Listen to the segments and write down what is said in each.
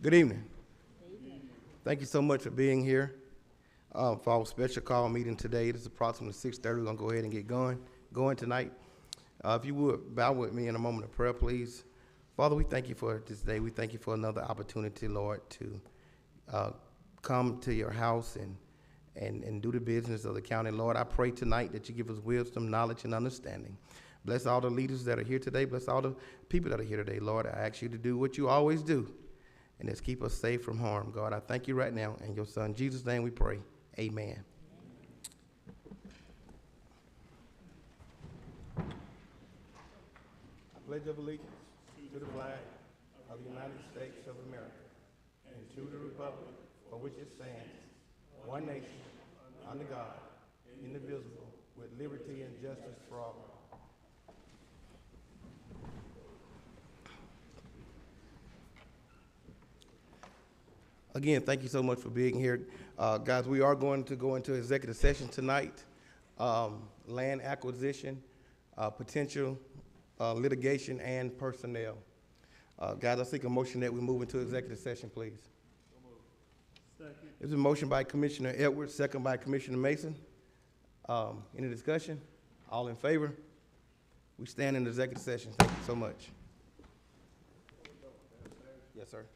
Good evening. Thank you so much for being here for our special call meeting today. It is approximately 6:30. We're going to go ahead and get going tonight. If you would bow with me in a moment of prayer, please. Father, we thank you for this day. We thank you for another opportunity, Lord, to come to your house and do the business of the county. Lord, I pray tonight that you give us wisdom, knowledge, and understanding. Bless all the leaders that are here today. Bless all the people that are here today. Lord, I ask you to do what you always do, and just keep us safe from harm. God, I thank you right now. In your son, Jesus' name we pray. Amen. I pledge of allegiance to the flag of the United States of America and to the republic for which it stands, one nation, under God, indivisible, with liberty and justice for all. Again, thank you so much for being here. Guys, we are going to go into executive session tonight. Land acquisition, potential litigation, and personnel. Guys, I seek a motion that we move into executive session, please. Second. There's a motion by Commissioner Edwards, second by Commissioner Mason. Any discussion? All in favor? We stand in executive session. Thank you so much. Yes, sir.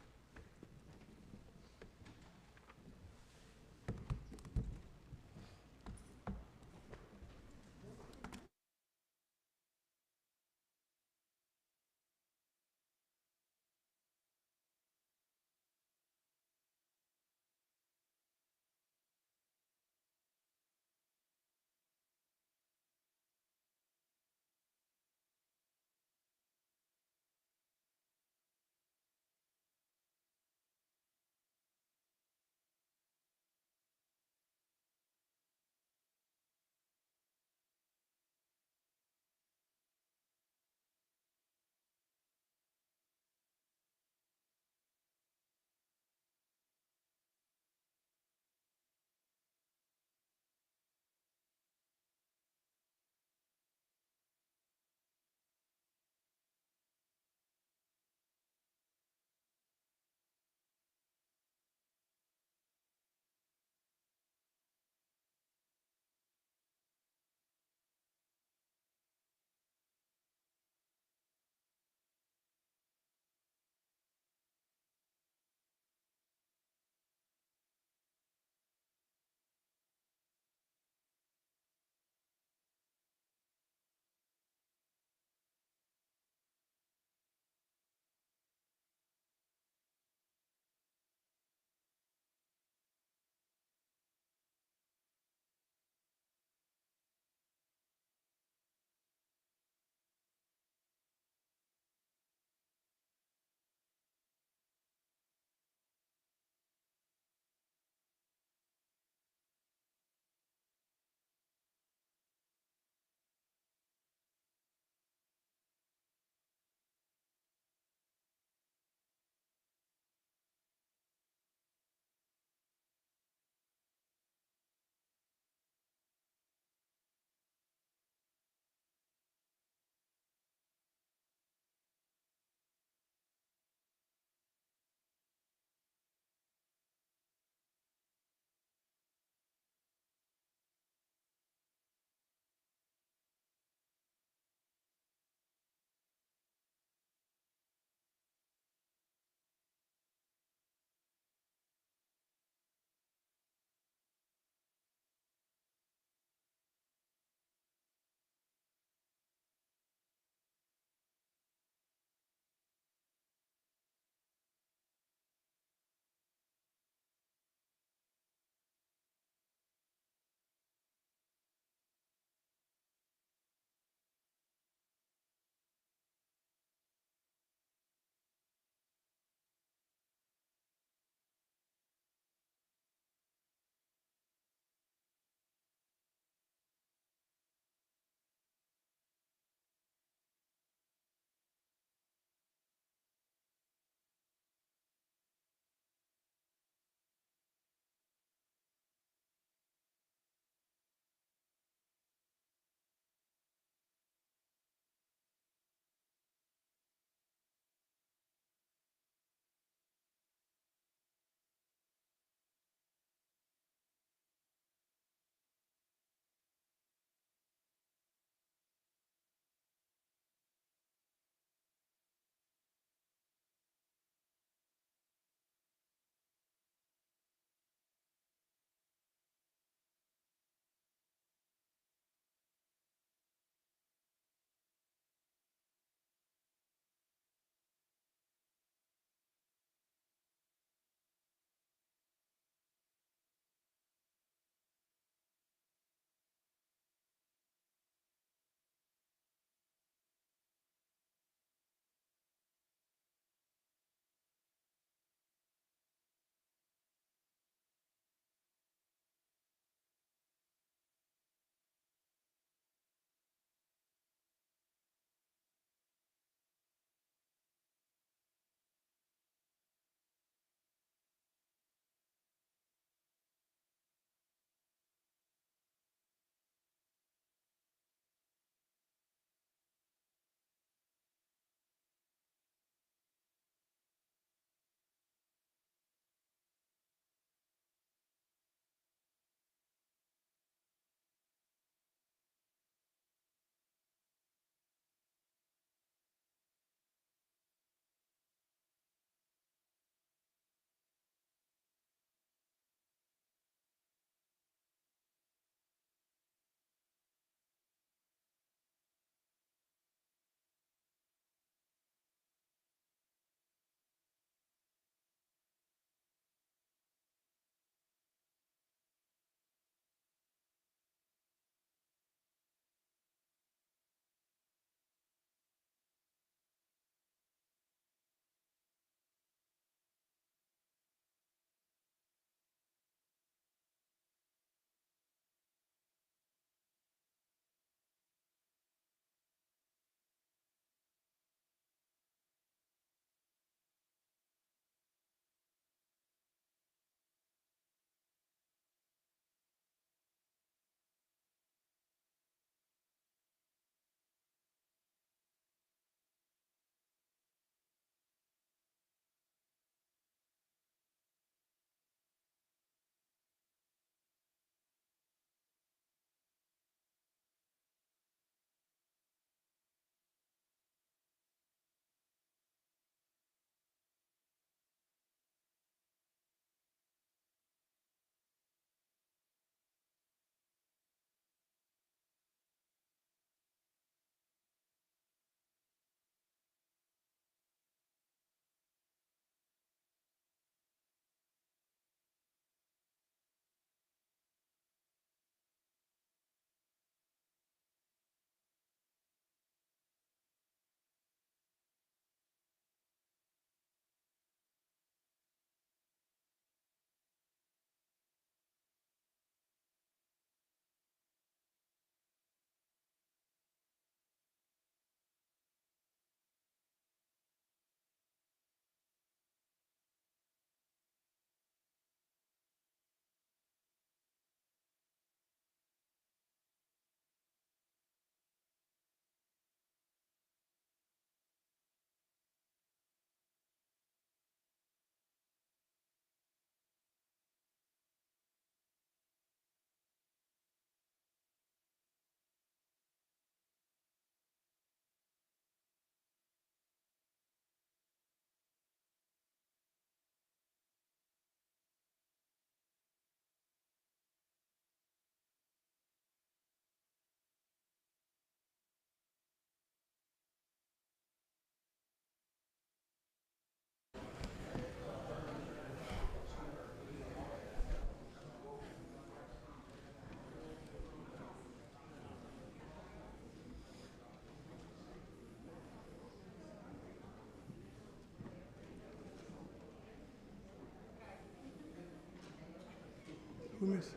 Commission.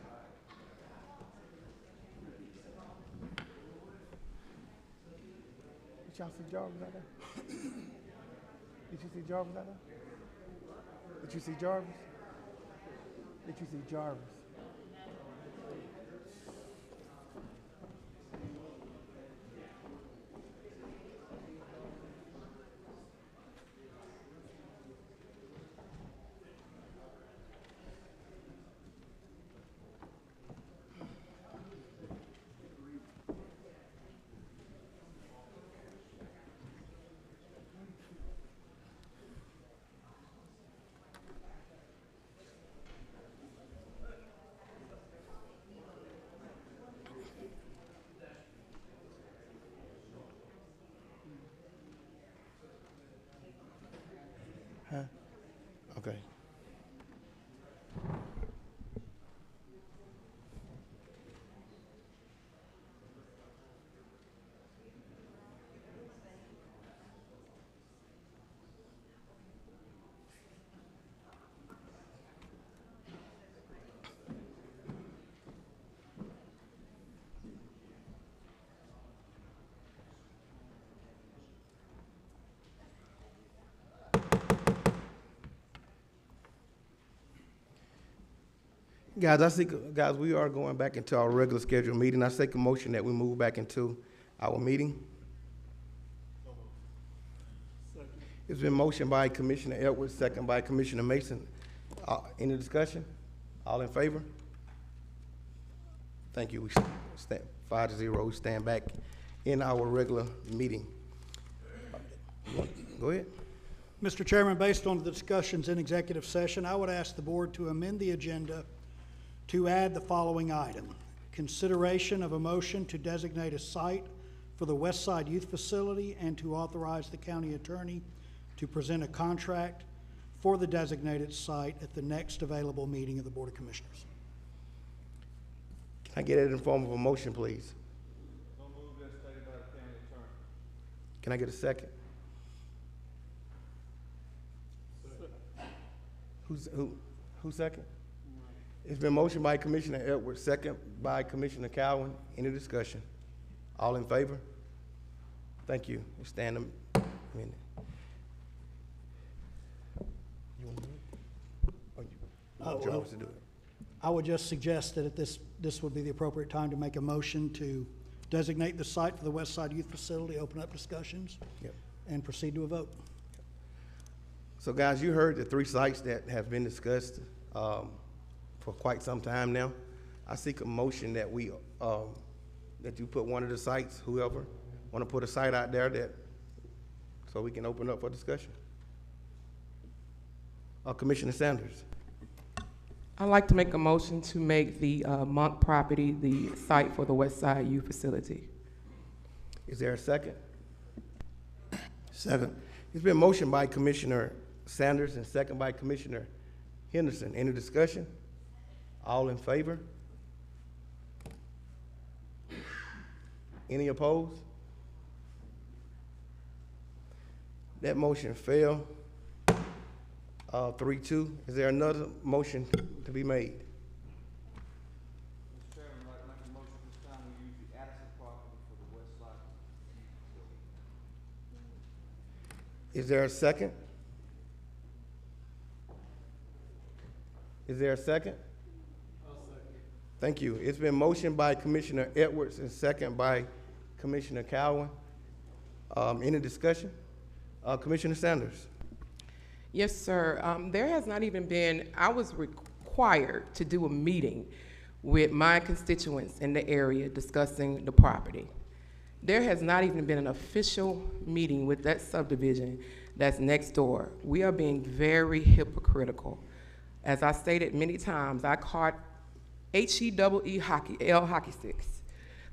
Did y'all see Jarvis out there? Did you see Jarvis out there? Did you see Jarvis? Did you see Jarvis? Huh? Okay. Guys, we are going back into our regular scheduled meeting. I take a motion that we move back into our meeting. It's been motioned by Commissioner Edwards, second by Commissioner Mason. Any discussion? All in favor? Thank you. We stand 5-0. We stand back in our regular meeting. Go ahead. Mr. Chairman, based on the discussions in executive session, I would ask the board to amend the agenda to add the following item: consideration of a motion to designate a site for the West Side Youth Facility and to authorize the county attorney to present a contract for the designated site at the next available meeting of the Board of Commissioners. Can I get it in the form of a motion, please? So moved as stated by the county attorney. Can I get a second? Who's second? It's been motioned by Commissioner Edwards, second by Commissioner Cowan. Any discussion? All in favor? Thank you. We stand a minute. You want to do it? Or you want Jarvis to do it? I would just suggest that at this would be the appropriate time to make a motion to designate the site for the West Side Youth Facility, open up discussions, Yep. and proceed to a vote. So guys, you heard the 3 sites that have been discussed for quite some time now. I seek a motion that we that you put one of the sites, whoever want to put a site out there, that so we can open up for discussion. Commissioner Sanders. I'd like to make a motion to make the Monk property the site for the West Side Youth Facility. Is there a second? Second. It's been motioned by Commissioner Sanders and second by Commissioner Henderson. Any discussion? All in favor? Any opposed? That motion failed. 3-2. Is there another motion to be made? Mr. Chairman, I'd like to make a motion this time we use the Addison property for the west side. Is there a second? Is there a second? I'll second. Thank you. It's been motioned by Commissioner Edwards and second by Commissioner Cowan. Any discussion? Commissioner Sanders. Yes, sir. There has not even been, I was required to do a meeting with my constituents in the area discussing the property. There has not even been an official meeting with that subdivision that's next door. We are being very hypocritical. As I stated many times, I caught HEEE hockey sticks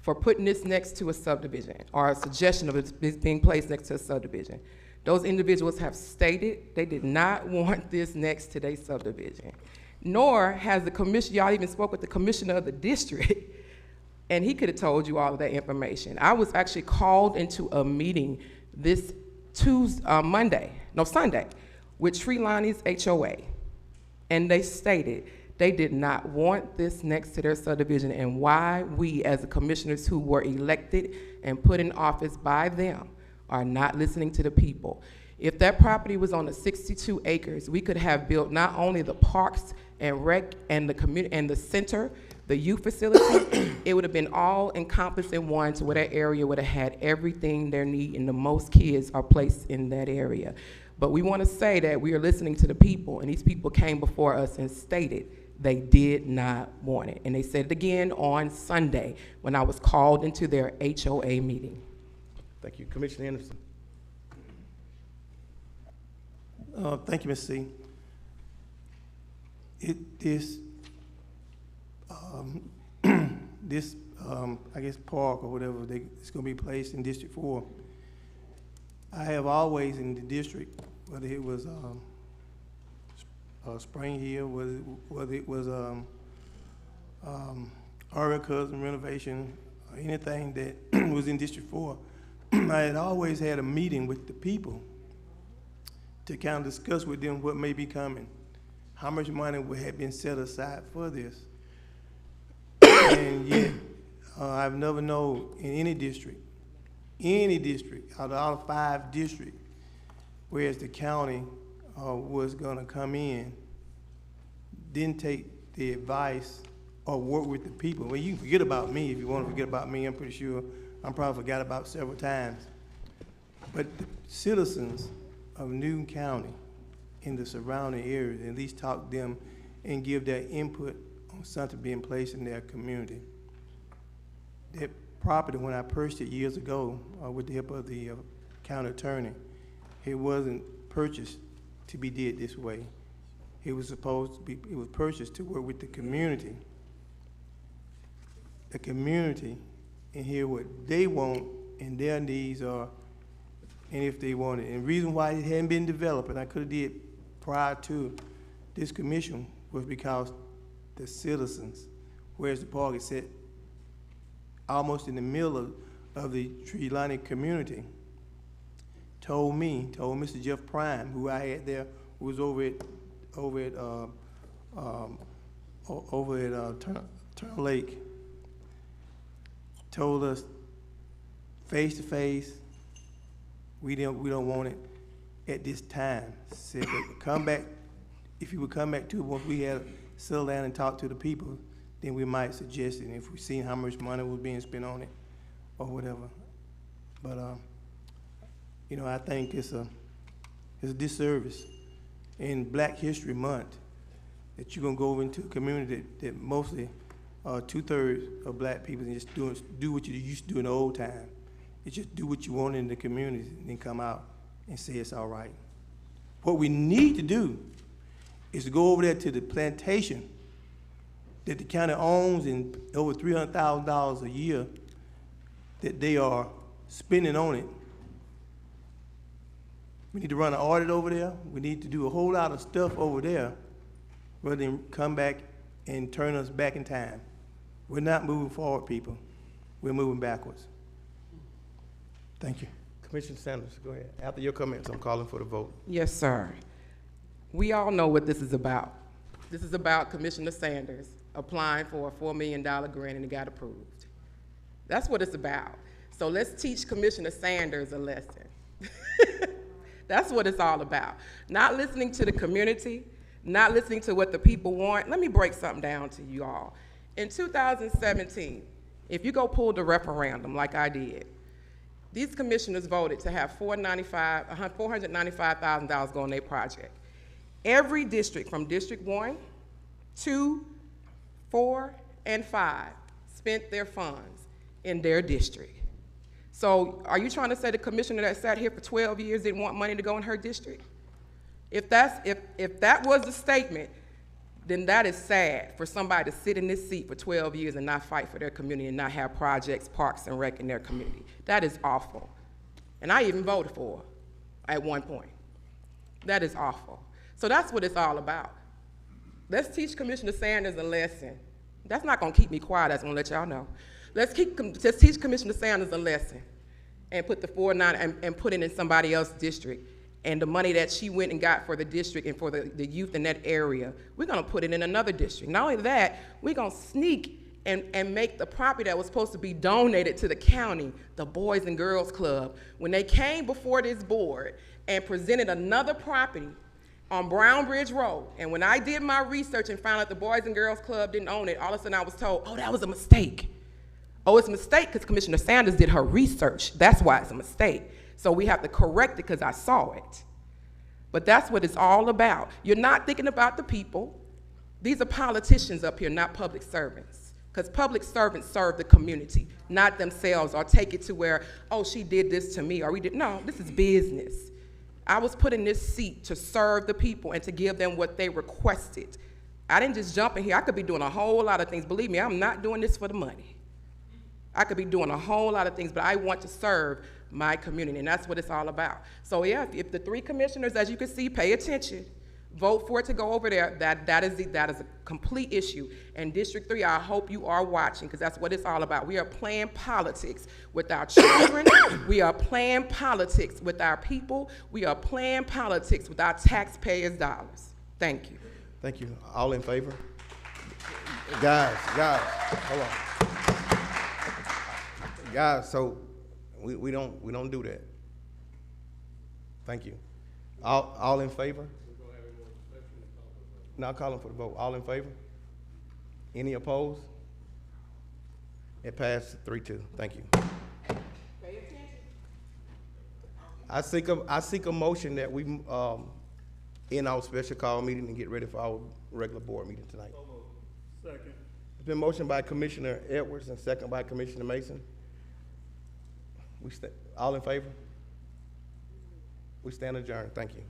for putting this next to a subdivision, or a suggestion of it being placed next to a subdivision. Those individuals have stated they did not want this next to their subdivision. Nor has the commission, y'all even spoke with the commissioner of the district, and he could have told you all of that information. I was actually called into a meeting this Sunday, with Tree Lonnie's HOA. And they stated They did not want this next to their subdivision, and why we, as the commissioners who were elected and put in office by them, are not listening to the people. If that property was on the 62 acres, we could have built not only the parks and rec and the community and the center, the youth facility, it would have been all encompassed in one, to where that area would have had everything they need, and the most kids are placed in that area. But we want to say that we are listening to the people, and these people came before us and stated they did not want it. And they said it again on Sunday when I was called into their HOA meeting. Thank you. Commissioner Anderson. Thank you, Ms. C. I guess park or whatever, it's gonna be placed in District 4. I have always in the district, whether it was Spring Hill, whether it was ARPA and renovation, or anything that was in District 4, I had always had a meeting with the people to kind of discuss with them what may be coming, how much money would have been set aside for this. And yet, I've never known in any district out of all 5 districts, whereas the county was gonna come in, didn't take the advice or work with the people. Well, you can forget about me if you want to forget about me. I'm pretty sure I'm probably forgot about several times. But the citizens of Newton County in the surrounding areas, at least talk to them and give their input on something being placed in their community. That property, when I purchased it years ago with the help of the county attorney, it wasn't purchased to be did this way. It was supposed to be, it was purchased to work with the community and hear what they want and their needs are, and if they want it. And the reason why it hadn't been developed, and I could have did prior to this commission, was because the citizens, whereas the park is set almost in the middle of the tree-lined community, told Mr. Jeff Prime, who I had there, who was over at Turner Lake, told us face to face, we don't want it at this time. Said that come back, if you would come back to it once we had settled down and talked to the people, then we might suggest it, and if we seen how much money was being spent on it or whatever. But you know, I think it's a disservice in Black History Month that you're gonna go into a community that mostly 2/3 of black people and just do what you used to do in the old time. It's just do what you want in the community and then come out and say it's all right. What we need to do is to go over there to the plantation that the county owns and over $300,000 a year that they are spending on it. We need to run an audit over there. We need to do a whole lot of stuff over there rather than come back and turn us back in time. We're not moving forward, people. We're moving backwards. Thank you. Commissioner Sanders, go ahead. After your comments, I'm calling for the vote. Yes, sir. We all know what this is about. This is about Commissioner Sanders applying for a $4 million grant and it got approved. That's what it's about. So let's teach Commissioner Sanders a lesson. That's what it's all about. Not listening to the community, not listening to what the people want. Let me break something down to you all. In 2017, if you go pull the referendum like I did, these commissioners voted to have $495,000 go on their project. Every district from District 1, 2, 4, and 5 spent their funds in their district. So are you trying to say the commissioner that sat here for 12 years didn't want money to go in her district? If that was the statement, then that is sad for somebody to sit in this seat for 12 years and not fight for their community and not have projects, parks, and rec in their community. That is awful. And I even voted for her at one point. That is awful. So that's what it's all about. Let's teach Commissioner Sanders a lesson. That's not gonna keep me quiet, that's gonna let y'all know. Let's teach Commissioner Sanders a lesson and put the 4.9 and put it in somebody else's district and the money that she went and got for the district and for the youth in that area, we're gonna put it in another district. Not only that, we're gonna sneak and make the property that was supposed to be donated to the county, the Boys and Girls Club. When they came before this board and presented another property on Brown Bridge Road, and when I did my research and found out the Boys and Girls Club didn't own it, all of a sudden I was told, oh, that was a mistake. Oh, it's a mistake because Commissioner Sanders did her research. That's why it's a mistake. So we have to correct it because I saw it. But that's what it's all about. You're not thinking about the people. These are politicians up here, not public servants. Because public servants serve the community, not themselves, or take it to where, oh, she did this to me, or we did. No, this is business. I was put in this seat to serve the people and to give them what they requested. I didn't just jump in here. I could be doing a whole lot of things. Believe me, I'm not doing this for the money. I could be doing a whole lot of things, but I want to serve my community, and that's what it's all about. So yeah, if the 3 commissioners, as you can see, pay attention, vote for it to go over there, that is a complete issue. And District 3, I hope you are watching, because that's what it's all about. We are playing politics with our children. We are playing politics with our people. We are playing politics with our taxpayers' dollars. Thank you. Thank you. All in favor? Guys, hold on. Guys, so we don't do that. Thank you. All in favor? Now calling for the vote. All in favor? Any opposed? It passed 3-2. Thank you. Pay attention. I seek a motion that we end our special call meeting and get ready for our regular board meeting tonight. Second. It's been motioned by Commissioner Edwards and second by Commissioner Mason. All in favor? We stand adjourned. Thank you.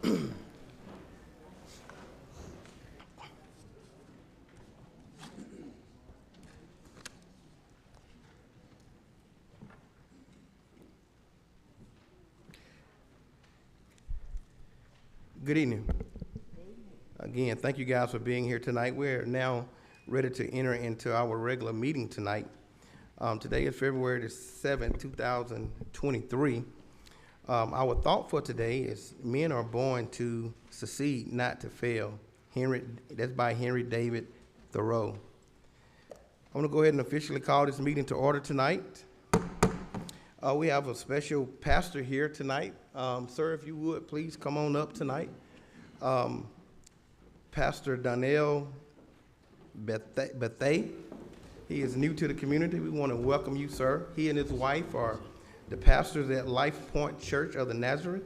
Good evening. Again, thank you guys for being here tonight. We're now ready to enter into our regular meeting tonight. Today is February the 7th, 2023. Our thought for today is men are born to succeed, not to fail. That's by Henry David Thoreau. I'm gonna go ahead and officially call this meeting to order tonight. We have a special pastor here tonight. Sir, if you would, please come on up tonight. Pastor Donnell Bethay. He is new to the community. We want to welcome you, sir. He and his wife are the pastors at Life Point Church of the Nazareth,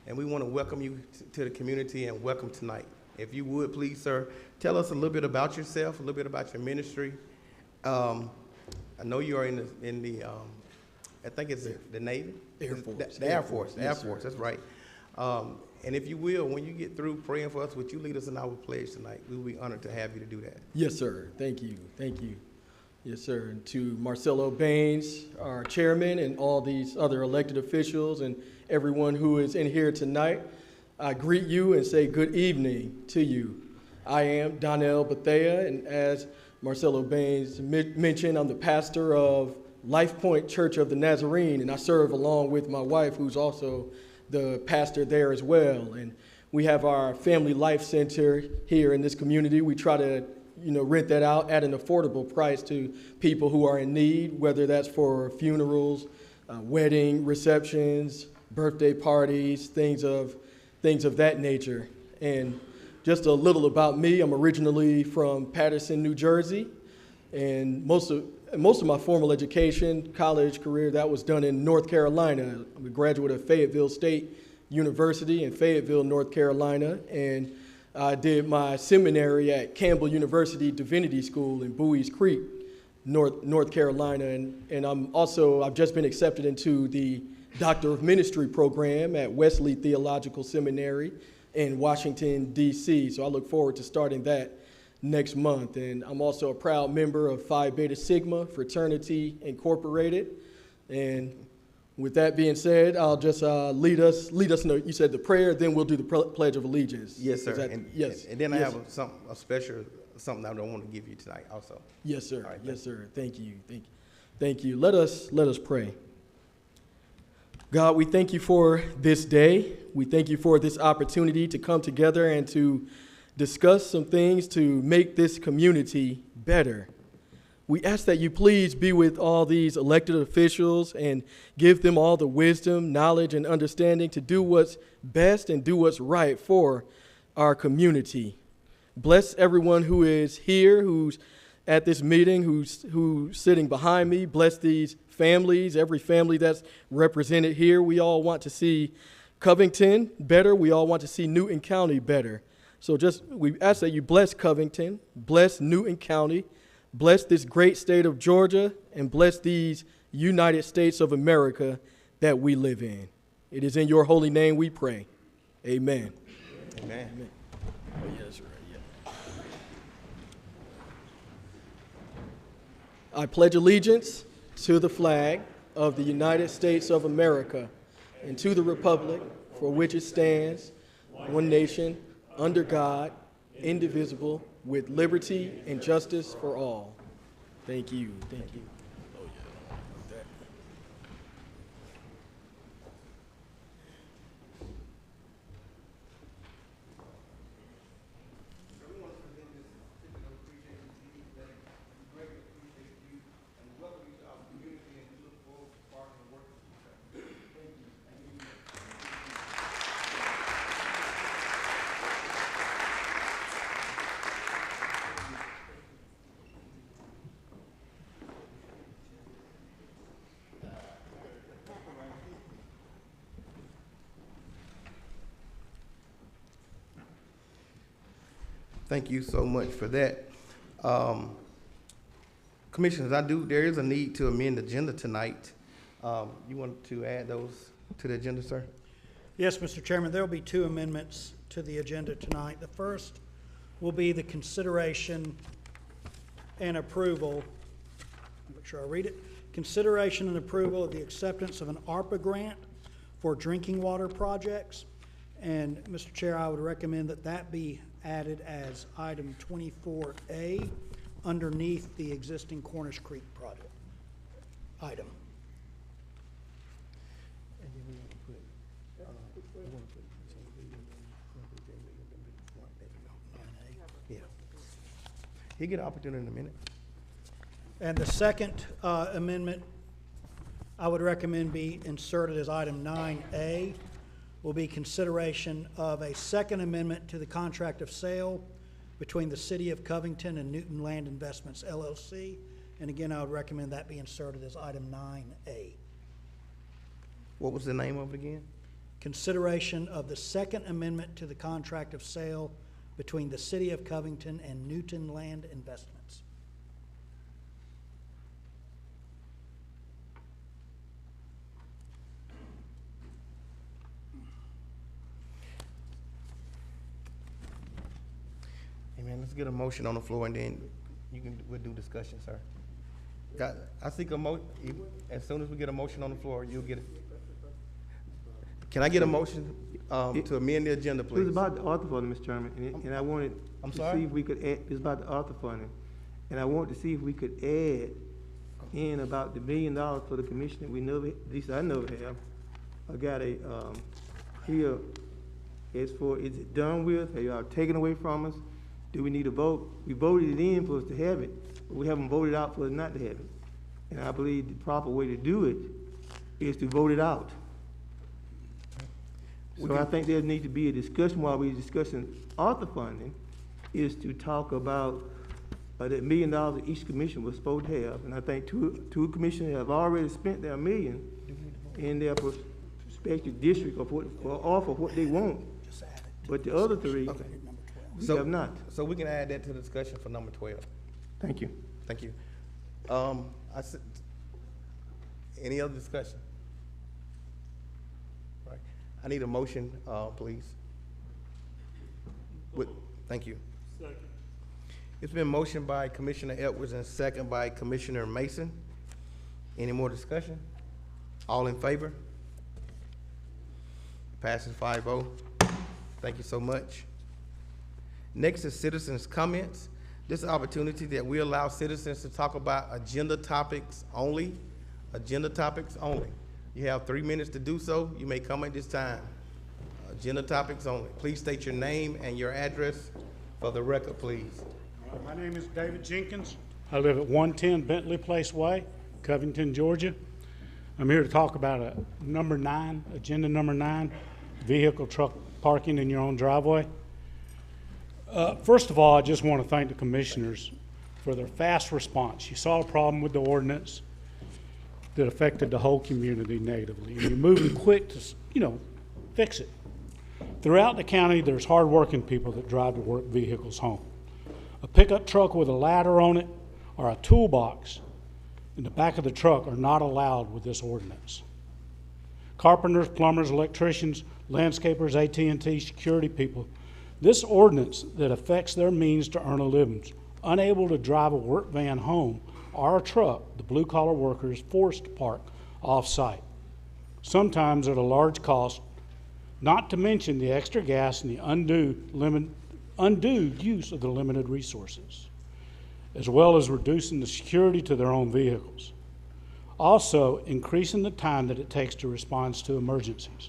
and we want to welcome you to the community and welcome tonight. If you would, please, sir, tell us a little bit about yourself, a little bit about your ministry. I know you are in the I think it's the Navy? Air Force. The Air Force, Yes, Air sir. Force, that's right. And if you will, when you get through praying for us, would you lead us in our pledge tonight? We will be honored to have you to do that. Yes, sir. Thank you. Thank you. Yes, sir. And to Marcelo Baines, our chairman, and all these other elected officials and everyone who is in here tonight, I greet you and say good evening to you. I am Donnell Bethea, and as Marcelo Baines mentioned, I'm the pastor of Life Point Church of the Nazarene, and I serve along with my wife, who's also the pastor there as well. And we have our family life center here in this community. We try to, rent that out at an affordable price to people who are in need, whether that's for funerals, wedding receptions, birthday parties, things of that nature. And just a little about me, I'm originally from Paterson, New Jersey, and most of my formal education, college career, that was done in North Carolina. I'm a graduate of Fayetteville State University in Fayetteville, North Carolina, and I did my seminary at Campbell University Divinity School in Bowie's Creek, North Carolina, and I've just been accepted into the Doctor of Ministry program at Wesley Theological Seminary in Washington, D.C., so I look forward to starting that next month. And I'm also a proud member of Phi Beta Sigma Fraternity Incorporated. And with that being said, I'll just lead us in you said the prayer, then we'll do the Pledge of Allegiance. Yes, sir. Yes. And then I Yes. have a special something I don't want to give you tonight also. Yes, sir. All right, Yes, sir. Thank you. Thank you. Let us pray. God, we thank you for this day. We thank you for this opportunity to come together and to discuss some things to make this community better. We ask that you please be with all these elected officials and give them all the wisdom, knowledge, and understanding to do what's best and do what's right for our community. Bless everyone who is here, who's at this meeting, who's sitting behind me. Bless these families, every family that's represented here. We all want to see Covington better. We all want to see Newton County better. So we ask that you bless Covington, bless Newton County, bless this great state of Georgia, and bless these United States of America that we live in. It is in your holy name we pray. Amen. Amen. Amen. Oh, yeah, that's right. Yeah. I pledge allegiance to the flag of the United States of America and to the republic for which it stands, one nation, under God, indivisible, with liberty and justice for all. Thank you. Thank you. Oh, yeah. Like that. Thank you so much for that. Commissioners, there is a need to amend the agenda tonight. You want to add those to the agenda, sir? Yes, Mr. Chairman, there will be two amendments to the agenda tonight. The first will be the consideration and approval, make sure I read it, consideration and approval of the acceptance of an ARPA grant for drinking water projects. And Mr. Chair, I would recommend that that be added as item 24A underneath the existing Cornish Creek project item. Yeah. He'll get an opportunity in a minute. And the second amendment I would recommend be inserted as item 9A will be consideration of a second amendment to the contract of sale between the City of Covington and Newton Land Investments LLC. And again, I would recommend that be inserted as item 9A. What was the name of it again? Consideration of the second amendment to the contract of sale between the City of Covington and Newton Land Investments. Hey, man, let's get a motion on the floor, and then we'll do discussion, sir. I think as soon as we get a motion on the floor, you'll get it. Can I get a motion to amend the agenda, It was please? about the ARPA funding, Mr. Chairman, and I wanted I'm to sorry? see if we could add, it's about the ARPA funding. And I wanted to see if we could add in about the $1 million for the commission that we never, at least I never have. I got a, here, as for, is it done with? Are y'all taken away from us? Do we need a vote? We voted it in for us to have it, but we haven't voted out for us not to have it. And I believe the proper way to do it is to vote it out. So I think there needs to be a discussion while we're discussing ARPA funding, is to talk about that $1 million that each commission was supposed to have. And I think two commissioners have already spent their $1 million in their respective district of what, or offer what they want. But the other three, Okay. we have not. So we can add that to the discussion for number 12. Thank you. Thank you. Any other discussion? Right. I need a motion, please. Thank you. Second. It's been motioned by Commissioner Edwards and second by Commissioner Mason. Any more discussion? All in favor? Passes 5-0. Thank you so much. Next is citizens' comments. This is an opportunity that we allow citizens to talk about agenda topics only. Agenda topics only. You have 3 minutes to do so. You may come at this time. Agenda topics only. Please state your name and your address for the record, please. My name is David Jenkins. I live at 110 Bentley Place Way, Covington, Georgia. I'm here to talk about agenda number 9, vehicle truck parking in your own driveway. First of all, I just want to thank the commissioners for their fast response. You saw a problem with the ordinance that affected the whole community negatively, and you're moving quick to, fix it. Throughout the county, there's hardworking people that drive to work vehicles home. A pickup truck with a ladder on it or a toolbox in the back of the truck are not allowed with this ordinance. Carpenters, plumbers, electricians, landscapers, AT&T, security people, this ordinance that affects their means to earn a living, unable to drive a work van home or a truck, the blue-collar worker is forced to park off-site, sometimes at a large cost, not to mention the extra gas and the undue use of the limited resources, as well as reducing the security to their own vehicles. Also, increasing the time that it takes to respond to emergencies,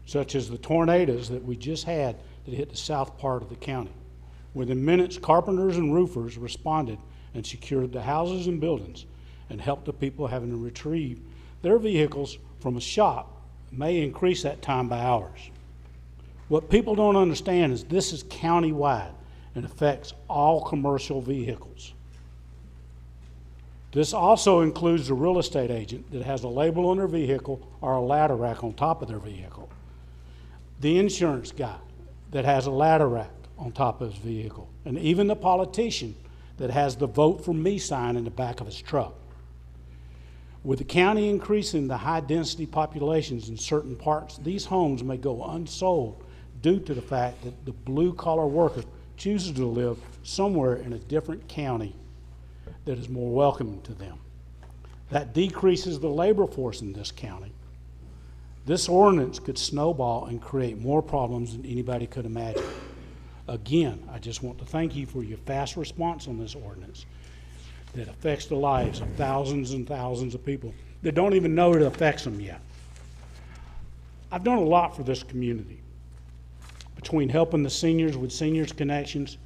such as the tornadoes that we just had that hit the south part of the county. Within minutes, carpenters and roofers responded and secured the houses and buildings and helped the people having to retrieve their vehicles from a shop, may increase that time by hours. What people don't understand is this is county-wide and affects all commercial vehicles. This also includes the real estate agent that has a label on their vehicle or a ladder rack on top of their vehicle. The insurance guy that has a ladder rack on top of his vehicle, and even the politician that has the vote for me sign in the back of his truck. With the county increasing the high-density populations in certain parts, these homes may go unsold due to the fact that the blue-collar worker chooses to live somewhere in a different county that is more welcoming to them. That decreases the labor force in this county. This ordinance could snowball and create more problems than anybody could imagine. Again, I just want to thank you for your fast response on this ordinance that affects the lives of thousands and thousands of people that don't even know it affects them yet. I've done a lot for this community, between helping the seniors with Seniors Connections,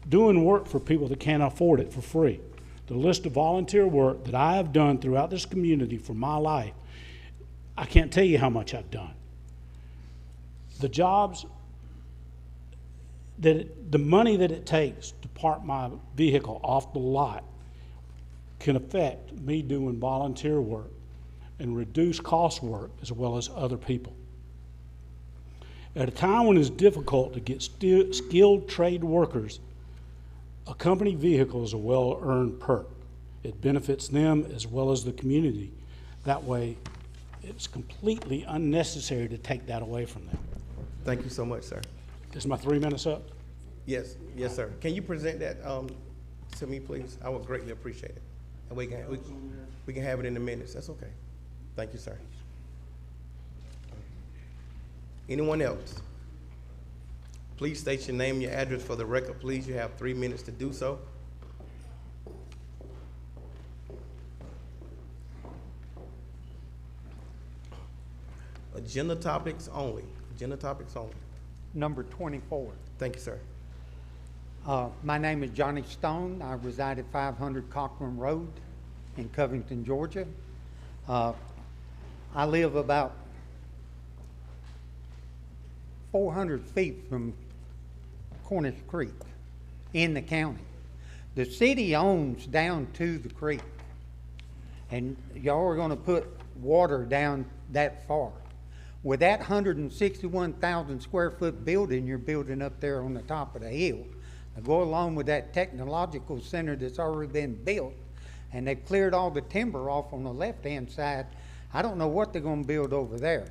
doing work for people that can't afford it for free. The list of volunteer work that I have done throughout this community for my life, I can't tell you how much I've done. The jobs, the money that it takes to park my vehicle off the lot can affect me doing volunteer work and reduce cost work as well as other people. At a time when it's difficult to get skilled trade workers, a company vehicle is a well-earned perk. It benefits them as well as the community. That way, it's completely unnecessary to take that away from them. Thank you so much, sir. Is my 3 minutes up? Yes, yes, sir. Can you present that to me, please? I would greatly appreciate it. And we can have it in the minutes. That's okay. Thank you, sir. Anyone else? Please state your name and your address for the record, please. You have 3 minutes to do so. Agenda topics only. Agenda topics only. Number 24. Thank you, sir. My name is Johnny Stone. I reside at 500 Cochran Road in Covington, Georgia. I live about 400 feet from Cornish Creek in the county. The city owns down to the creek, and y'all are going to put water down that far. With that 161,000 square foot building you're building up there on the top of the hill, to go along with that technological center that's already been built, and they've cleared all the timber off on the left-hand side, I don't know what they're going to build over there.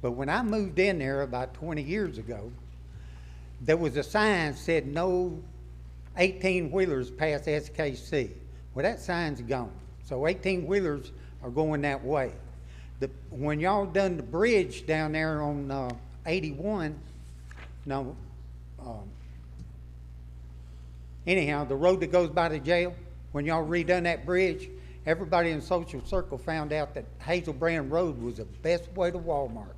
But when I moved in there about 20 years ago, there was a sign that said no 18-wheelers past SKC. Well, that sign's gone. So 18-wheelers are going that way. When y'all done the bridge down there on 81, anyhow, the road that goes by the jail, when y'all redone that bridge, everybody in social circle found out that Hazelbrand Road was the best way to Walmart.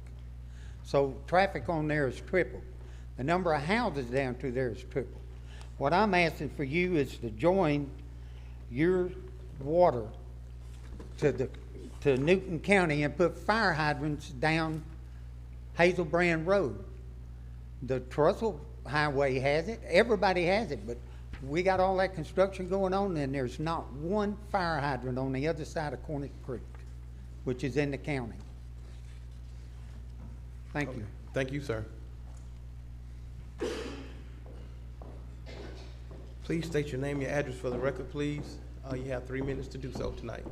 So traffic on there is tripled. The number of houses down through there is tripled. What I'm asking for you is to join your water to Newton County and put fire hydrants down Hazelbrand Road. The Trussell Highway has it, everybody has it, but we got all that construction going on and there's not one fire hydrant on the other side of Cornish Creek, which is in the county. Thank you. Thank you, sir. Please state your name and your address for the record, please. You have 3 minutes to do so tonight.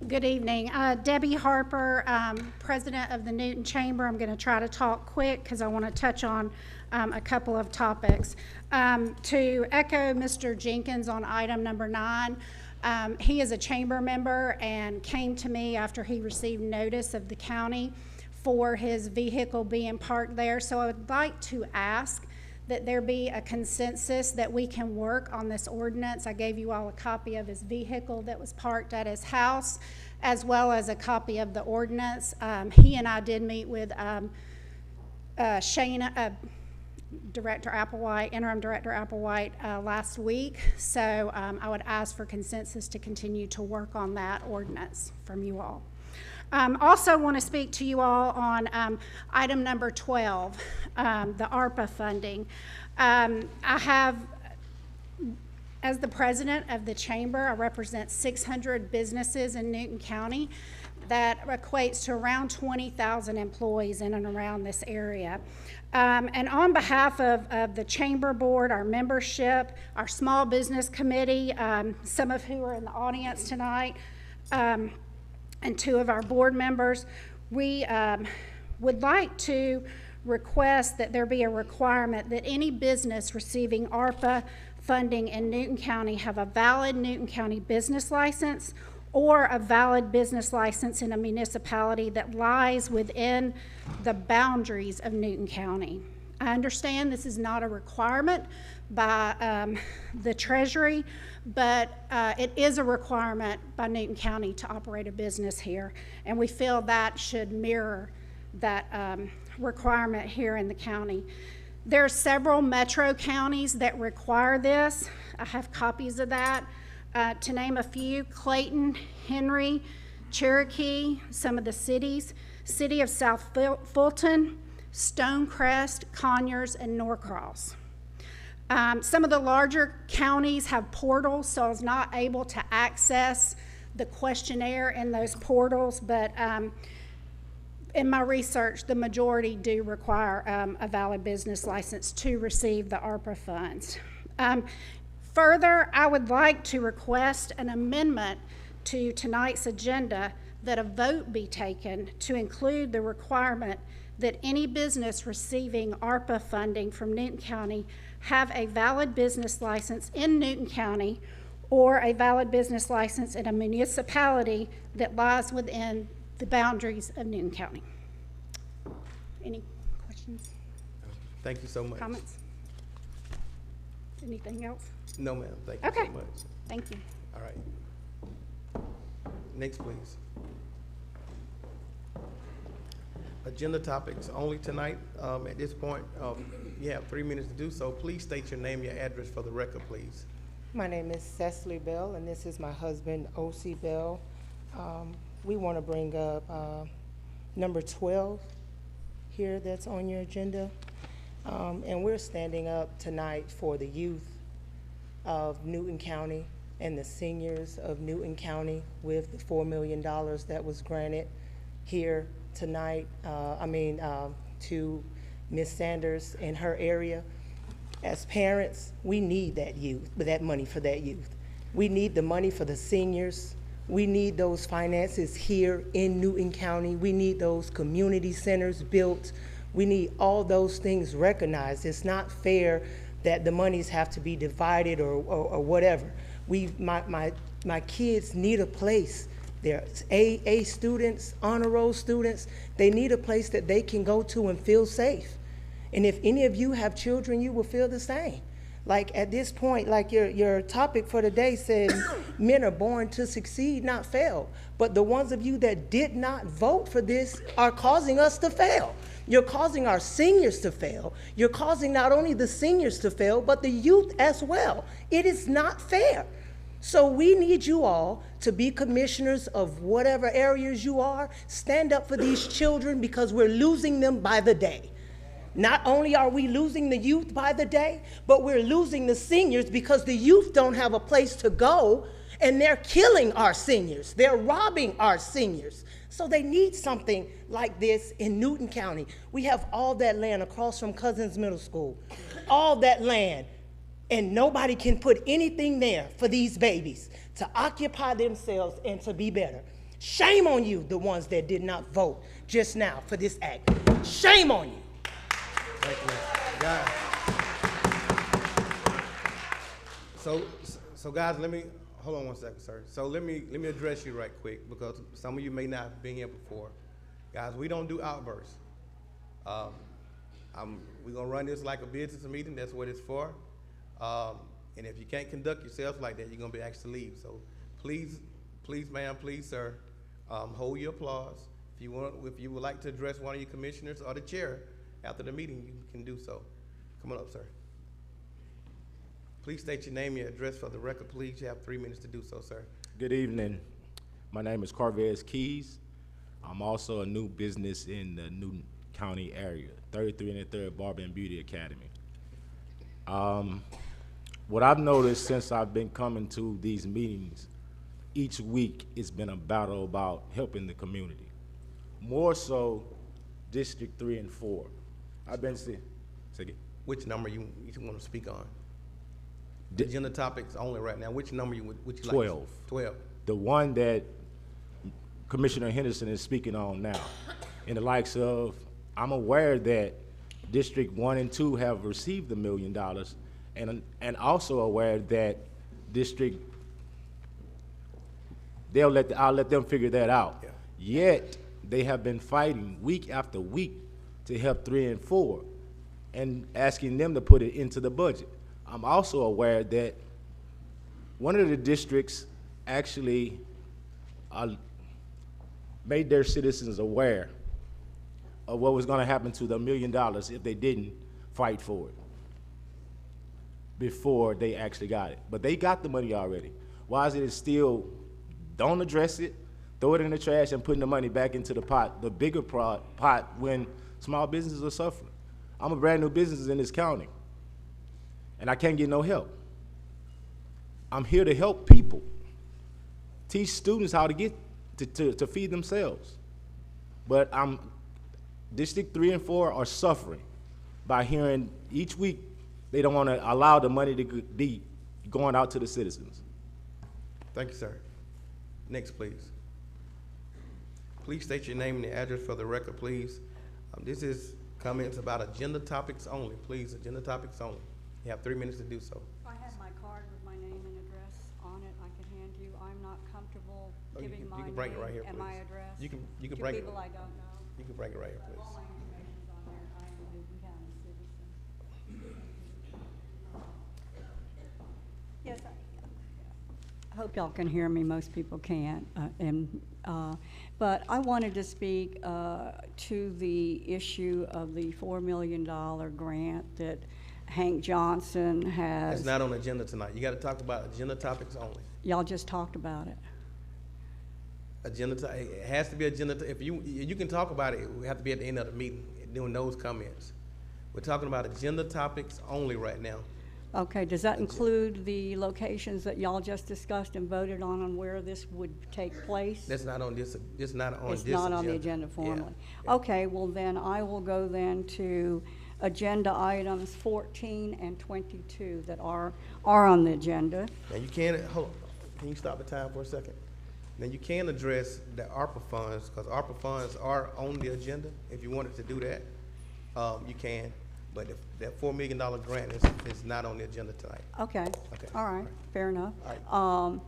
Good evening. Debbie Harper, President of the Newton Chamber. I'm going to try to talk quick because I want to touch on a couple of topics. To echo Mr. Jenkins on item number 9, he is a chamber member and came to me after he received notice of the county for his vehicle being parked there. So I would like to ask that there be a consensus that we can work on this ordinance. I gave you all a copy of his vehicle that was parked at his house, as well as a copy of the ordinance. He and I did meet with Director Applewhite, Interim Director Applewhite, last week. So I would ask for consensus to continue to work on that ordinance from you all. Also want to speak to you all on item number 12, the ARPA funding. I have, as the president of the chamber, I represent 600 businesses in Newton County. That equates to around 20,000 employees in and around this area. And on behalf of the chamber board, our membership, our small business committee, some of who are in the audience tonight, and 2 of our board members. We would like to request that there be a requirement that any business receiving ARPA funding in Newton County have a valid Newton County business license or a valid business license in a municipality that lies within the boundaries of Newton County. I understand this is not a requirement by the Treasury, but it is a requirement by Newton County to operate a business here, and we feel that should mirror that requirement here in the county. There are several metro counties that require this. I have copies of that. To name a few: Clayton, Henry, Cherokee, some of the cities, City of South Fulton, Stonecrest, Conyers, and Norcross. Some of the larger counties have portals, so I was not able to access the questionnaire in those portals, but in my research, the majority do require a valid business license to receive the ARPA funds. Further, I would like to request an amendment to tonight's agenda that a vote be taken to include the requirement that any business receiving ARPA funding from Newton County have a valid business license in Newton County or a valid business license in a municipality that lies within the boundaries of Newton County. Any questions, Thank you so much. comments? Anything else? No, ma'am. Thank you Okay. so much. Thank you. All right. Next, please. Agenda topics only tonight. At this point, you have 3 minutes to do so. Please state your name, your address for the record, please. My name is Cecily Bell, and this is my husband, O.C. Bell. We want to bring up number 12 here that's on your agenda. And we're standing up tonight for the youth of Newton County and the seniors of Newton County with the $4 million that was granted here tonight, to Ms. Sanders in her area. As parents, we need that youth, that money for that youth. We need the money for the seniors. We need those finances here in Newton County. We need those community centers built. We need all those things recognized. It's not fair that the monies have to be divided or whatever. My kids need a place. They're A students, honor roll students. They need a place that they can go to and feel safe. And if any of you have children, you will feel the same. Like at this point, like your topic for today said, men are born to succeed, not fail. But the ones of you that did not vote for this are causing us to fail. You're causing our seniors to fail. You're causing not only the seniors to fail, but the youth as well. It is not fair. So we need you all to be commissioners of whatever areas you are. Stand up for these children because we're losing them by the day. Not only are we losing the youth by the day, but we're losing the seniors because the youth don't have a place to go, and they're killing our seniors. They're robbing our seniors. So they need something like this in Newton County. We have all that land across from Cousins Middle School, all that land, and nobody can put anything there for these babies to occupy themselves and to be better. Shame on you, the ones that did not vote just now for this act. Shame on you. Thank you. Guys. So guys, hold on one second, sir. So let me address you right quick because some of you may not have been here before. Guys, we don't do outbursts. We're gonna run this like a business meeting. That's what it's for. And if you can't conduct yourself like that, you're gonna be asked to leave. So please, ma'am, please, sir, hold your applause. If you would like to address one of your commissioners or the chair after the meeting, you can do so. Come on up, sir. Please state your name, your address for the record, please. You have 3 minutes to do so, sir. Good evening. My name is Carvez Keys. I'm also a new business in the Newton County area, 33 and 3rd Barber and Beauty Academy. What I've noticed since I've been coming to these meetings, each week it's been a battle about helping the community. More so District 3 and 4. I've been seeing, which number you want to speak on? Agenda topics only right now. Which number would you 12. like? 12. The one that Commissioner Henderson is speaking on now. In the likes of, I'm aware that District 1 and 2 have received $1 million, and also aware that District, I'll let them figure that out. Yeah. Yet, they have been fighting week after week to help 3 and 4 and asking them to put it into the budget. I'm also aware that one of the districts actually made their citizens aware of what was gonna happen to the $1 million if they didn't fight for it before they actually got it. But they got the money already. Why is it still, don't address it, throw it in the trash and putting the money back into the pot, the bigger pot when small businesses are suffering? I'm a brand new business in this county, and I can't get no help. I'm here to help people, teach students how to get to feed themselves. But District 3 and 4 are suffering by hearing each week they don't want to allow the money to be going out to the citizens. Thank you, sir. Next, please. Please state your name and the address for the record, please. This is comments about agenda topics only. Please, agenda topics only. You have 3 minutes to do so. I have my card with my name and address on it. I can hand you. I'm not comfortable giving my You can bring it right here, name and please. my address You can to bring it. people I don't know. You can bring it right here, please. All my information's on there. I am a Newton County citizen. Yes, I hope y'all can hear me. Most people can't. But I wanted to speak to the issue of the $4 million grant that Hank Johnson has. It's not on the agenda tonight. You gotta talk about agenda topics only. Y'all just talked about it. It has to be agenda, if you can talk about it, we have to be at the end of the meeting, doing those comments. We're talking about agenda topics only right now. Okay, does that include the locations that y'all just discussed and voted on where this would take place? That's not on this, it's not on this It's agenda. not on the agenda formally. Yeah. Okay, well then I will go then to agenda items 14 and 22 that are on the agenda. Now you can, hold on, can you stop the time for a second? Now you can address the ARPA funds, because ARPA funds are on the agenda. If you wanted to do that, you can. But if that $4 million grant is not on the agenda tonight. Okay. Okay. All right, fair enough. All right.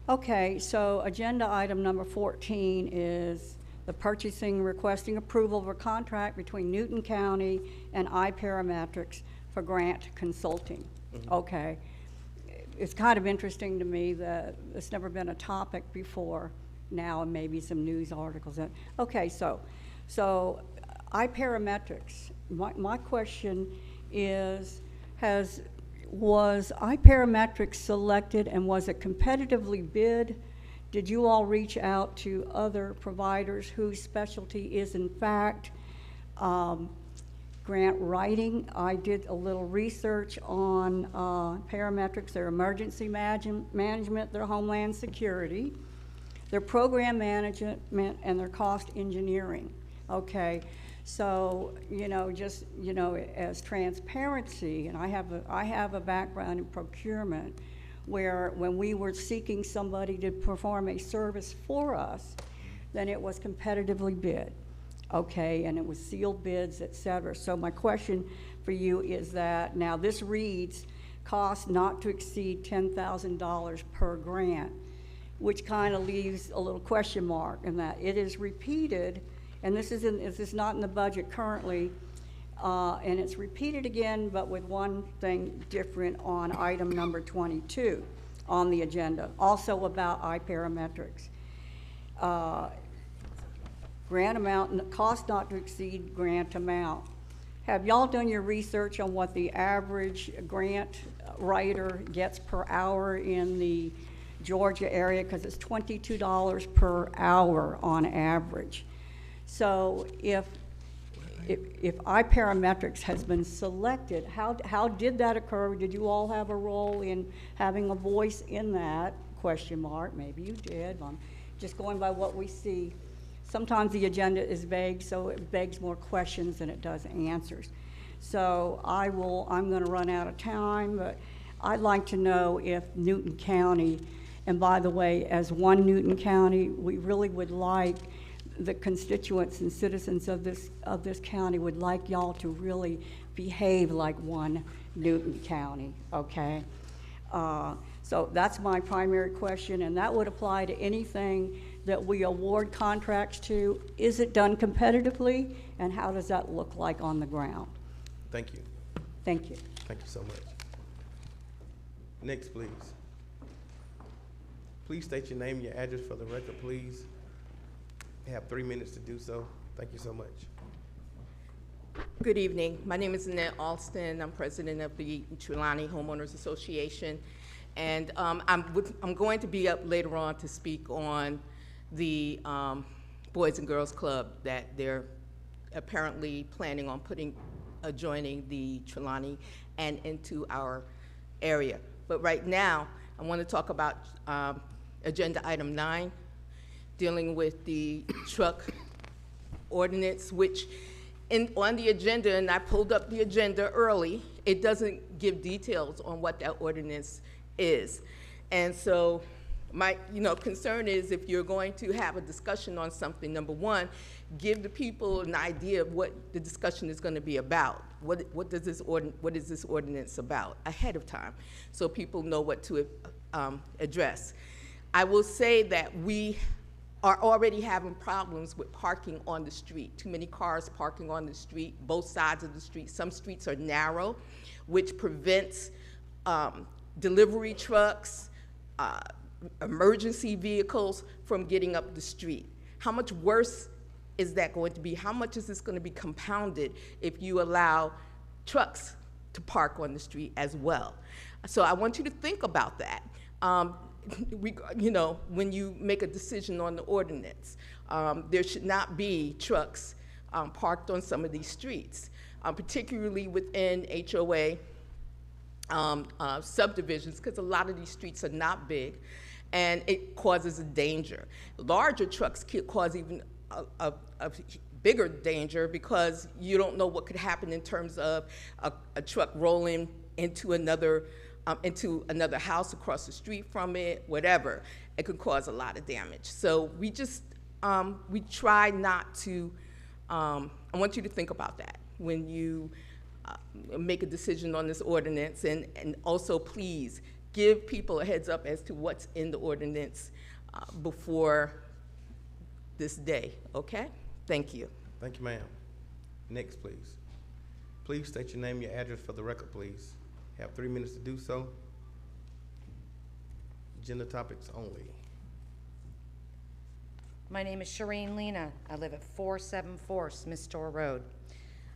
Okay, so agenda item number 14 is the purchasing, requesting approval of a contract between Newton County and iParametrics for grant consulting. Mm-hmm. Okay. It's kind of interesting to me that it's never been a topic before now, and maybe some news articles. Okay, so iParametrics, my question is, was iParametrics selected and was it competitively bid? Did you all reach out to other providers whose specialty is in fact grant writing? I did a little research on parametrics, their emergency management, their homeland security, their program management, and their cost engineering. Okay, so just as transparency, and I have a background in procurement, where when we were seeking somebody to perform a service for us, then it was competitively bid. Okay, and it was sealed bids, et cetera. So my question for you is that, now this reads, cost not to exceed $10,000 per grant, which kind of leaves a little question mark in that it is repeated, and this is not in the budget currently, and it's repeated again, but with one thing different on item number 22 on the agenda, also about iParametrics. Grant amount, cost not to exceed grant amount. Have y'all done your research on what the average grant writer gets per hour in the Georgia area? Because it's $22 per hour on average. So if iParametrics has been selected, how did that occur? Did you all have a role in having a voice in that? Question mark. Maybe you did. I'm just going by what we see. Sometimes the agenda is vague, so it begs more questions than it does answers. So I'm going to run out of time, but I'd like to know if Newton County And by the way, as one Newton County, we really would like the constituents and citizens of this county would like y'all to really behave like one Newton County, okay? So that's my primary question, and that would apply to anything that we award contracts to. Is it done competitively, and how does that look like on the ground? Thank you. Thank you. Thank you so much. Next, please. Please state your name and your address for the record, please. You have 3 minutes to do so. Thank you so much. Good evening. My name is Annette Alston. I'm president of the Trelawney Homeowners Association. And I'm going to be up later on to speak on the Boys and Girls Club that they're apparently planning on adjoining the Trelawney and into our area. But right now, I want to talk about agenda item 9, dealing with the truck ordinance, which on the agenda, and I pulled up the agenda early, it doesn't give details on what that ordinance is. And so my concern is, if you're going to have a discussion on something, number one, give the people an idea of what the discussion is going to be about. What is this ordinance about ahead of time, so people know what to address. I will say that we are already having problems with parking on the street. Too many cars parking on the street, both sides of the street. Some streets are narrow, which prevents delivery trucks, emergency vehicles from getting up the street. How much worse is that going to be? How much is this going to be compounded if you allow trucks to park on the street as well? So I want you to think about that. When you make a decision on the ordinance, there should not be trucks parked on some of these streets, particularly within HOA subdivisions, because a lot of these streets are not big, and it causes a danger. Larger trucks cause even a bigger danger, because you don't know what could happen in terms of a truck rolling into another house across the street from it, whatever. It could cause a lot of damage. So we just, we try not to, I want you to think about that when you make a decision on this ordinance, and also please give people a heads up as to what's in the ordinance before this day, okay? Thank you. Thank you, ma'am. Next, please. Please state your name and your address for the record, please. You have 3 minutes to do so. Agenda topics only. My name is Shireen Lena. I live at 474 Smith Store Road.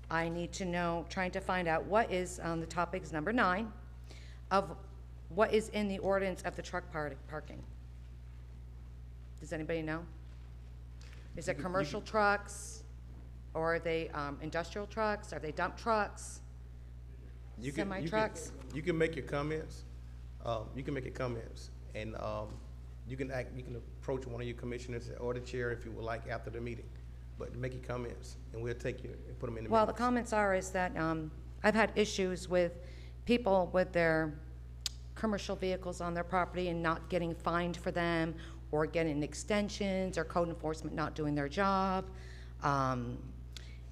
I need to know, trying to find out what is on the topics number 9 of what is in the ordinance of the truck parking. Does anybody know? Is it commercial trucks, or are they industrial trucks? Are they dump trucks? Semi-trucks? You can make your comments. You can make your comments, and you can approach one of your commissioners or the chair if you would like after the meeting. But make your comments, and we'll take you and put them in the Well, minutes. the comments is that I've had issues with people with their commercial vehicles on their property and not getting fined for them, or getting extensions, or code enforcement not doing their job.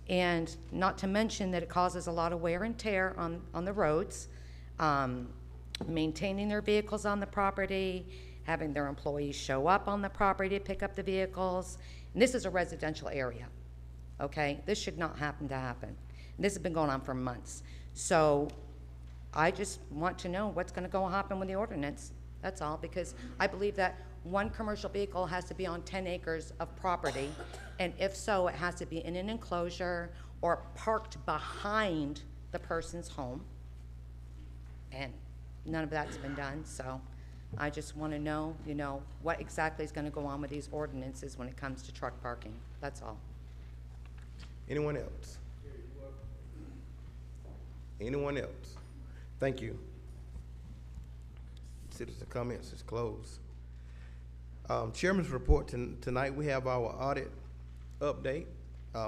And not to mention that it causes a lot of wear and tear on the roads, maintaining their vehicles on the property, having their employees show up on the property to pick up the vehicles. And this is a residential area, okay? This should not happen to happen. And this has been going on for months. So I just want to know what's going to happen with the ordinance. That's all, because I believe that one commercial vehicle has to be on 10 acres of property, and if so, it has to be in an enclosure or parked behind the person's home, and none of that's been done. So I just want to know, what exactly is going to go on with these ordinances when it comes to truck parking. That's all. Anyone else? Anyone else? Thank you. Citizen comments is closed. Chairman's report tonight. We have our audit update.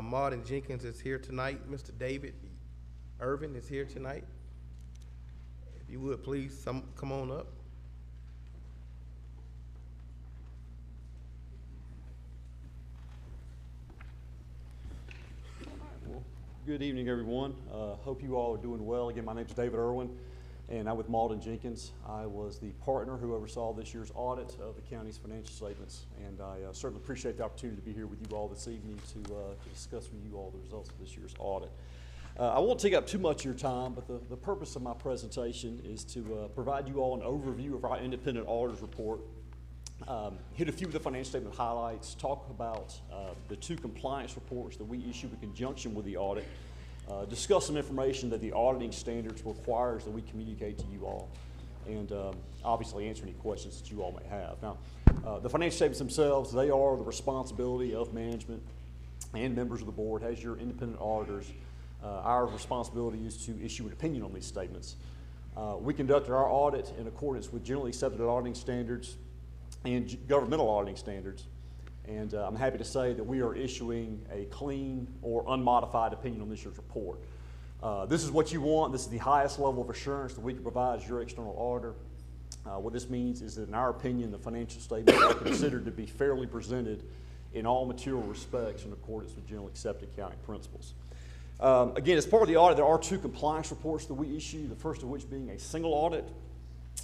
Martin Jenkins is here tonight. Mr. David Irvin is here tonight. If you would please come on up. Good evening, everyone. Hope you all are doing well. Again, my name is David Irwin, and I'm with Malden Jenkins. I was the partner who oversaw this year's audit of the county's financial statements, and I certainly appreciate the opportunity to be here with you all this evening to discuss with you all the results of this year's audit. I won't take up too much of your time, but the purpose of my presentation is to provide you all an overview of our independent auditor's report, hit a few of the financial statement highlights, talk about the 2 compliance reports that we issue in conjunction with the audit, discuss some information that the auditing standards requires that we communicate to you all, and obviously answer any questions that you all may have. Now, the financial statements themselves, they are the responsibility of management and members of the board. As your independent auditors, our responsibility is to issue an opinion on these statements. We conducted our audit in accordance with generally accepted auditing standards and governmental auditing standards, and I'm happy to say that we are issuing a clean or unmodified opinion on this year's report. This is what you want. This is the highest level of assurance that we can provide as your external auditor. What this means is that in our opinion, the financial statements are considered to be fairly presented in all material respects in accordance with generally accepted accounting principles. Again, as part of the audit, there are 2 compliance reports that we issue, the first of which being a single audit.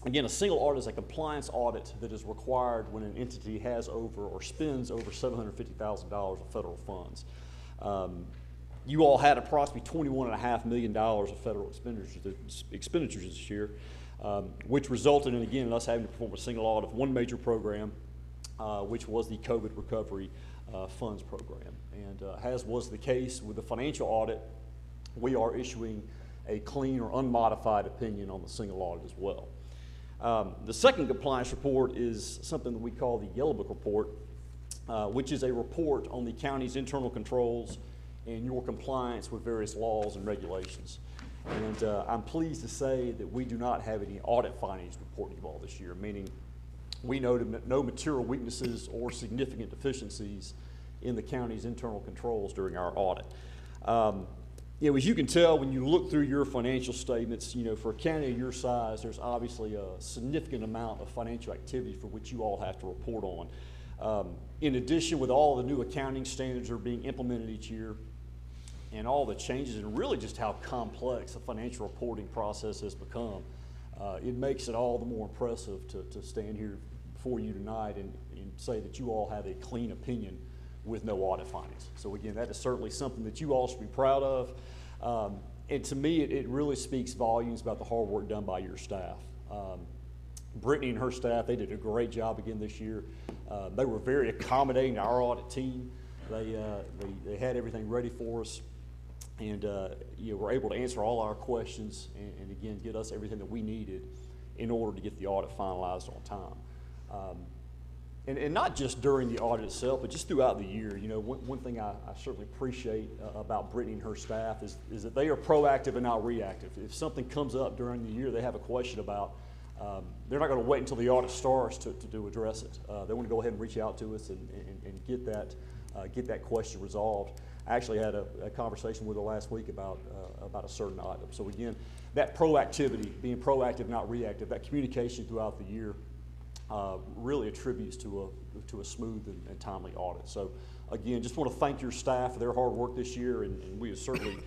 Again, a single audit is a compliance audit that is required when an entity has over or spends over $750,000 of federal funds. You all had approximately $21.5 million of federal expenditures this year, which resulted in, again, us having to perform a single audit of one major program, which was the COVID Recovery Funds Program. And as was the case with the financial audit, we are issuing a clean or unmodified opinion on the single audit as well. The second compliance report is something that we call the Yellow Book Report, which is a report on the county's internal controls and your compliance with various laws and regulations. And I'm pleased to say that we do not have any audit findings to report to you all this year, meaning we noted no material weaknesses or significant deficiencies in the county's internal controls during our audit. As you can tell when you look through your financial statements, for a county of your size, there's obviously a significant amount of financial activity for which you all have to report on. In addition, with all the new accounting standards that are being implemented each year and all the changes and really just how complex the financial reporting process has become, it makes it all the more impressive to stand here before you tonight and say that you all have a clean opinion with no audit findings. So again, that is certainly something that you all should be proud of. And to me, it really speaks volumes about the hard work done by your staff. Brittany and her staff, they did a great job again this year. They were very accommodating to our audit team. They had everything ready for us, and were able to answer all our questions and again, get us everything that we needed in order to get the audit finalized on time. And not just during the audit itself, but just throughout the year. One thing I certainly appreciate about Brittany and her staff is that they are proactive and not reactive. If something comes up during the year they have a question about, they're not going to wait until the audit starts to address it. They want to go ahead and reach out to us and get that question resolved. I actually had a conversation with her last week about a certain item. So again, that proactivity, being proactive, not reactive, that communication throughout the year really attributes to a smooth and timely audit. So again, just want to thank your staff for their hard work this year, and we have certainly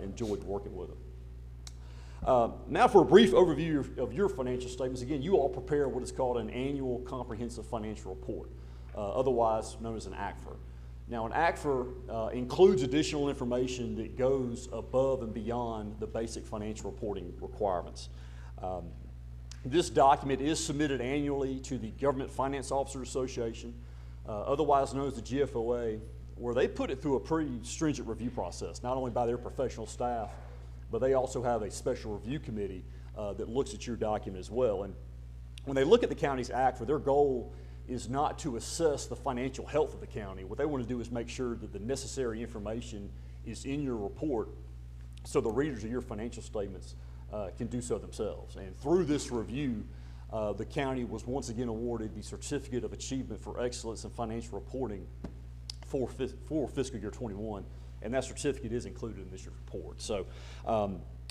enjoyed working with them. Now for a brief overview of your financial statements. Again, you all prepare what is called an annual comprehensive financial report, otherwise known as an ACFR. Now an ACFR includes additional information that goes above and beyond the basic financial reporting requirements. This document is submitted annually to the Government Finance Officers Association, otherwise known as the GFOA, where they put it through a pretty stringent review process, not only by their professional staff, but they also have a special review committee that looks at your document as well. And when they look at the county's ACFR, their goal is not to assess the financial health of the county. What they want to do is make sure that the necessary information is in your report so the readers of your financial statements can do so themselves. And through this review, the county was once again awarded the Certificate of Achievement for Excellence in Financial Reporting for fiscal year 21, and that certificate is included in this year's report. So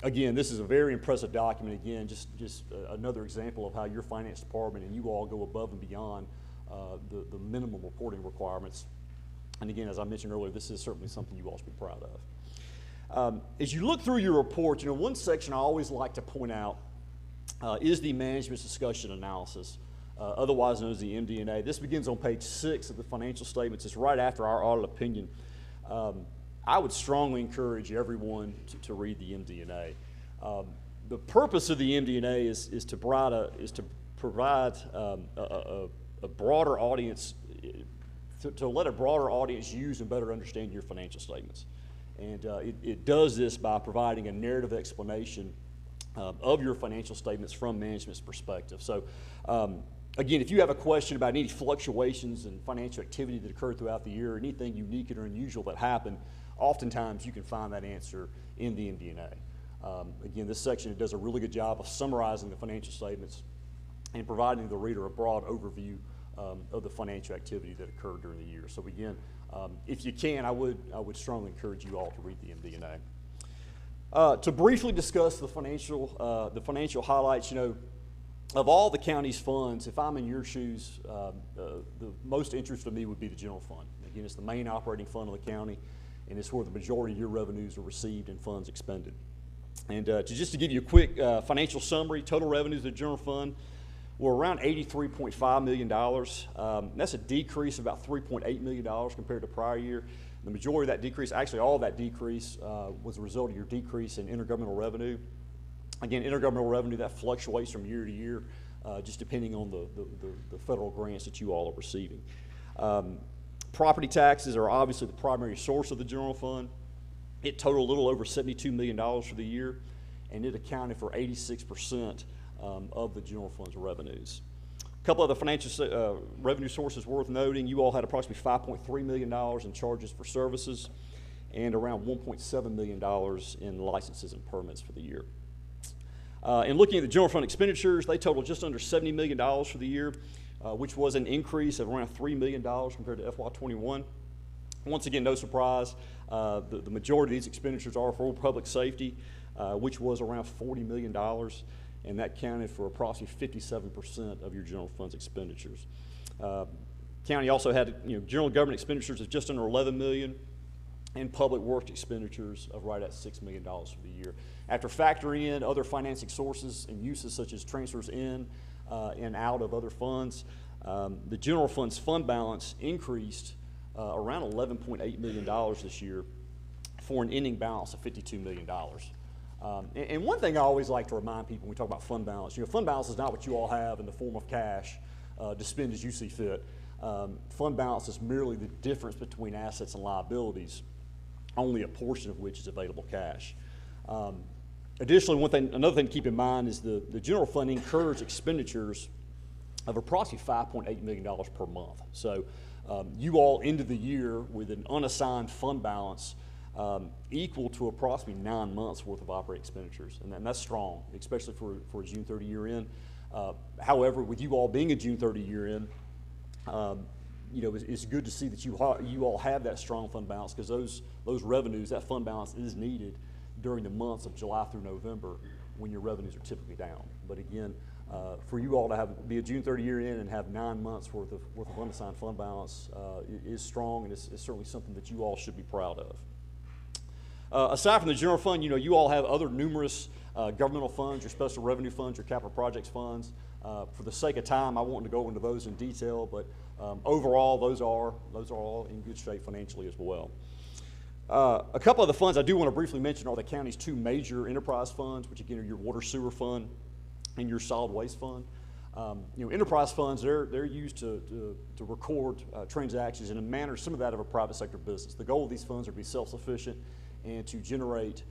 again, this is a very impressive document. Again, just another example of how your finance department and you all go above and beyond the minimum reporting requirements. And again, as I mentioned earlier, this is certainly something you all should be proud of. As you look through your report, you know, one section I always like to point out is the management's discussion analysis, otherwise known as the MD&A. This begins on page 6 of the financial statements. It's right after our audit opinion. I would strongly encourage everyone to read the MD&A. The purpose of the MD&A is to provide a broader audience, to let a broader audience use and better understand your financial statements. And it does this by providing a narrative explanation of your financial statements from management's perspective. So again, if you have a question about any fluctuations in financial activity that occurred throughout the year, or anything unique or unusual that happened, oftentimes you can find that answer in the MD&A. Again, this section does a really good job of summarizing the financial statements and providing the reader a broad overview of the financial activity that occurred during the year. So again, if you can, I would strongly encourage you all to read the MD&A. To briefly discuss the financial highlights, you know, of all the county's funds, if I'm in your shoes, the most interest to me would be the general fund. Again, it's the main operating fund of the county, and it's where the majority of your revenues are received and funds expended. And just to give you a quick financial summary, total revenues of the general fund were around $83.5 million. That's a decrease of about $3.8 million compared to prior year. The majority of that decrease, actually all of that decrease, was a result of your decrease in intergovernmental revenue. Again, intergovernmental revenue, that fluctuates from year to year, just depending on the federal grants that you all are receiving. Property taxes are obviously the primary source of the general fund. It totaled a little over $72 million for the year, and it accounted for 86% of the general fund's revenues. A couple of the financial revenue sources worth noting: you all had approximately $5.3 million in charges for services and around $1.7 million in licenses and permits for the year. In looking at the general fund expenditures, they totaled just under $70 million for the year, which was an increase of around $3 million compared to FY21. Once again, no surprise, the majority of these expenditures are for public safety, which was around $40 million, and that counted for approximately 57% of your general fund's expenditures. County also had, you know, general government expenditures of just under $11 million, and public works expenditures of right at $6 million for the year. After factoring in other financing sources and uses such as transfers in and out of other funds, the general fund's fund balance increased around $11.8 million this year for an ending balance of $52 million. And one thing I always like to remind people when we talk about fund balance, you know, fund balance is not what you all have in the form of cash to spend as you see fit. Fund balance is merely the difference between assets and liabilities, only a portion of which is available cash. Additionally, another thing to keep in mind is the general fund incurs expenditures of approximately $5.8 million per month. So you all ended the year with an unassigned fund balance equal to approximately 9 months worth of operating expenditures, and that's strong, especially for a June 30 year end. However, with you all being a June 30 year end, you know, it's good to see that you all have that strong fund balance, because those revenues, that fund balance is needed during the months of July through November when your revenues are typically down. But again, for you all to be a June 30 year end and have 9 months worth of unassigned fund balance is strong, and it's certainly something that you all should be proud of. Aside from the general fund, you know, you all have other numerous governmental funds, your special revenue funds, your capital projects funds. For the sake of time, I won't go into those in detail, but overall, those are all in good shape financially as well. A couple of the funds I do want to briefly mention are the county's 2 major enterprise funds, which again are your water sewer fund and your solid waste fund. You know, enterprise funds, they're used to record transactions in a manner, some of that of a private sector business. The goal of these funds are to be self-sufficient and to generate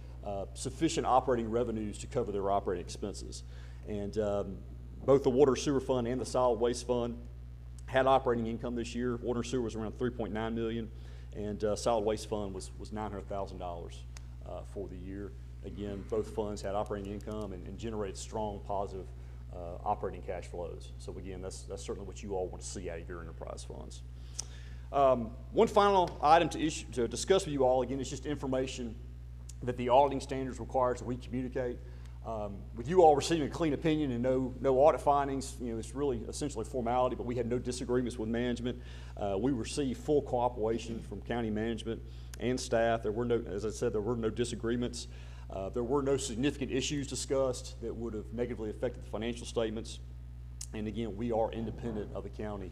sufficient operating revenues to cover their operating expenses. And both the water sewer fund and the solid waste fund had operating income this year. Water sewer was around $3.9 million, and solid waste fund was $900,000 for the year. Again, both funds had operating income and generated strong positive operating cash flows. So again, that's certainly what you all want to see out of your enterprise funds. One final item to discuss with you all, again, is just information that the auditing standards requires that we communicate. With you all receiving a clean opinion and no audit findings, it's really essentially formality, but we had no disagreements with management. We received full cooperation from county management and staff. There were no, as I said, there were no disagreements. There were no significant issues discussed that would have negatively affected the financial statements. And again, we are independent of the county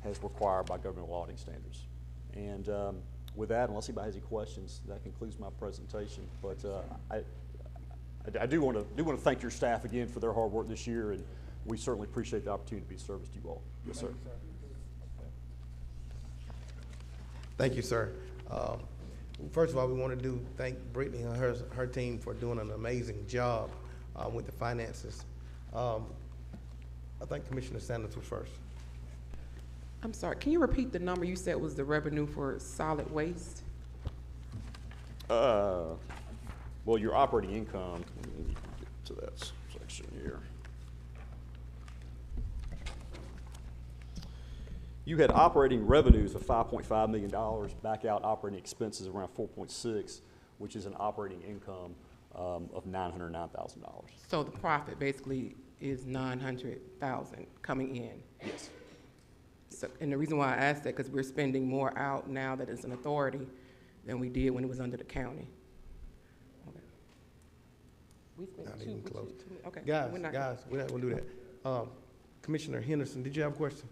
as required by governmental auditing standards. And with that, unless anybody has any questions, that concludes my presentation. But I do want to thank your staff again for their hard work this year, and we certainly appreciate the opportunity to be of service to you all. Yes, sir. Thank you, sir. First of all, we want to thank Brittany and her team for doing an amazing job with the finances. I think Commissioner Sanders was first. I'm sorry, can you repeat the number you said was the revenue for solid waste? Well, your operating income, let me get to that section here. You had operating revenues of $5.5 million, back out operating expenses around 4.6, which is an operating income of $909,000. So the profit basically is $900,000 coming in? Yes. So, and the reason why I asked that, because we're spending more out now that it's an authority than we did when it was under the county. Okay. We spent Not even close. Okay. Guys, we're not gonna do that. Commissioner Henderson, did you have a question?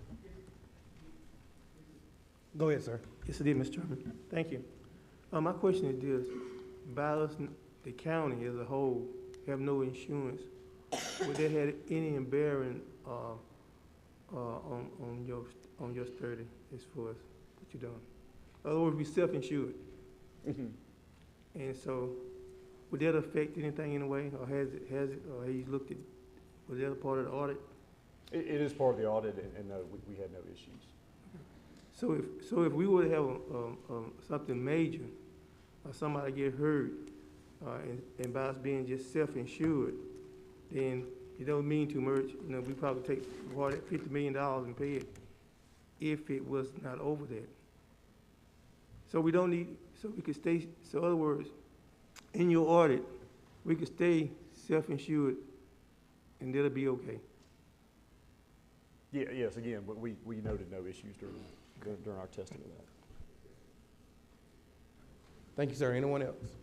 Go ahead, sir. Yes, I did, Mr. Chairman. Thank you. My question is this: by us, the county as a whole, have no insurance. Would that have any bearing on your study as far as what you done? In other words, we self-insured. Mm-hmm. And so, would that affect anything in a way, or has it, or have you looked at, was that a part of the audit? It is part of the audit, and no, we had no issues. So if we were to have something major, or somebody get hurt, and by us being just self-insured, then it don't mean too much. We probably take part of $50 million and pay it if it was not over that. So we don't need, so we could stay, so in other words, in your audit, we could stay self-insured and that'll be okay. Yeah, yes, again, but we noted no issues during our testing of that. Thank you, sir. Anyone else?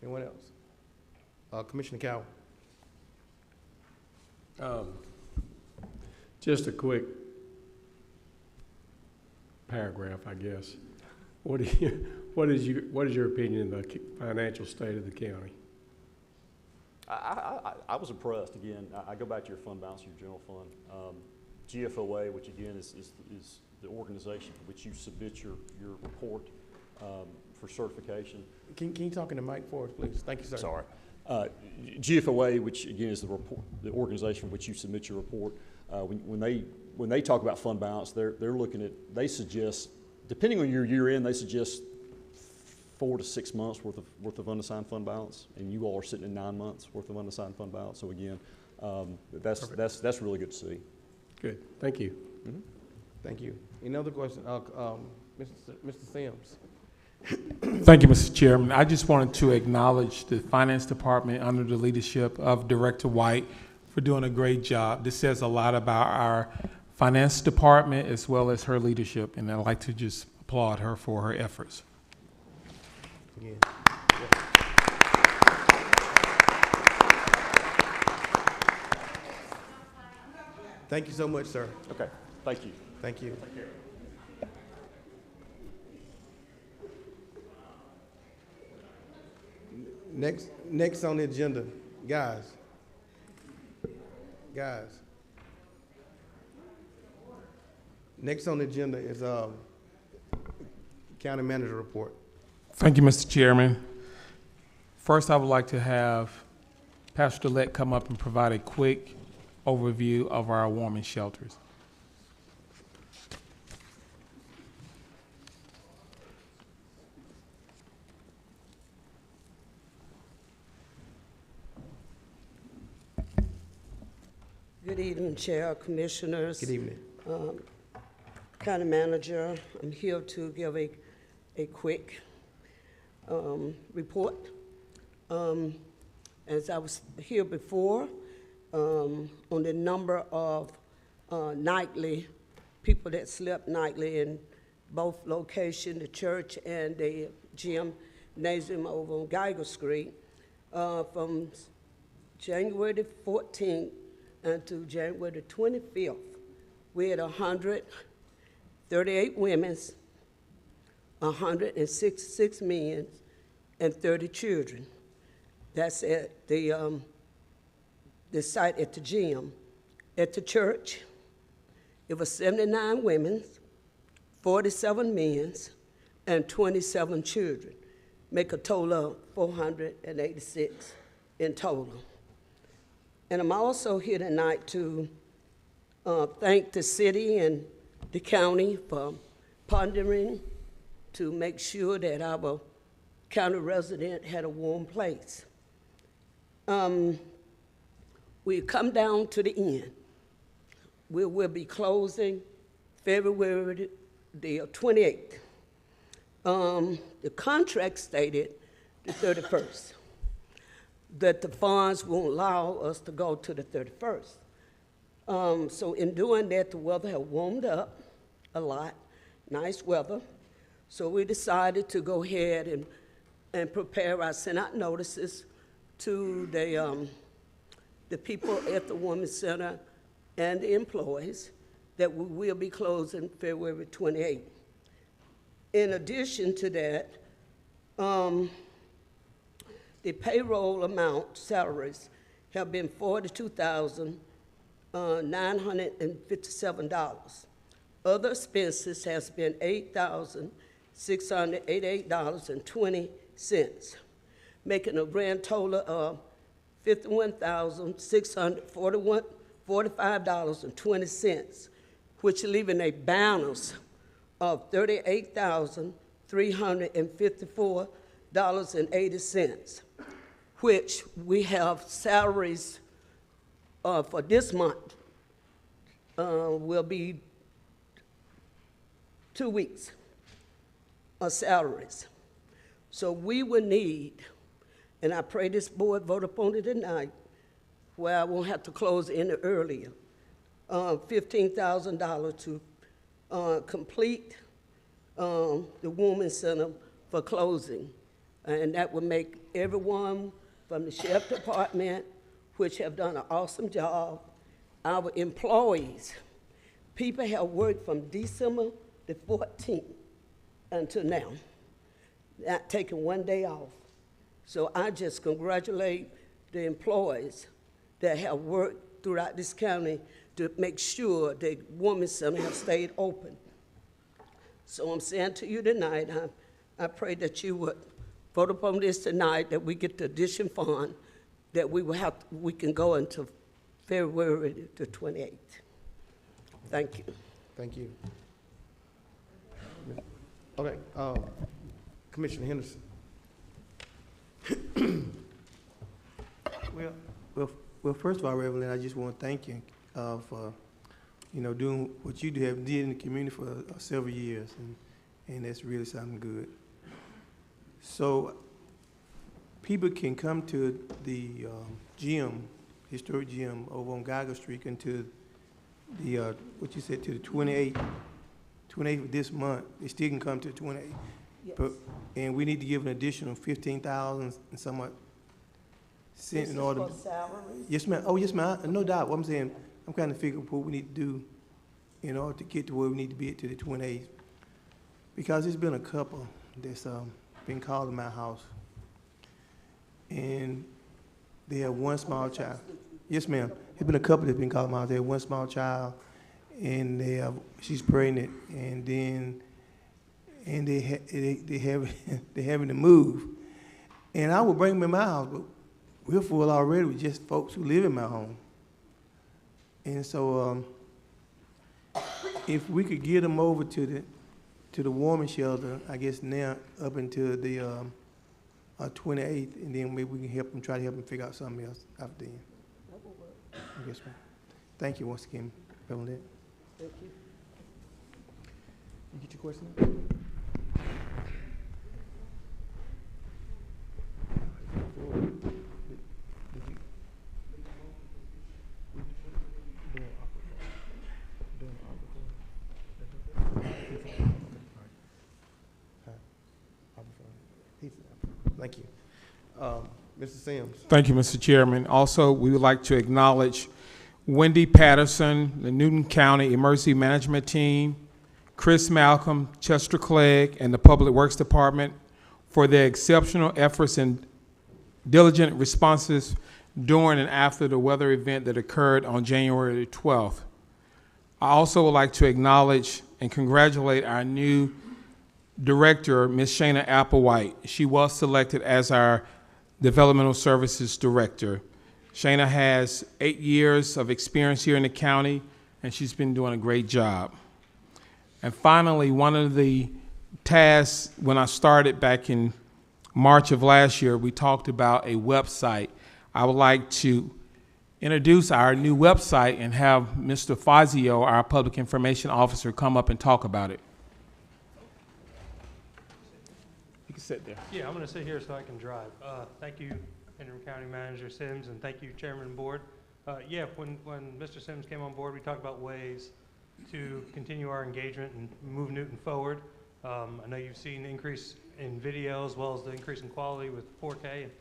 Anyone else? Commissioner Cowell. Just a quick paragraph, I guess. What is your opinion of the financial state of the county? I was impressed. Again, I go back to your fund balance, your general fund. GFOA, which again is the organization for which you submit your report for certification. Can you talk in the mic for us, please? Thank you, sir. Sorry. GFOA, which again is the organization for which you submit your report, when they talk about fund balance, they're looking at, they suggest, depending on your year end, they suggest 4 to 6 months worth of unassigned fund balance, and you all are sitting in 9 months worth of unassigned fund balance. So again, that's really good to see. Good. Thank you. Mm-hmm. Thank you. Any other question? Mr. Sims. Thank you, Mr. Chairman. I just wanted to acknowledge the Finance Department under the leadership of Director White for doing a great job. This says a lot about our Finance Department as well as her leadership, and I'd like to just applaud her for her efforts. Yeah. Thank you so much, sir. Okay. Thank you. Thank you. Take care. Next on the agenda, guys. Next on the agenda is County Manager Report. Thank you, Mr. Chairman. First, I would like to have Pastor Lett come up and provide a quick overview of our warming shelters. Good evening, Chair, Commissioners. Good evening. County Manager, I'm here to give a quick report. As I was here before, on the number of nightly, people that slept nightly in both locations, the church and the gymnasium over on Geiger Street, from January the 14th until January the 25th, we had 138 women, 166 men, and 30 children. That's at the site at the gym. At the church, it was 79 women, 47 men, and 27 children, make a total of 486 in total. And I'm also here tonight to thank the city and the county for pondering to make sure that our county resident had a warm place. We come down to the end. We will be closing February the 28th. The contract stated the 31st, that the funds won't allow us to go to the 31st. So in doing that, the weather had warmed up a lot, nice weather. So we decided to go ahead and prepare. I sent out notices to the people at the Women's Center and the employees that we will be closing February 28th. In addition to that, the payroll amount, salaries, have been $42,957. Other expenses has been $8,688.20, making a grand total of $51,645.20, which leaving a balance of $38,354.80, which we have salaries for this month will be 2 weeks of salaries. So we will need, and I pray this board vote upon it tonight, where I won't have to close any earlier, $15,000 to complete the Women's Center for closing. And that will make everyone from the Sheriff Department, which have done an awesome job, our employees, people have worked from December the 14th until now, not taking one day off. So I just congratulate the employees that have worked throughout this county to make sure the Women's Center have stayed open. So I'm saying to you tonight, I pray that you would vote upon this tonight, that we get the addition fund, that we can go into February the 28th. Thank you. Thank you. Okay, Commissioner Henderson. Well, first of all, Reverend, I just want to thank you for, doing what you have did in the community for several years, and that's really something good. So, people can come to the gym, historic gym over on Geiger Street, and to the what you said, to the 28th of this month. They still can come to the 28th. Yes. And we need to give an additional 15,000 and somewhat cents in order. For salaries? Yes, ma'am. Oh, yes, ma'am. No doubt. What I'm saying, I'm kind of figuring what we need to do in order to get to where we need to be at to the 28th. Because there's been a couple that's been called in my house, and they have one small child. Yes, ma'am. There's been a couple that's been called in my house. They have one small child, and she's pregnant, and then they're having to move. And I would bring them in my house, but we're full already with just folks who live in my home. And so if we could get them over to the warming shelter, I guess now up until the 28th, and then maybe we can try to help them figure out something else after then. That will work. Yes, ma'am. Thank you once again, Reverend. Thank you. You get your question? Thank you. Mr. Sims. Thank you, Mr. Chairman. Also, we would like to acknowledge Wendy Patterson, the Newton County Emergency Management Team, Chris Malcolm, Chester Clegg, and the Public Works Department for their exceptional efforts and diligent responses during and after the weather event that occurred on January 12th. I also would like to acknowledge and congratulate our new director, Ms. Shana Applewhite. She was selected as our Developmental Services Director. Shana has 8 years of experience here in the county, and she's been doing a great job. And finally, one of the tasks when I started back in March of last year, we talked about a website. I would like to introduce our new website and have Mr. Fazio, our Public Information Officer, come up and talk about it. You can sit there. Yeah, I'm going to sit here so I can drive. Thank you, Interim County Manager Sims, and thank you, Chairman and Board. Yeah, when Mr. Sims came on board, we talked about ways to continue our engagement and move Newton forward. I know you've seen the increase in video as well as the increase in quality with 4K. And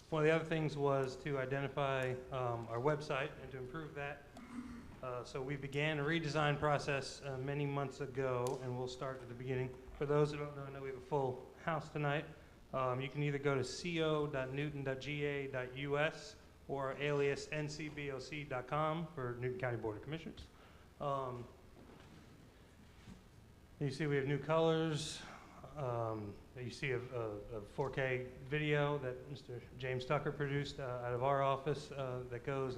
one of the other things was to identify our website and to improve that. So we began a redesign process many months ago, and we'll start at the beginning. For those who don't know, I know we have a full house tonight. You can either go to co.newton.ga.us or alias ncboc.com for Newton County Board of Commissioners. You see we have new colors. You see a 4K video that Mr. James Tucker produced out of our office that goes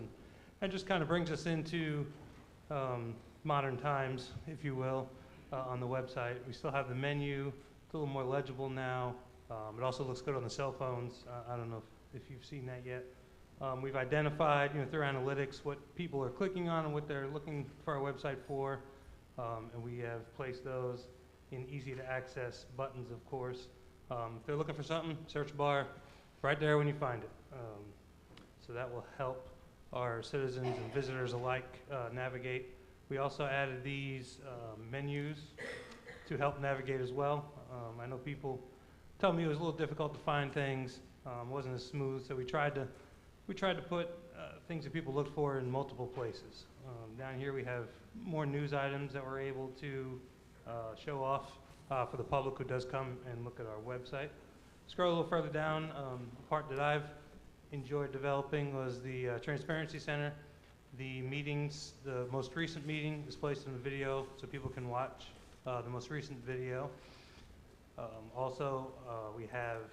and just kind of brings us into modern times, if you will, on the website. We still have the menu. It's a little more legible now. It also looks good on the cell phones. I don't know if you've seen that yet. We've identified, through analytics, what people are clicking on and what they're looking for our website for, and we have placed those in easy-to-access buttons, of course. If they're looking for something, search bar, right there when you find it. So that will help our citizens and visitors alike navigate. We also added these menus to help navigate as well. I know people tell me it was a little difficult to find things, wasn't as smooth, so we tried to put things that people look for in multiple places. Down here we have more news items that we're able to show off for the public who does come and look at our website. Scroll a little further down, the part that I've enjoyed developing was the Transparency Center. The meetings, the most recent meeting is placed in the video so people can watch the most recent video. Also, we have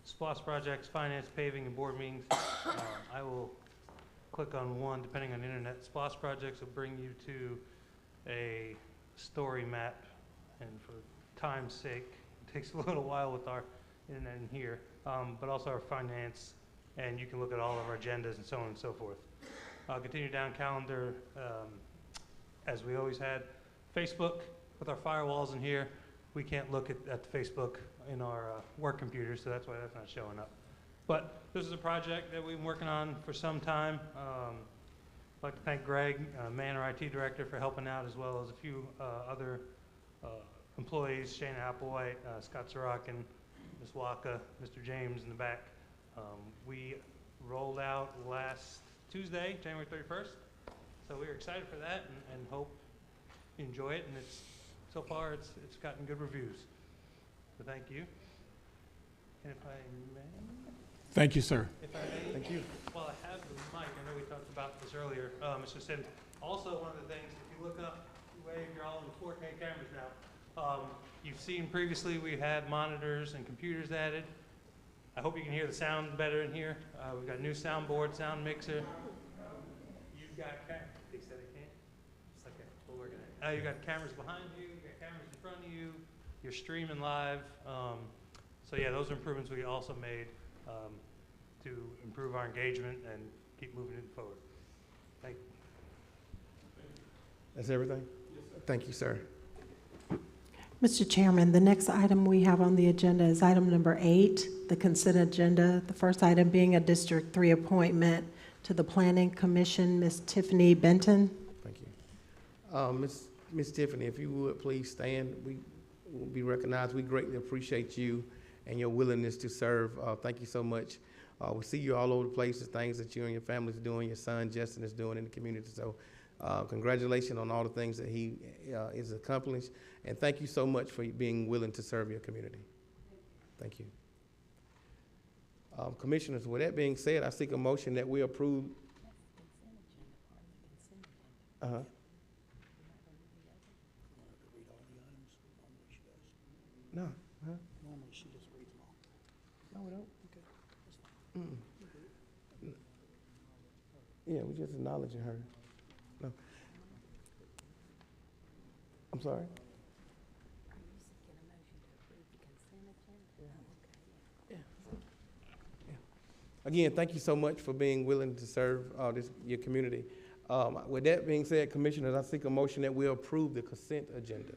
SPLOS projects, finance, paving, and board meetings. I will click on one depending on the internet. SPLOS projects will bring you to a story map, and for time's sake, it takes a little while with our internet in here, but also our finance, and you can look at all of our agendas and so on and so forth. Continue down calendar, as we always had. Facebook, with our firewalls in here, we can't look at the Facebook in our work computers, so that's why that's not showing up. But this is a project that we've been working on for some time. I'd like to thank Greg, our IT director, for helping out, as well as a few other employees, Shana Applewhite, Scott Sorokin, Ms. Waka, Mr. James in the back. We rolled out last Tuesday, January 31st, so we're excited for that and hope you enjoy it, and so far it's gotten good reviews. So thank you. And if I may. Thank you, sir. If I may. Thank you. While I have the mic, I know we talked about this earlier, Mr. Sims. Also, one of the things, if you look up, you're all in 4K cameras now. You've seen previously we had monitors and computers added. I hope you can hear the sound better in here. We've got a new soundboard, sound mixer. You've got they said it can't. It's okay. We'll work on it. You've got cameras behind you. You've got cameras in front of you. You're streaming live. So yeah, those are improvements we also made to improve our engagement and keep moving it forward. Thank you. That's everything? Yes, sir. Thank you, sir. Mr. Chairman, the next item we have on the agenda is item number 8, the consent agenda. The first item being a District 3 appointment to the Planning Commission, Ms. Tiffany Benton. Thank you. Ms. Tiffany, if you would please stand, we will be recognized. We greatly appreciate you and your willingness to serve. Thank you so much. We see you all over the place, the things that you and your family is doing, your son Justin is doing in the community. So congratulations on all the things that he is accomplished. And thank you so much for being willing to serve your community. Thank you. Commissioners, with that being said, I seek a motion that we approve. Uh-huh. No. Huh? Normally she just reads them all. No, we don't. Okay. Yeah, we're just acknowledging her. No. I'm sorry? Again, thank you so much for being willing to serve your community. With that being said, Commissioners, I seek a motion that we approve the consent agenda.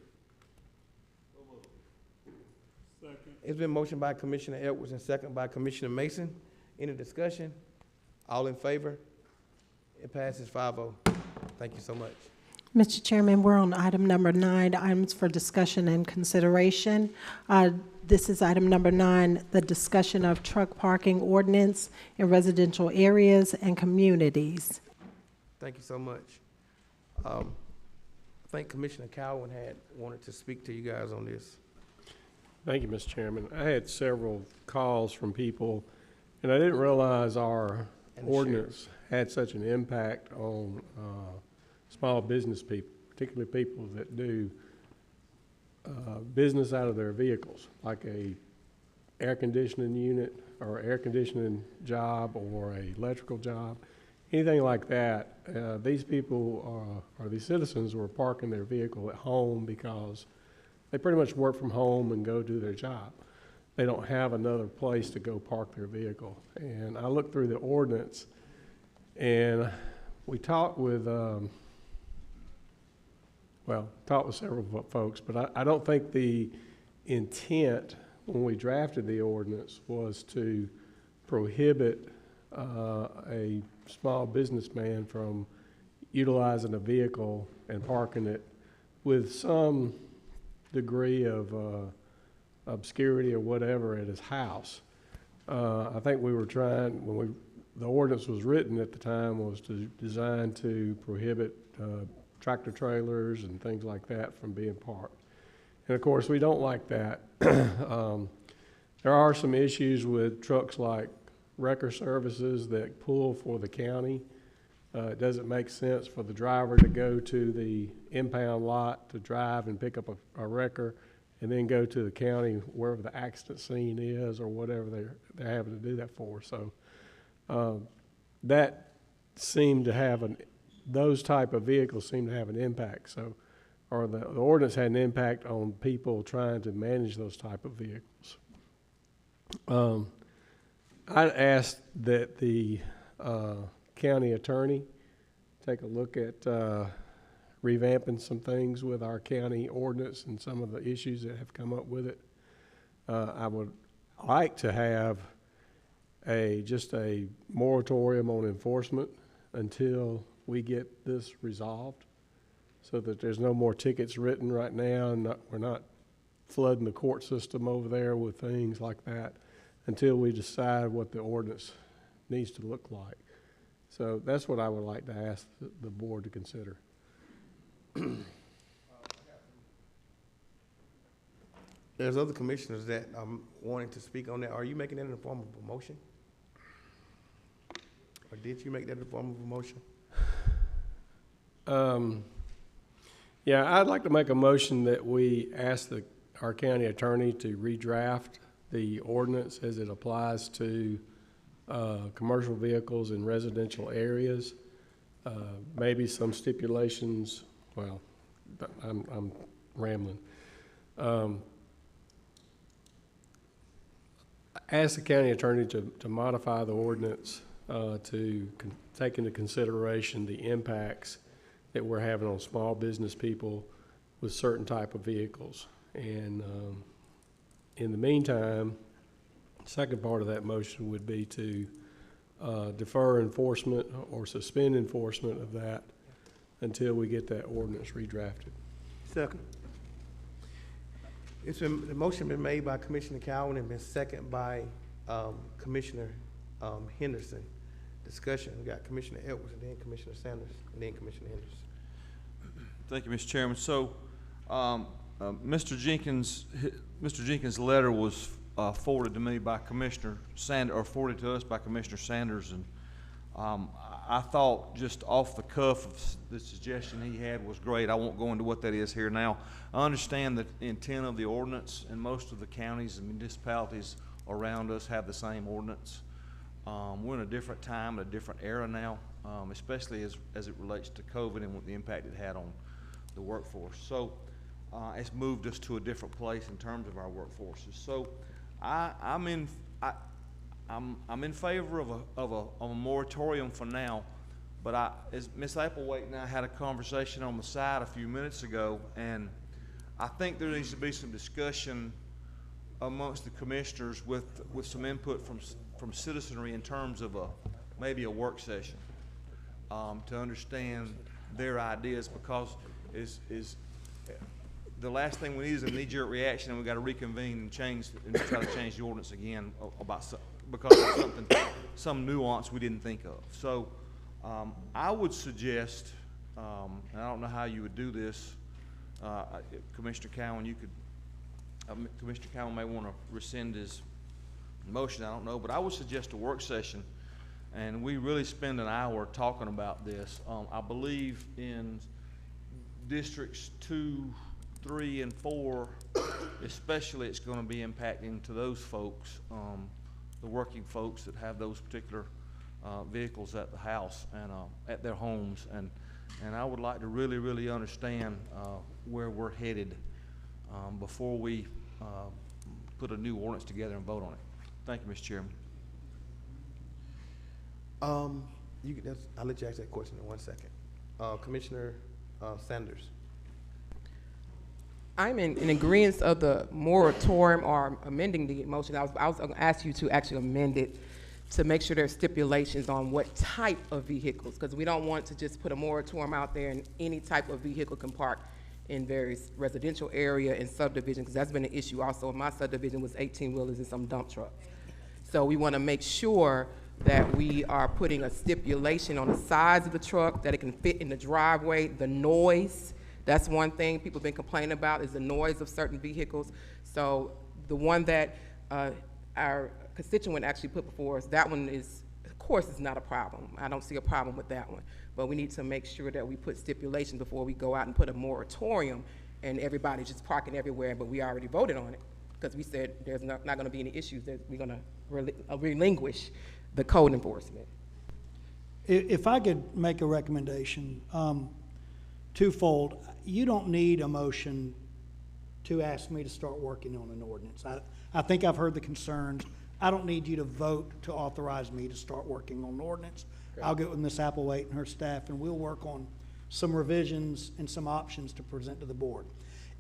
Second. It's been motioned by Commissioner Edwards and second by Commissioner Mason. Any discussion? All in favor? It passes 5-0. Thank you so much. Mr. Chairman, we're on item number 9, items for discussion and consideration. This is item number 9, the discussion of truck parking ordinance in residential areas and communities. Thank you so much. I think Commissioner Cowan had wanted to speak to you guys on this. Thank you, Mr. Chairman. I had several calls from people, and I didn't realize our ordinance had such an impact on small business people, particularly people that do business out of their vehicles, like a air conditioning unit or air conditioning job or a electrical job, anything like that. These people or these citizens were parking their vehicle at home because they pretty much work from home and go do their job. They don't have another place to go park their vehicle. And I looked through the ordinance, and we talked with several folks, but I don't think the intent when we drafted the ordinance was to prohibit a small businessman from utilizing a vehicle and parking it with some degree of obscurity or whatever at his house. I think we were trying, the ordinance was written at the time, was designed to prohibit tractor trailers and things like that from being parked. And of course, we don't like that. There are some issues with trucks like wrecker services that pull for the county. It doesn't make sense for the driver to go to the impound lot to drive and pick up a wrecker and then go to the county wherever the accident scene is or whatever they're having to do that for. So that seemed to have those type of vehicles seem to have an impact. So, or the ordinance had an impact on people trying to manage those type of vehicles. I asked that the county attorney take a look at revamping some things with our county ordinance and some of the issues that have come up with it. I would like to have just a moratorium on enforcement until we get this resolved, so that there's no more tickets written right now, and we're not flooding the court system over there with things like that until we decide what the ordinance needs to look like. So that's what I would like to ask the board to consider. There's other commissioners that wanting to speak on that. Are you making that in the form of a motion? Or did you make that in the form of a motion? Yeah, I'd like to make a motion that we ask our county attorney to redraft the ordinance as it applies to commercial vehicles in residential areas. Maybe some stipulations, well, I'm rambling. Ask the county attorney to modify the ordinance to take into consideration the impacts that we're having on small business people with certain type of vehicles. And in the meantime, the second part of that motion would be to defer enforcement or suspend enforcement of that until we get that ordinance redrafted. Second. The motion been made by Commissioner Cowan and been seconded by Commissioner Henderson. Discussion, we got Commissioner Edwards and then Commissioner Sanders and then Commissioner Henderson. Thank you, Mr. Chairman. So, Mr. Jenkins' letter was forwarded to me by Commissioner Sanders, or forwarded to us by Commissioner Sanders, and I thought just off the cuff of the suggestion he had was great. I won't go into what that is here now. I understand the intent of the ordinance, and most of the counties and municipalities around us have the same ordinance. We're in a different time, a different era now, especially as it relates to COVID and what the impact it had on the workforce. So it's moved us to a different place in terms of our workforces. So I'm in favor of a moratorium for now, but as Ms. Applewhite and I had a conversation on the side a few minutes ago, and I think there needs to be some discussion amongst the commissioners with some input from citizenry in terms of maybe a work session to understand their ideas, because the last thing we need is a knee-jerk reaction, and we've got to reconvene and try to change the ordinance again because of some nuance we didn't think of. So I would suggest, and I don't know how you would do this, Commissioner Cowan, Commissioner Cowan may want to rescind his motion, I don't know, but I would suggest a work session, and we really spend an hour talking about this. I believe in districts 2, 3, and 4, especially, it's going to be impacting to those folks, the working folks that have those particular vehicles at the house and at their homes, and I would like to really, really understand where we're headed before we put a new ordinance together and vote on it. Thank you, Mr. Chairman. I'll let you ask that question in 1 second. Commissioner Sanders. I'm in agreement of the moratorium or amending the motion. I was going to ask you to actually amend it to make sure there's stipulations on what type of vehicles, because we don't want to just put a moratorium out there and any type of vehicle can park in various residential area and subdivision, because that's been an issue also. In my subdivision was 18-wheelers and some dump trucks. So we want to make sure that we are putting a stipulation on the size of the truck, that it can fit in the driveway, the noise. That's one thing people have been complaining about, is the noise of certain vehicles. So the one that our constituent actually put before us, that one is, of course, is not a problem. I don't see a problem with that one. But we need to make sure that we put stipulations before we go out and put a moratorium and everybody's just parking everywhere, but we already voted on it because we said there's not going to be any issues, that we're going to relinquish the code enforcement. If I could make a recommendation, twofold. You don't need a motion to ask me to start working on an ordinance. I think I've heard the concerns. I don't need you to vote to authorize me to start working on an ordinance. Okay. I'll get with Ms. Applewhite and her staff, and we'll work on some revisions and some options to present to the board.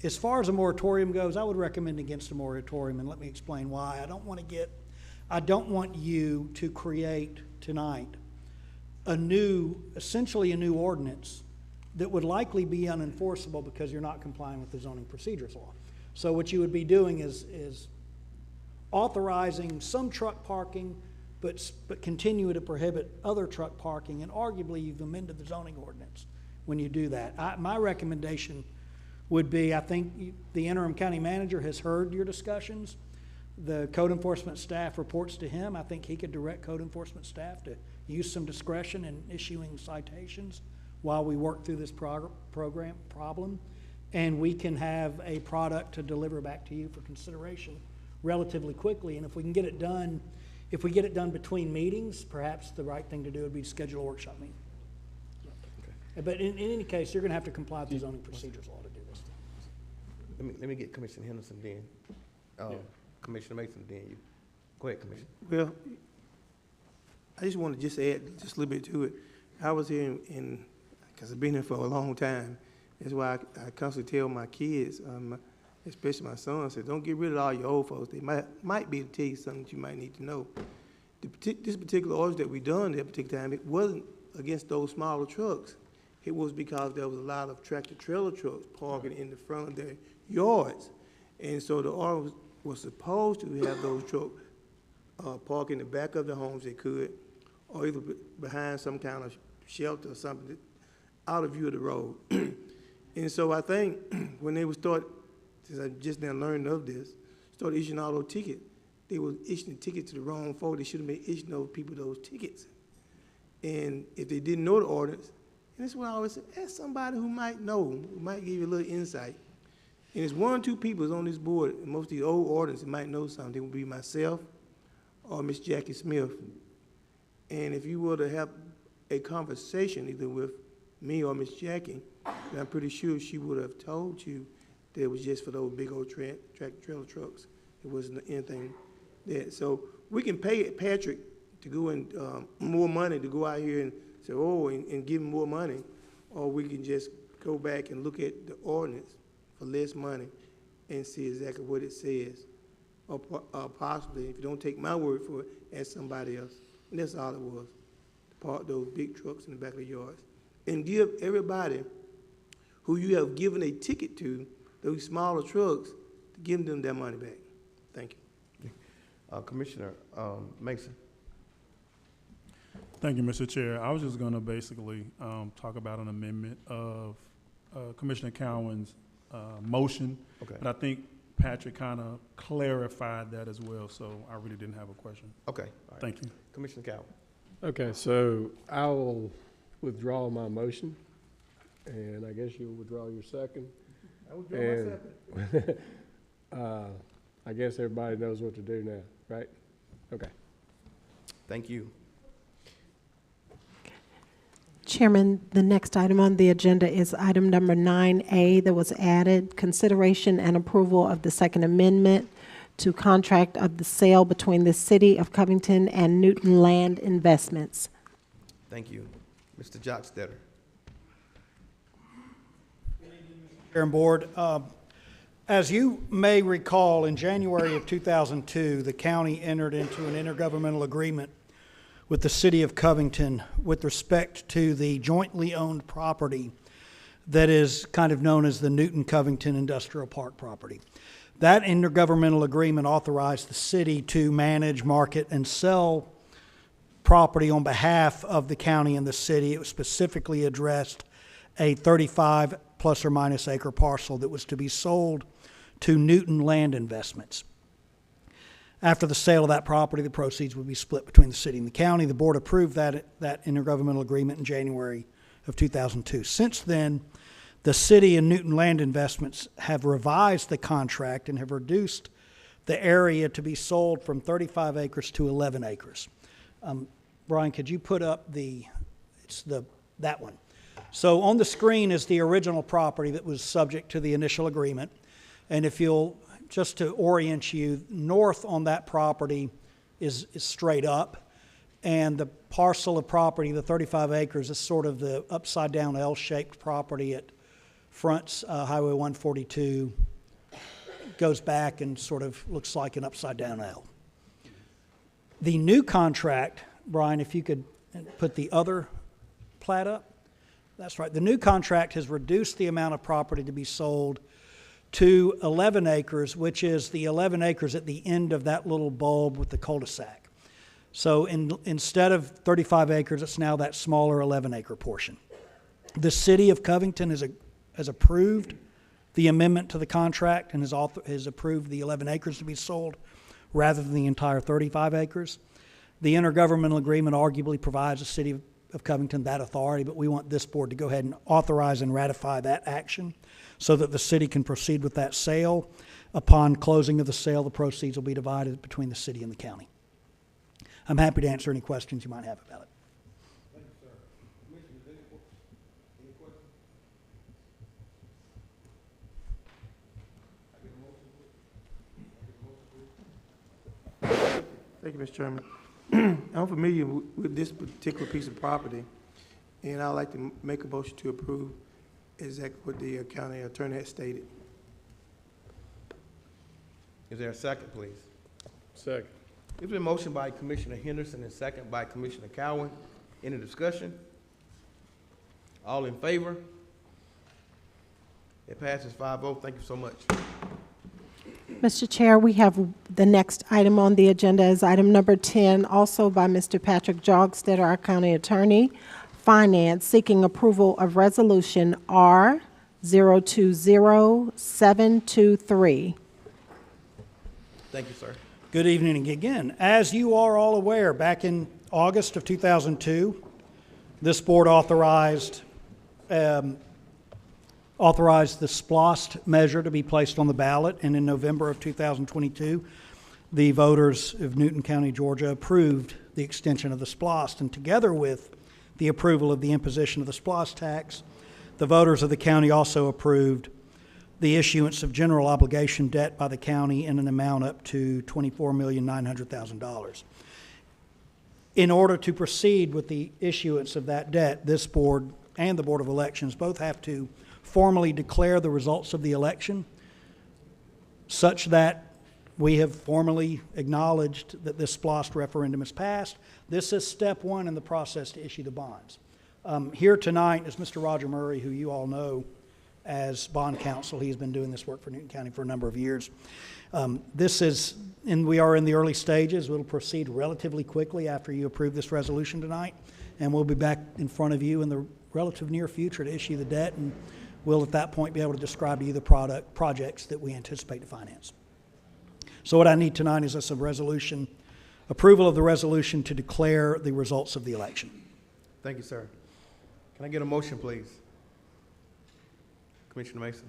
As far as a moratorium goes, I would recommend against a moratorium, and let me explain why. I don't want you to create tonight essentially a new ordinance that would likely be unenforceable because you're not complying with the zoning procedures law. So what you would be doing is authorizing some truck parking, but continue to prohibit other truck parking, and arguably you've amended the zoning ordinance when you do that. My recommendation would be, I think the interim county manager has heard your discussions. The code enforcement staff reports to him. I think he could direct code enforcement staff to use some discretion in issuing citations while we work through this problem, and we can have a product to deliver back to you for consideration relatively quickly. And if we can get it done, if we get it done between meetings, perhaps the right thing to do would be to schedule a workshop meeting. Okay. But in any case, you're going to have to comply with the zoning procedures law to do this. Let me get Commissioner Henderson then. Commissioner Mason, then you. Go ahead, Commissioner. Well, I just want to just add just a little bit to it. I was here because I've been here for a long time. That's why I constantly tell my kids, especially my son, I said, don't get rid of all your old folks. They might be able to tell you something that you might need to know. This particular ordinance that we done at that particular time, it wasn't against those smaller trucks. It was because there was a lot of tractor trailer trucks parking in the front of their yards. And so the order was supposed to have those trucks park in the back of the homes they could, or either behind some kind of shelter or something out of view of the road. And so I think when they would start, since I just now learned of this, started issuing all those tickets, they were issuing tickets to the wrong folk. They should have been issuing those people those tickets. And if they didn't know the ordinance, and that's what I always say, ask somebody who might know, who might give you a little insight. And it's one or two people on this board, and most of the old ordinance that might know something. It would be myself or Miss Jackie Smith. And if you were to have a conversation either with me or Miss Jackie, then I'm pretty sure she would have told you that it was just for those big old trailer trucks. It wasn't anything there. So we can pay Patrick to go and more money to go out here and say, oh, and give him more money, or we can just go back and look at the ordinance for less money and see exactly what it says. Or possibly, if you don't take my word for it, ask somebody else. And that's all it was, to park those big trucks in the back of the yards. And give everybody who you have given a ticket to, those smaller trucks, to give them their money back. Thank you. Commissioner Mason. Thank you, Mr. Chair. I was just going to basically talk about an amendment of Commissioner Cowan's motion. Okay. But I think Patrick kind of clarified that as well, so I really didn't have a question. Okay. All right. Thank you. Commissioner Cowan. Okay, so I will withdraw my motion, and I guess you'll withdraw your second. I withdraw my second. I guess everybody knows what to do now, right? Okay. Thank you. Chairman, the next item on the agenda is item number 9A that was added, consideration and approval of the Second Amendment to contract of the sale between the City of Covington and Newton Land Investments. Thank you. Mr. Jockstetter. Chair and Board, as you may recall, in January of 2002, the county entered into an intergovernmental agreement with the City of Covington with respect to the jointly owned property that is kind of known as the Newton Covington Industrial Park property. That intergovernmental agreement authorized the city to manage, market, and sell property on behalf of the county and the city. It was specifically addressed a 35 plus or minus acre parcel that was to be sold to Newton Land Investments. After the sale of that property, the proceeds would be split between the city and the county. The board approved that intergovernmental agreement in January of 2002. Since then, the city and Newton Land Investments have revised the contract and have reduced the area to be sold from 35 acres to 11 acres. Brian, could you put up that one? So on the screen is the original property that was subject to the initial agreement. And if you'll, just to orient you, north on that property is straight up. And the parcel of property, the 35 acres, is sort of the upside down L-shaped property. It fronts Highway 142, goes back and sort of looks like an upside down L. The new contract, Brian, if you could put the other plat up. That's right. The new contract has reduced the amount of property to be sold to 11 acres, which is the 11 acres at the end of that little bulb with the cul-de-sac. So instead of 35 acres, it's now that smaller 11-acre portion. The City of Covington has approved the amendment to the contract and has approved the 11 acres to be sold rather than the entire 35 acres. The intergovernmental agreement arguably provides the City of Covington that authority, but we want this board to go ahead and authorize and ratify that action so that the city can proceed with that sale. Upon closing of the sale, the proceeds will be divided between the city and the county. I'm happy to answer any questions you might have about it. Thank you, sir. Commissioners, any questions? Thank you, Mr. Chairman. I'm familiar with this particular piece of property, and I'd like to make a motion to approve exactly what the county attorney has stated. Is there a second, please? Second. It's been motioned by Commissioner Henderson and second by Commissioner Cowan. Any discussion? All in favor? It passes 5-0. Thank you so much. Mr. Chair, we have the next item on the agenda is item number 10, also by Mr. Patrick Jogstead, our County Attorney, Finance, seeking approval of Resolution R020723. Thank you, sir. Good evening again. As you are all aware, back in August of 2002, this board authorized the SPLOST measure to be placed on the ballot, and in November of 2022, the voters of Newton County, Georgia approved the extension of the SPLOST, and together with the approval of the imposition of the SPLOST tax, the voters of the county also approved the issuance of general obligation debt by the county in an amount up to $24,900,000. In order to proceed with the issuance of that debt, this board and the Board of Elections both have to formally declare the results of the election such that we have formally acknowledged that this SPLOST referendum is passed. This is step one in the process to issue the bonds. Here tonight is Mr. Roger Murray, who you all know as bond counsel. He's been doing this work for Newton County for a number of years. We are in the early stages. We'll proceed relatively quickly after you approve this resolution tonight, and we'll be back in front of you in the relative near future to issue the debt, and we'll at that point be able to describe to you the projects that we anticipate to finance. So what I need tonight is a resolution, approval of the resolution to declare the results of the election. Thank you, sir. Can I get a motion, please? Commissioner Mason.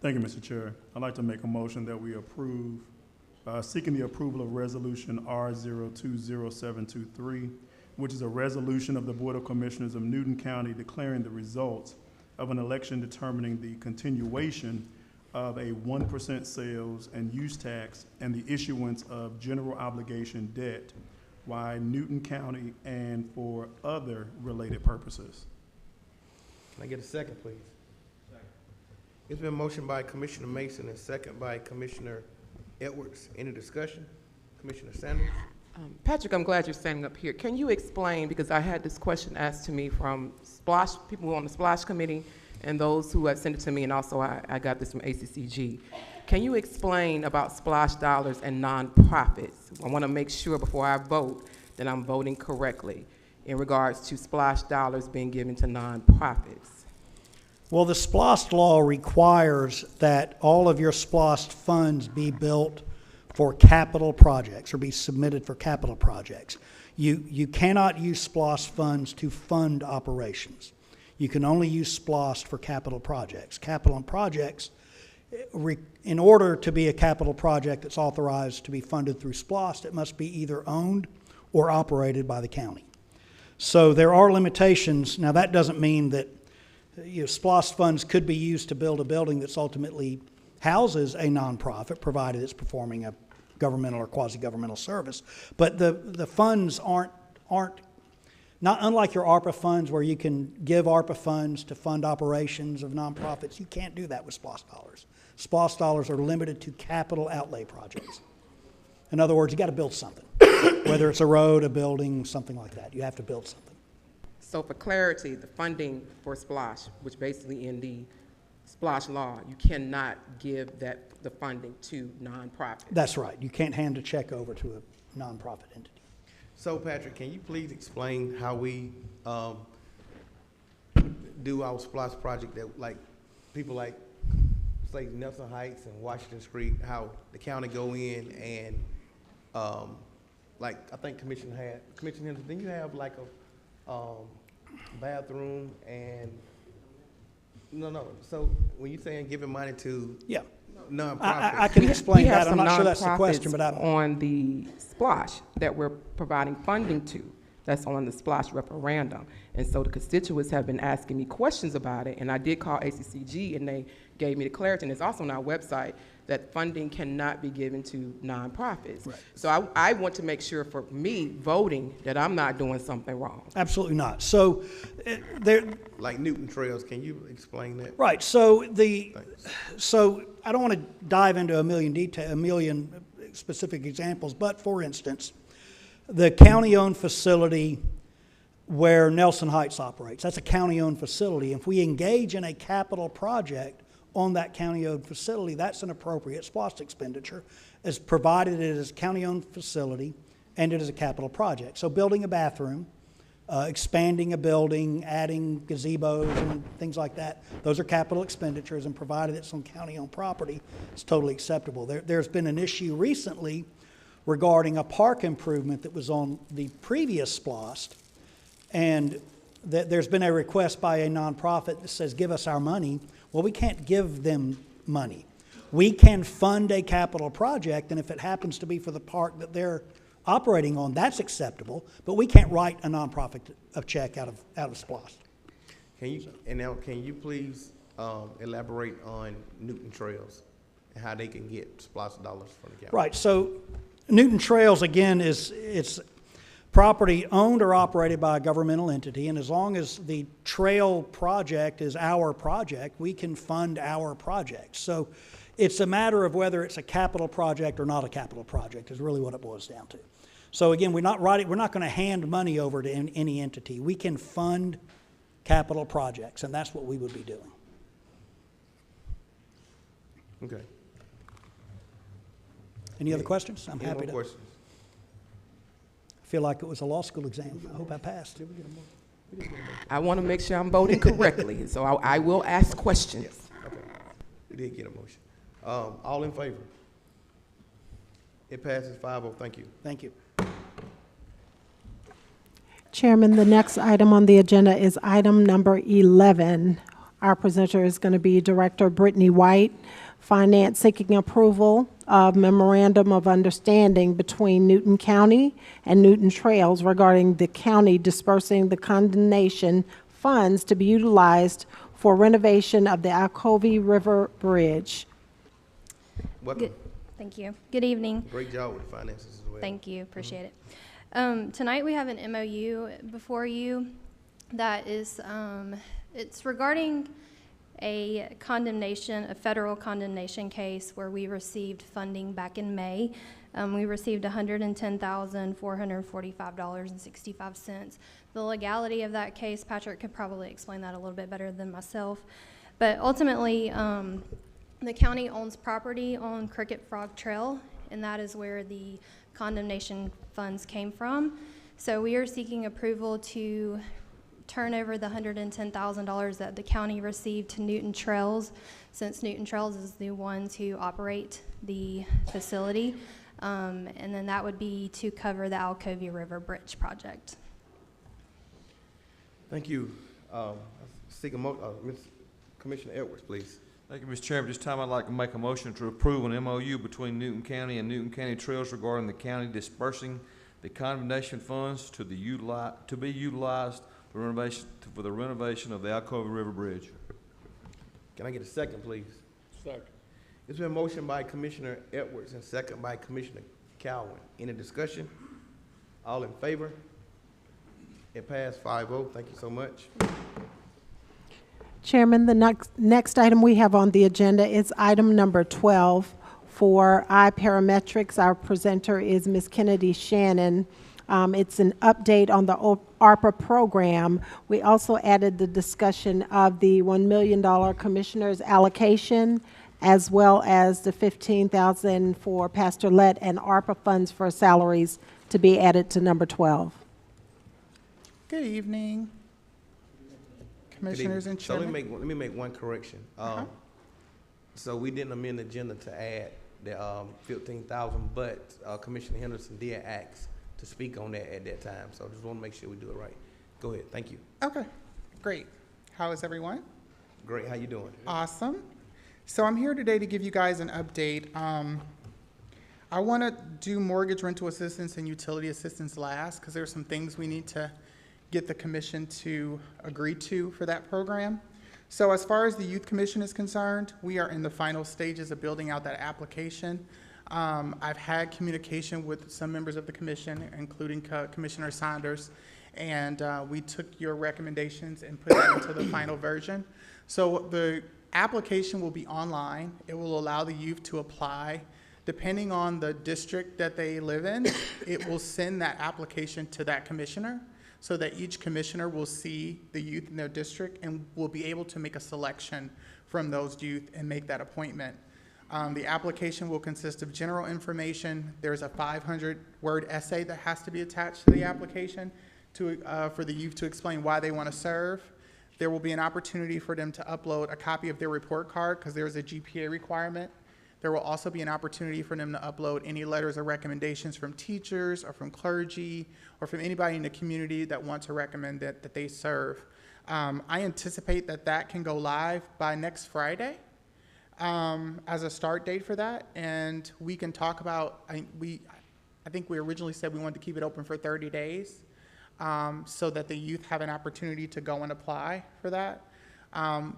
Thank you, Mr. Chair. I'd like to make a motion that we approve, seeking the approval of Resolution R020723, which is a resolution of the Board of Commissioners of Newton County declaring the results of an election determining the continuation of a 1% sales and use tax and the issuance of general obligation debt by Newton County and for other related purposes. Can I get a second, please? Second. It's been motioned by Commissioner Mason and second by Commissioner Edwards. Any discussion? Commissioner Sanders? Patrick, I'm glad you're standing up here. Can you explain, because I had this question asked to me from SPLOST, people who are on the SPLOST committee, and those who have sent it to me, and also I got this from ACCG. Can you explain about SPLOST dollars and nonprofits? I want to make sure before I vote that I'm voting correctly in regards to SPLOST dollars being given to nonprofits. Well, the SPLOST law requires that all of your SPLOST funds be built for capital projects or be submitted for capital projects. You cannot use SPLOST funds to fund operations. You can only use SPLOST for capital projects. Capital and projects, in order to be a capital project that's authorized to be funded through SPLOST, it must be either owned or operated by the county. So there are limitations. Now that doesn't mean that SPLOST funds could be used to build a building that's ultimately houses a nonprofit, provided it's performing a governmental or quasi-governmental service. But the funds aren't not unlike your ARPA funds, where you can give ARPA funds to fund operations of nonprofits. You can't do that with SPLOST dollars. SPLOST dollars are limited to capital outlay projects. In other words, you got to build something, whether it's a road, a building, something like that. You have to build something. So for clarity, the funding for SPLOST, which basically in the SPLOST law, you cannot give the funding to nonprofits. That's right. You can't hand a check over to a nonprofit entity. So, Patrick, can you please explain how we do our SPLOST project that, like, people like, say, Nelson Heights and Washington Street, how the county go in and, like, I think Commissioner Henderson, didn't you have like a bathroom and, no, so when you're saying giving money to nonprofits. I can explain that. I'm We have not sure that's some the question, but nonprofits on the SPLOST that we're providing funding to. That's on the SPLOST referendum. And so the constituents have been asking me questions about it, and I did call ACCG, and they gave me the clarity, and it's also on our website, that funding cannot be given to nonprofits. Right. So I want to make sure for me voting that I'm not doing something wrong. Absolutely not. So there, like Newton Trails, can you explain that? right. So I don't want to dive into a million specific examples, but for instance, the county-owned facility where Nelson Heights operates, that's a county-owned facility. If we engage in a capital project on that county-owned facility, that's an appropriate SPOS expenditure, as provided it is a county-owned facility and it is a capital project. So building a bathroom, expanding a building, adding gazebos and things like that, those are capital expenditures, and provided it's on county-owned property, it's totally acceptable. There's been an issue recently regarding a park improvement that was on the previous SPOS, and there's been a request by a nonprofit that says, give us our money. Well, we can't give them money. We can fund a capital project, and if it happens to be for the park that they're operating on, that's acceptable, but we can't write a nonprofit a check out of SPOS. Can you please elaborate on Newton Trails and how they can get SPOS dollars from the county? Right, so Newton Trails, again, it's property owned or operated by a governmental entity, and as long as the trail project is our project, we can fund our project. So it's a matter of whether it's a capital project or not a capital project is really what it boils down to. So again, we're not going to hand money over to any entity. We can fund capital projects, and that's what we would be doing. Okay. Any other questions? I'm happy Any to. more questions? I feel like it was a law school exam. I hope I passed. I want to make sure I'm voting correctly, so I will ask questions. Yes, okay. We did get a motion. All in favor? It passes 5-0. Thank you. Thank you. Chairman, the next item on the agenda is item number 11. Our presenter is going to be Director Brittany White, Finance, seeking approval of memorandum of understanding between Newton County and Newton Trails regarding the county dispersing the condemnation funds to be utilized for renovation of the Alcovy River Bridge. Welcome. Thank you. Good evening. Great job with the finances as well. Thank you. Appreciate it. Tonight we have an MOU before you that is, it's regarding a federal condemnation case where we received funding back in May. We received $110,445.65. The legality of that case, Patrick could probably explain that a little bit better than myself. But ultimately, the county owns property on Cricket Frog Trail, and that is where the condemnation funds came from. So we are seeking approval to turn over the $110,000 that the county received to Newton Trails, since Newton Trails is the ones who operate the facility. And then that would be to cover the Alcovy River Bridge project. Thank you. Commissioner Edwards, please. Thank you, Mr. Chairman. This time I'd like to make a motion to approve an MOU between Newton County and Newton County Trails regarding the county dispersing the condemnation funds to be utilized for the renovation of the Alcovy River Bridge. Can I get a second, please? Second. It's been motioned by Commissioner Edwards and second by Commissioner Cowan. Any discussion? All in favor? It passed 5-0. Thank you so much. Chairman, the next item we have on the agenda is item number 12 for iParametrics. Our presenter is Ms. Kennedy Shannon. It's an update on the ARPA program. We also added the discussion of the $1 million commissioner's allocation, as well as the $15,000 for Pastor Lett and ARPA funds for salaries to be added to number 12. Good evening, Commissioners and Chairman. So let me make one correction. So we didn't amend the agenda to add the $15,000, but Commissioner Henderson did ask to speak on that at that time. So I just want to make sure we do it right. Go ahead. Thank you. Okay, great. How is everyone? Great. How you doing? Awesome. So I'm here today to give you guys an update. I want to do mortgage rental assistance and utility assistance last because there's some things we need to get the commission to agree to for that program. So as far as the Youth Commission is concerned, we are in the final stages of building out that application. I've had communication with some members of the commission, including Commissioner Saunders, and we took your recommendations and put it into the final version. So the application will be online. It will allow the youth to apply. Depending on the district that they live in, it will send that application to that commissioner so that each commissioner will see the youth in their district and will be able to make a selection from those youth and make that appointment. The application will consist of general information. There's a 500-word essay that has to be attached to the application for the youth to explain why they want to serve. There will be an opportunity for them to upload a copy of their report card because there's a GPA requirement. There will also be an opportunity for them to upload any letters or recommendations from teachers or from clergy or from anybody in the community that want to recommend that they serve. I anticipate that can go live by next Friday as a start date for that, and we can talk about, I think we originally said we wanted to keep it open for 30 days so that the youth have an opportunity to go and apply for that.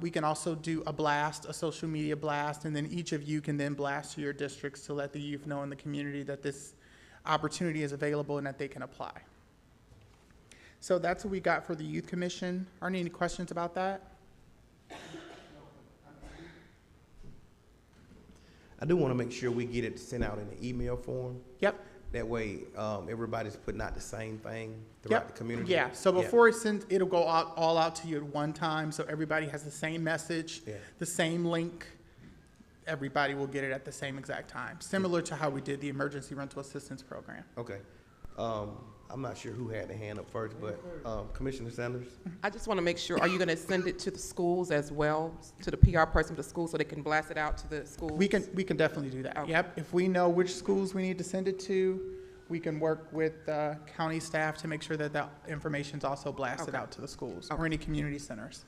We can also do a social media blast, and then each of you can then blast to your districts to let the youth know in the community that this opportunity is available and that they can apply. So that's what we got for the Youth Commission. Are there any questions about that? I do want to make sure we get it sent out in an email form. Yep. That way, everybody's putting out the same thing throughout the community. Yeah, so before it's sent, it'll go all out to you at one time, so everybody has the same message, the same link. Everybody will get it at the same exact time, similar to how we did the emergency rental assistance program. Okay. I'm not sure who had the hand up first, but Commissioner Sanders? I just want to make sure, are you going to send it to the schools as well, to the PR person for the school so they can blast it out to the schools? We can definitely do that. Okay. Yep. If we know which schools we need to send it to, we can work with county staff to make sure that that information is also blasted out to the schools or any community centers.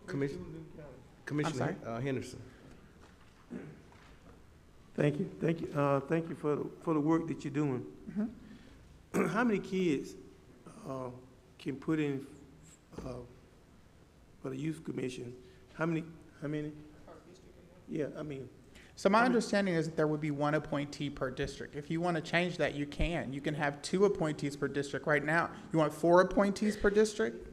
Commissioner Henderson. Thank you. Thank you for the work that you're doing. Mm-hmm. How many kids can put in for the youth commission? How many? Yeah, I mean. So my understanding is that there would be one appointee per district. If you want to change that, you can. You can have 2 appointees per district. Right now, you want 4 appointees per district?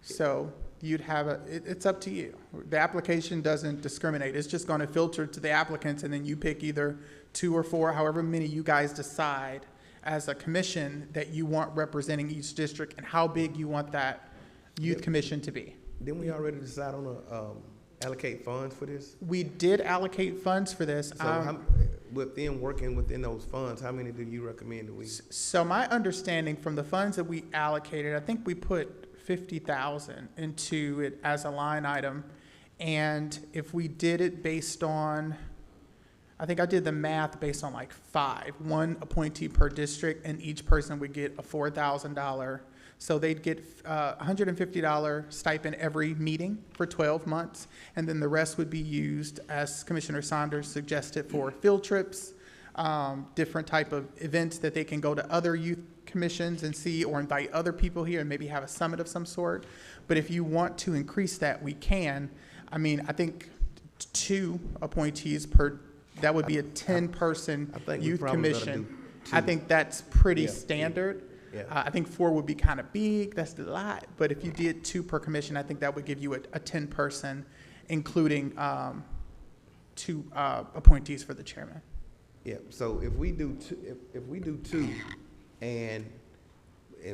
So you'd have it's up to you. The application doesn't discriminate. It's just going to filter to the applicants, and then you pick either 2 or 4, however many you guys decide as a commission that you want representing each district and how big you want that youth commission to be. Didn't we already decide on allocate funds for this? We did allocate funds for this. So within working within those funds, how many do you recommend that we? So my understanding from the funds that we allocated, I think we put 50,000 into it as a line item. And if we did it based on, I think I did the math based on like 5, 1 appointee per district, and each person would get a $4,000. So they'd get $150 stipend every meeting for 12 months. And then the rest would be used, as Commissioner Saunders suggested, for field trips, different type of events that they can go to other youth commissions and see, or invite other people here and maybe have a summit of some sort. But if you want to increase that, we can. I mean, I think 2 appointees per, that would be a 10-person youth commission. I think that's pretty standard. Yeah. I think 4 would be kind of big. That's a lot. But if you did 2 per commission, I think that would give you a 10-person, including 2 appointees for the chairman. Yeah. So if we do 2, and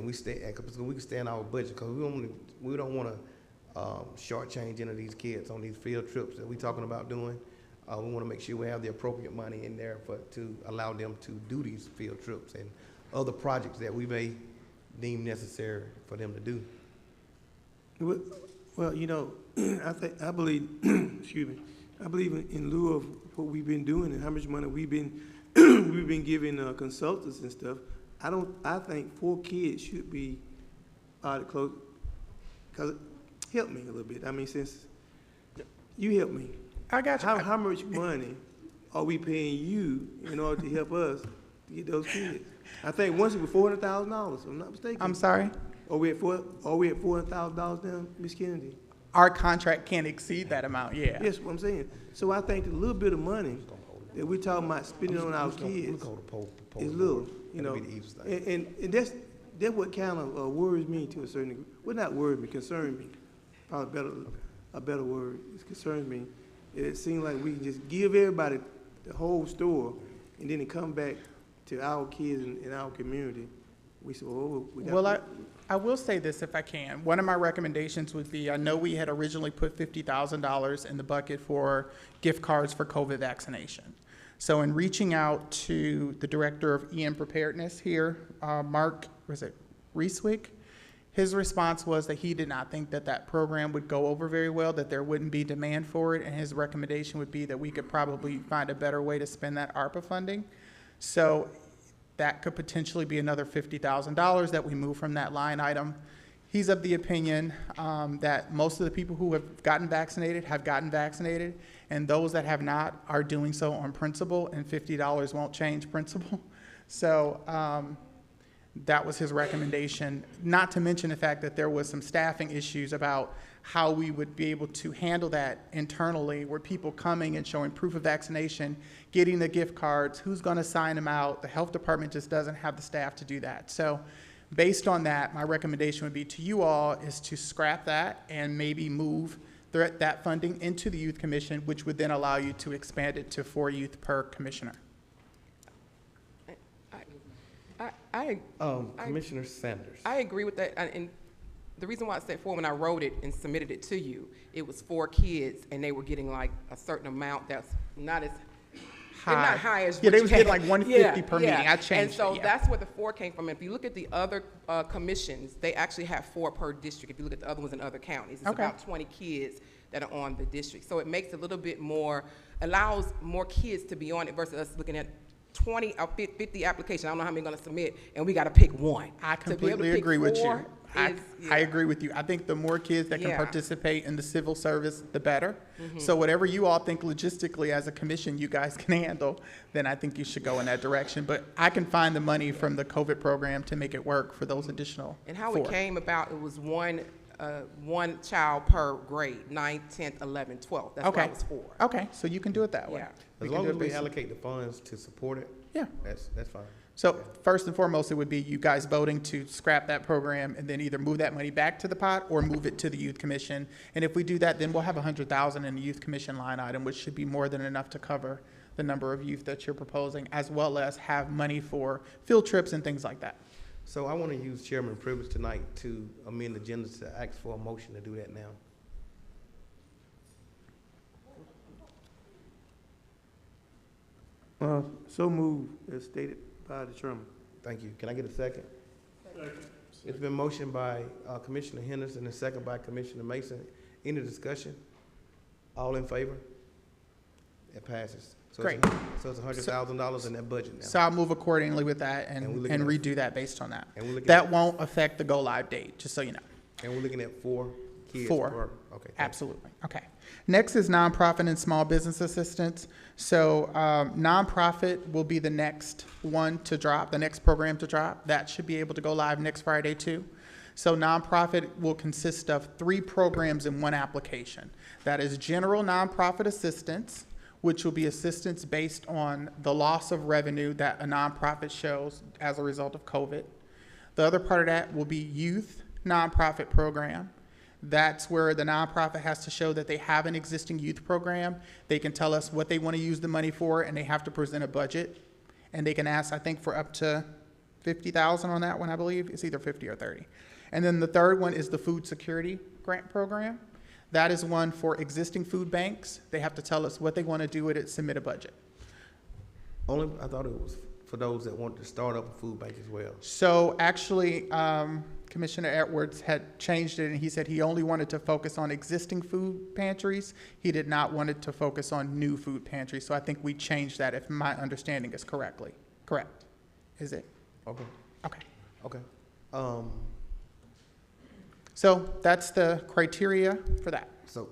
we stay, because we can stay in our budget, because we don't want to shortchange any of these kids on these field trips that we're talking about doing. We want to make sure we have the appropriate money in there to allow them to do these field trips and other projects that we may deem necessary for them to do. Well, you know, I believe, excuse me, I believe in lieu of what we've been doing and how much money we've been giving consultants and stuff. I think 4 kids should be close. Cause help me a little bit. I mean, since you help me, I got you. How much money are we paying you in order to help us to get those kids? I think once it was $400,000, if I'm not mistaken. I'm sorry? Are we at $400,000 now, Ms. Kennedy? Our contract can't exceed that amount, yeah. That's what I'm saying. So I think the little bit of money that we're talking about spending on our kids is little, you know. And that's what kind of worries me to a certain degree. Well, not worries me, concerns me. Probably a better word. It concerns me. It seems like we can just give everybody the whole store, and then it come back to our kids in our community. we said, oh, we got. Well, I will say this if I can. One of my recommendations would be, I know we had originally put $50,000 in the bucket for gift cards for COVID vaccination. So in reaching out to the Director of EM Preparedness here, Mark, was it Reeswick? His response was that he did not think that that program would go over very well, that there wouldn't be demand for it, and his recommendation would be that we could probably find a better way to spend that ARPA funding. So that could potentially be another $50,000 that we move from that line item. He's of the opinion that most of the people who have gotten vaccinated, and those that have not are doing so on principle, and $50 won't change principle. So that was his recommendation, not to mention the fact that there was some staffing issues about how we would be able to handle that internally, where people coming and showing proof of vaccination, getting the gift cards, who's going to sign them out. The health department just doesn't have the staff to do that. So based on that, my recommendation would be to you all is to scrap that and maybe move that funding into the Youth Commission, which would then allow you to expand it to 4 youth per commissioner. Commissioner Sanders. I agree with that, and the reason why I said 4, when I wrote it and submitted it to you, it was 4 kids, and they were getting like a certain amount that's not as not high as yeah, what they you was had. getting like 150 per meeting. I changed and so it, yeah. that's where the 4 came from. If you look at the other commissions, they actually have 4 per district. If you look at the other ones in other counties, it's about 20 kids that are on the district. So it makes it a little bit more, allows more kids to be on it versus us looking at 20 or 50 applications. I don't know how many going to submit, and we got to pick one. I completely agree with you. I yeah. agree with you. I think the more kids that can Yeah. participate in the civil service, the better. Mhm. So whatever you all think logistically as a commission you guys can handle, then I think you should go in that direction. But I can find the money from the COVID program to make it work for those additional And how 4. it came about, it was one child per grade, 9th, 10th, 11th, 12th. That's what it was for. Okay, so you can do it that way. Yeah. As long as we allocate the funds to support it, yeah, that's fine. So first and foremost, it would be you guys voting to scrap that program and then either move that money back to the pot or move it to the Youth Commission. And if we do that, then we'll have $100,000 in the Youth Commission line item, which should be more than enough to cover the number of youth that you're proposing, as well as have money for field trips and things like that. So I want to use chairman privilege tonight to amend the agenda to ask for a motion to do that now. So move as stated by the chairman. Thank you. Can I get a second? Second. It's been motioned by Commissioner Henderson and second by Commissioner Mason. Any discussion? All in favor? It passes. So Great. So it's $100,000 in that budget now. So I'll move accordingly with that and we're looking at- redo that based on that. And we're looking That at- won't affect the go live date, just so you know. And we're looking at 4 kids 4. per, okay. Absolutely. Okay. Next is nonprofit and small business assistance. So nonprofit will be the next one to drop, the next program to drop. That should be able to go live next Friday too. So nonprofit will consist of 3 programs in 1 application. That is general nonprofit assistance, which will be assistance based on the loss of revenue that a nonprofit shows as a result of COVID. The other part of that will be youth nonprofit program. That's where the nonprofit has to show that they have an existing youth program. They can tell us what they want to use the money for, and they have to present a budget. And they can ask, I think, for up to $50,000 on that one, I believe. It's either 50 or 30. And then the third one is the food security grant program. That is one for existing food banks. They have to tell us what they want to do with it, submit a budget. I thought it was for those that wanted to start up a food bank as well. So actually, Commissioner Edwards had changed it, and he said he only wanted to focus on existing food pantries. He did not want it to focus on new food pantries. So I think we changed that, if my understanding is correct. Is it? Okay. Okay. Okay. So that's the criteria for that. So,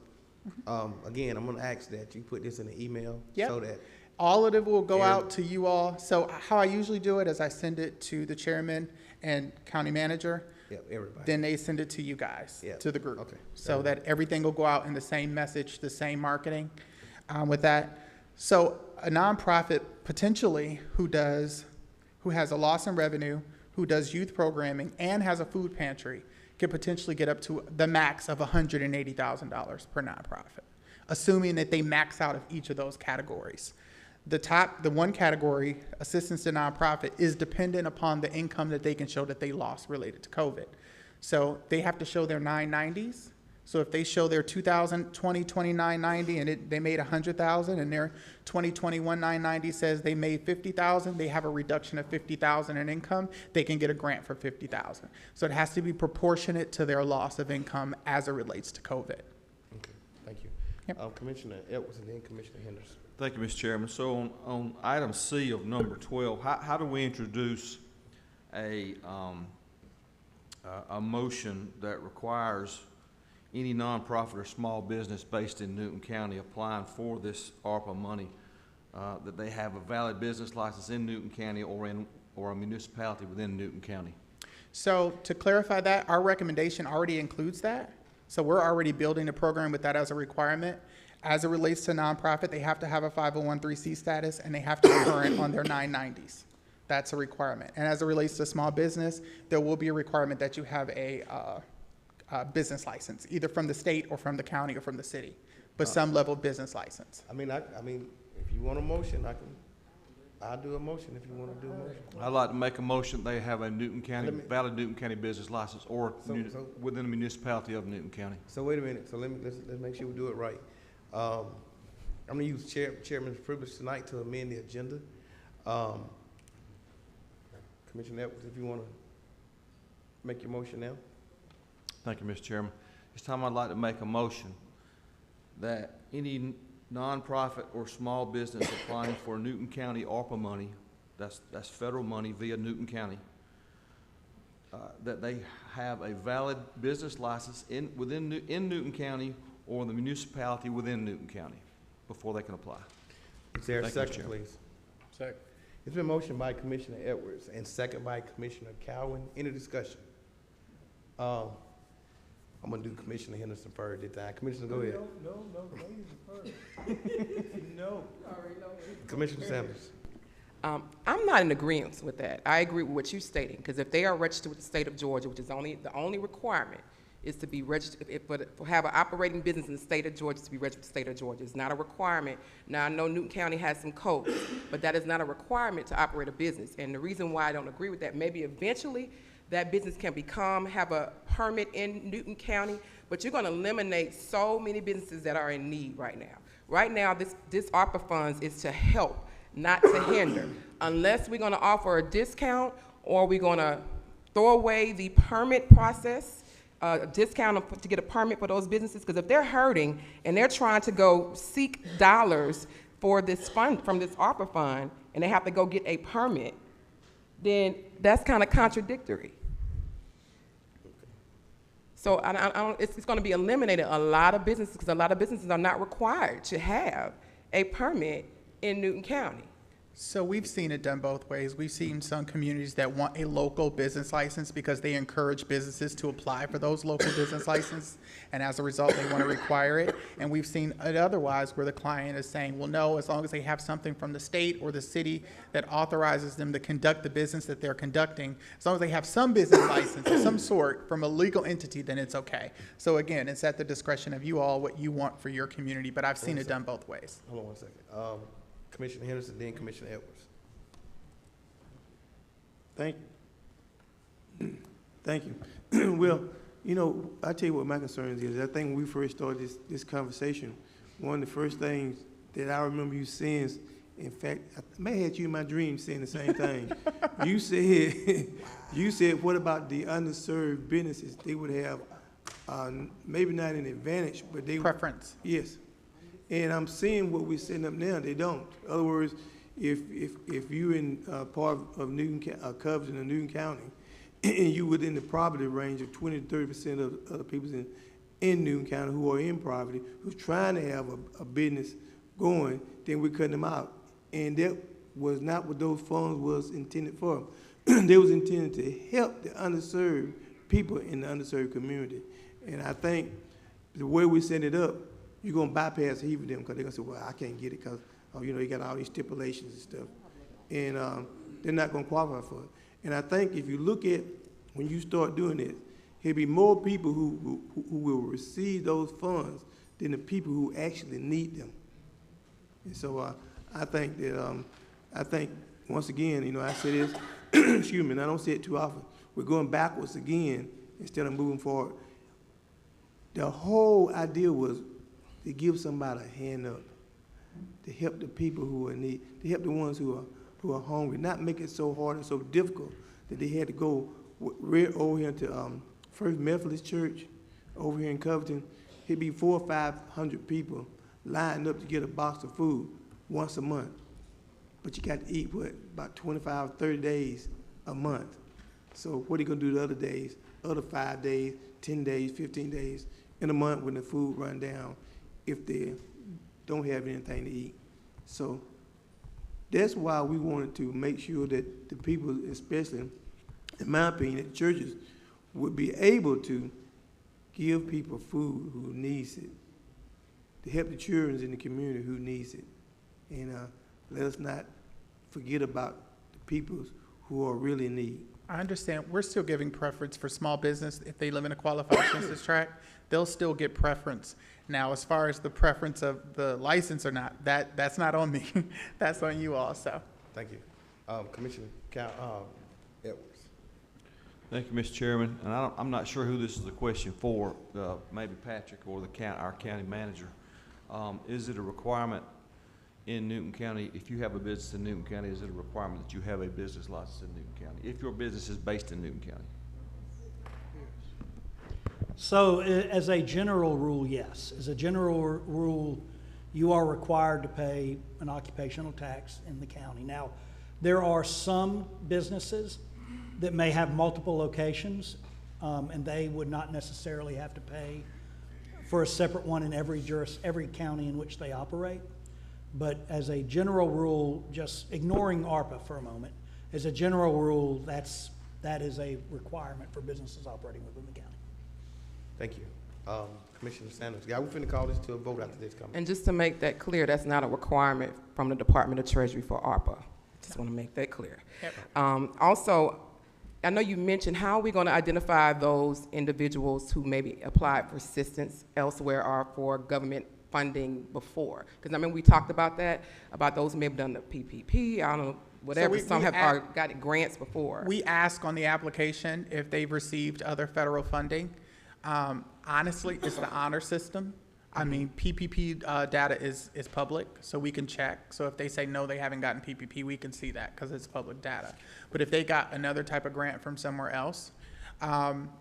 again, I'm gonna ask that you put this in an email Yep. so that All of it will go out to you all. So how I usually do it is I send it to the chairman and county manager. everybody. Then they send it to you guys, Yeah. to the group. Okay. So that everything will go out in the same message, the same marketing with that. So a nonprofit potentially who has a loss in revenue, who does youth programming and has a food pantry could potentially get up to the max of $180,000 per nonprofit, assuming that they max out of each of those categories. The one category, assistance to nonprofit, is dependent upon the income that they can show that they lost related to COVID. So they have to show their 990s. So if they show their 2020 2990 and they made 100,000, and their 2021 990 says they made 50,000, they have a reduction of 50,000 in income. They can get a grant for 50,000. So it has to be proportionate to their loss of income as it relates to COVID. Okay, thank you. Yep. Commissioner Edwards and then Commissioner Henderson. Thank you, Mr. Chairman. So on item C of number 12, how do we introduce a motion that requires any nonprofit or small business based in Newton County applying for this ARPA money that they have a valid business license in Newton County or a municipality within Newton County? So to clarify that, our recommendation already includes that. So we're already building a program with that as a requirement. As it relates to nonprofit, they have to have a 501(c) status and they have to be current on their 990s. That's a requirement. And as it relates to small business, there will be a requirement that you have a business license, either from the state or from the county or from the city, but some level of business license. I mean, if you want a motion, I'll do a motion if you want to do a motion. I'd like to make a motion they have a Newton County, valid Newton County business license or within the municipality of Newton County. So wait a minute, so let's make sure we do it right. I'm gonna use chairman's privilege tonight to amend the agenda. Commissioner Edwards, if you want to make your motion now. Thank you, Mr. Chairman. This time I'd like to make a motion that any nonprofit or small business applying for Newton County ARPA money, that's federal money via Newton County, that they have a valid business license in Newton County or the municipality within Newton County before they can apply. Is there a Thank you, second, please? Second. It's been motioned by Commissioner Edwards and second by Commissioner Cowan. Any discussion? I'm gonna do Commissioner Henderson first this time. Commissioner, go ahead. No. Commissioner Sanders. I'm not in agreement with that. I agree with what you're stating, because if they are registered with the state of Georgia, which is the only requirement is to be registered, for have an operating business in the state of Georgia, to be registered with the state of Georgia. It's not a requirement. Now, I know Newton County has some codes, but that is not a requirement to operate a business. And the reason why I don't agree with that, maybe eventually that business can have a permit in Newton County, but you're gonna eliminate so many businesses that are in need right now. Right now, this ARPA funds is to help, not to hinder. Unless we're gonna offer a discount or we're gonna throw away the permit process, discount to get a permit for those businesses, because if they're hurting and they're trying to go seek dollars for this fund, from this ARPA fund, and they have to go get a permit, then that's kind of contradictory. So it's going to be eliminated a lot of businesses, because a lot of businesses are not required to have a permit in Newton County. So we've seen it done both ways. We've seen some communities that want a local business license because they encourage businesses to apply for those local business licenses, and as a result, they want to require it. And we've seen it otherwise where the client is saying, well, no, as long as they have something from the state or the city that authorizes them to conduct the business that they're conducting, as long as they have some business license of some sort from a legal entity, then it's okay. So again, it's at the discretion of you all what you want for your community, but I've seen it done both ways. Hold on one second. Commissioner Henderson, then Commissioner Edwards. Thank you. Well, you know, I tell you what my concerns is. I think when we first started this conversation, one of the first things that I remember you saying is, in fact, I may have had you in my dream saying the same thing. You said, what about the underserved businesses? They would have, maybe not an advantage, but they preference. Yes. And I'm seeing what we're setting up now. They don't. In other words, if you're in part of Newton, coverage in Newton County, and you within the poverty range of 20 to 30% of the people in Newton County who are in poverty, who's trying to have a business going, then we're cutting them out. And that was not what those funds was intended for. They was intended to help the underserved people in the underserved community. And I think the way we set it up, you're going to bypass heap of them, because they're going to say, well, I can't get it because, you know, you got all these stipulations and stuff. And they're not going to qualify for it. And I think if you look at, when you start doing it, there'll be more people who will receive those funds than the people who actually need them. And so I think that, once again, you know, I say this, excuse me, and I don't say it too often, we're going backwards again instead of moving forward. The whole idea was to give somebody a hand up, to help the people who are in need, to help the ones who are hungry, not make it so hard and so difficult that they had to go over here to First Methodist Church over here in Covington. It'd be 400 or 500 people lined up to get a box of food once a month. But you got to eat, what, about 25, 30 days a month. So what are you gonna do the other days, other 5 days, 10 days, 15 days in a month when the food run down if they don't have anything to eat? So that's why we wanted to make sure that the people, especially, in my opinion, that churches would be able to give people food who needs it, to help the children in the community who needs it. And let us not forget about the people who are really in need. I understand. We're still giving preference for small business. If they live in a qualified census tract, they'll still get preference. Now, as far as the preference of the license or not, that's not on me. That's on you all, so. Thank you. Commissioner Edwards. Thank you, Mr. Chairman. And I'm not sure who this is a question for, maybe Patrick or our county manager. Is it a requirement in Newton County, if you have a business in Newton County, is it a requirement that you have a business license in Newton County, if your business is based in Newton County? So as a general rule, yes. As a general rule, you are required to pay an occupational tax in the county. Now, there are some businesses that may have multiple locations, and they would not necessarily have to pay for a separate one in every county in which they operate. But as a general rule, just ignoring ARPA for a moment, as a general rule, that is a requirement for businesses operating within the county. Thank you. Commissioner Sanders. Yeah, we're finna call this to a vote after this comment. And just to make that clear, that's not a requirement from the Department of Treasury for ARPA. Just want to make that clear. Yep. Also, I know you mentioned how are we going to identify those individuals who maybe applied for assistance elsewhere or for government funding before? Because I mean, we talked about that, about those who may have done the PPP, I don't know, whatever. So some have got grants before. We ask on the application if they've received other federal funding. Honestly, it's the honor system. I mean, PPP data is public, so we can check. So if they say no, they haven't gotten PPP, we can see that because it's public data. But if they got another type of grant from somewhere else,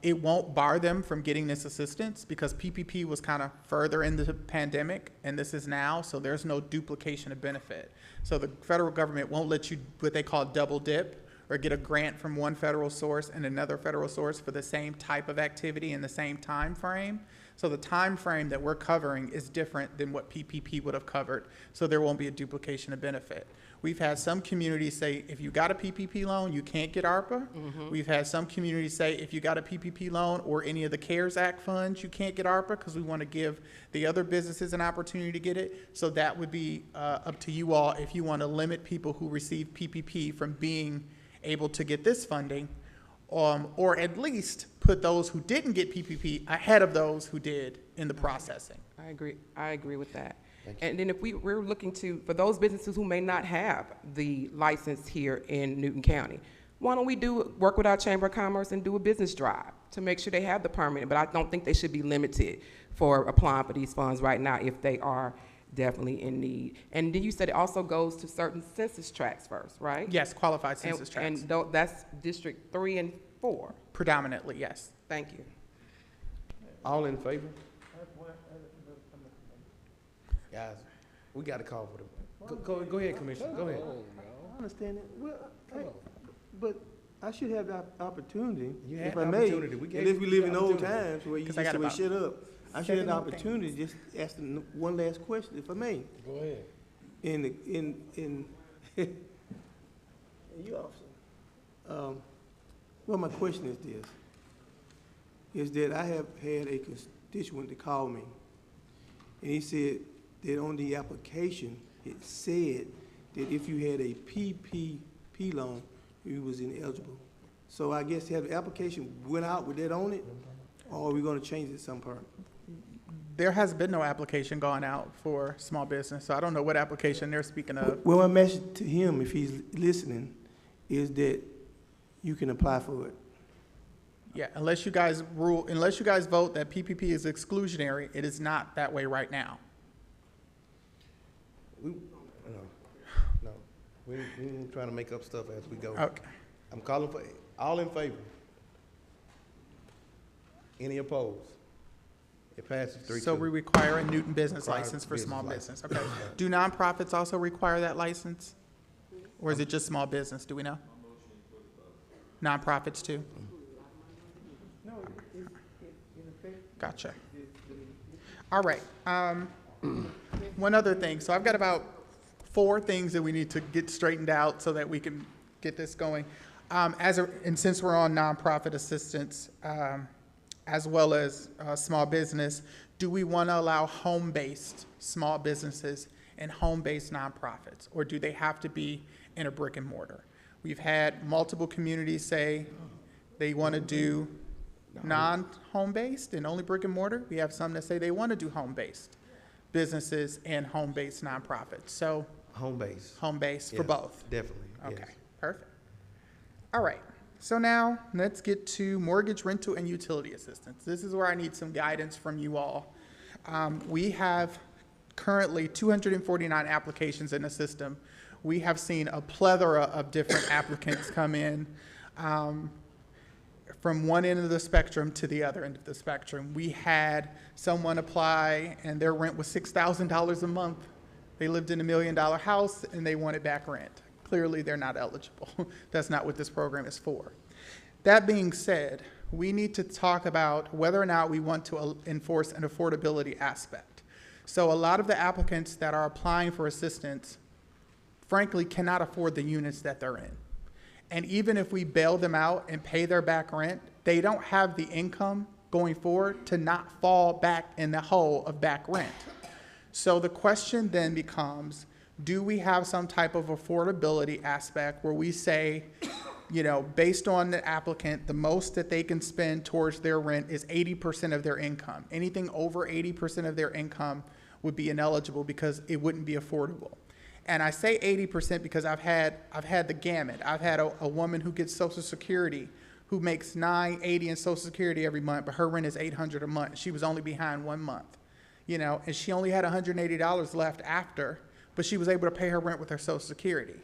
it won't bar them from getting this assistance because PPP was kind of further in the pandemic and this is now, so there's no duplication of benefit. So the federal government won't let you, what they call double dip, or get a grant from one federal source and another federal source for the same type of activity in the same time frame. So the time frame that we're covering is different than what PPP would have covered, so there won't be a duplication of benefit. We've had some communities say, if you got a PPP loan, you can't get ARPA. Mm-hmm. We've had some communities say, if you got a PPP loan or any of the CARES Act funds, you can't get ARPA because we want to give the other businesses an opportunity to get it. So that would be up to you all if you want to limit people who receive PPP from being able to get this funding, or at least put those who didn't get PPP ahead of those who did in the processing. I agree with that. And then if we're looking for those businesses who may not have the license here in Newton County, why don't we work with our Chamber of Commerce and do a business drive to make sure they have the permit? But I don't think they should be limited for applying for these funds right now if they are definitely in need. And then you said it also goes to certain census tracts first, right? Yes, qualified census tracts. And that's District 3 and 4? Predominantly, yes. Thank you. All in favor? Guys, we got to call for the, go ahead, Commissioner, go ahead. I understand that. Well, but I should have the opportunity, You had if the I may, opportunity. We gave unless we you live the in old opportunity. times where you just I got say, well, about shut up. I should have the 7 opportunity to just ask them one last question, if I may. Go ahead. In you officer. Well, my question is this, is that I have had a constituent to call me, and he said that on the application, it said that if you had a PPP loan, you was ineligible. So I guess have the application went out with that on it, or are we gonna change it some part? There has been no application gone out for small business, so I don't know what application they're speaking of. Well, my message to him, if he's listening, is that you can apply for it. Yeah, unless you guys vote that PPP is exclusionary, it is not that way right now. We ain't trying to make up stuff as we go. Okay. I'm calling for, all in favor? Any opposed? It passes 3-2. So we require a Newton business Require license for small business business, okay. Do nonprofits also require that license? Or is it just small business, do we know? Nonprofits too? Gotcha. All right, one other thing. So I've got about 4 things that we need to get straightened out so that we can get this going. And since we're on nonprofit assistance, as well as small business, do we want to allow home-based small businesses and home-based nonprofits, or do they have to be in a brick and mortar? We've had multiple communities say they want to do non-home-based and only brick and mortar. We have some that say they want to do home-based businesses and home-based nonprofits. So home-based for both. Definitely. Okay, yes. perfect. All right. So now let's get to mortgage, rental, and utility assistance. This is where I need some guidance from you all. We have currently 249 applications in the system. We have seen a plethora of different applicants come in from one end of the spectrum to the other end of the spectrum. We had someone apply and their rent was $6,000 a month. They lived in $1 million house and they wanted back rent. Clearly, they're not eligible. That's not what this program is for. That being said, we need to talk about whether or not we want to enforce an affordability aspect. So a lot of the applicants that are applying for assistance, frankly, cannot afford the units that they're in. And even if we bail them out and pay their back rent, they don't have the income going forward to not fall back in the hole of back rent. So the question then becomes, do we have some type of affordability aspect where we say, you know, based on the applicant, the most that they can spend towards their rent is 80% of their income. Anything over 80% of their income would be ineligible because it wouldn't be affordable. And I say 80% because I've had the gamut. I've had a woman who gets Social Security who makes $980 in Social Security every month, but her rent is $800 a month. She was only behind 1 month, you know, and she only had $180 left after, but she was able to pay her rent with her Social Security.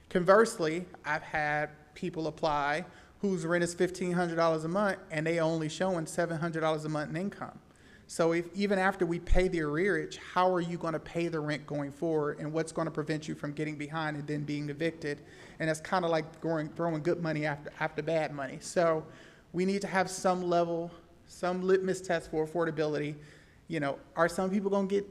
Conversely, I've had people apply whose rent is $1,500 a month and they only showing $700 a month in income. So if even after we pay the arrearage, how are you going to pay the rent going forward, and what's going to prevent you from getting behind and then being evicted? And it's kind of like throwing good money after bad money. So we need to have some level, some litmus test for affordability. You know, are some people going to get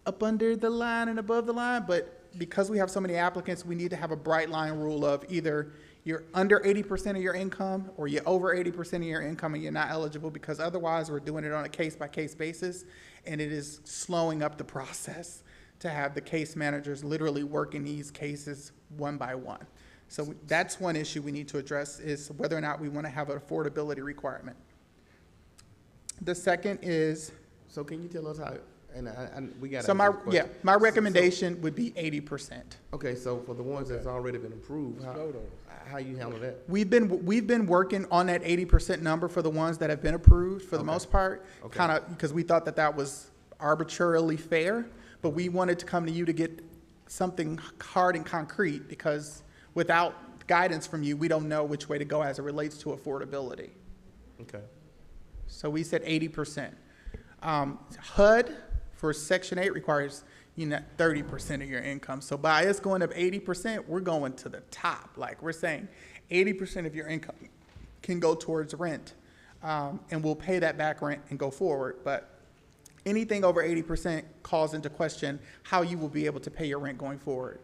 up under the line and above the line? But because we have so many applicants, we need to have a bright line rule of either you're under 80% of your income or you're over 80% of your income and you're not eligible, because otherwise we're doing it on a case-by-case basis, and it is slowing up the process to have the case managers literally working these cases one by one. So that's one issue we need to address, is whether or not we want to have an affordability requirement. The second is, so can you tell us how, and we got so my recommendation would be 80%. Okay, so for the ones that's already been approved, how you handle that? We've been working on that 80% number for the ones that have been approved for the most part, kind of because we thought that was arbitrarily fair, but we wanted to come to you to get something hard and concrete, because without guidance from you, we don't know which way to go as it relates to affordability. Okay. So we said 80%. HUD for Section 8 requires 30% of your income. So by us going up 80%, we're going to the top. Like, we're saying 80% of your income can go towards rent, and we'll pay that back rent and go forward. But anything over 80% calls into question how you will be able to pay your rent going forward.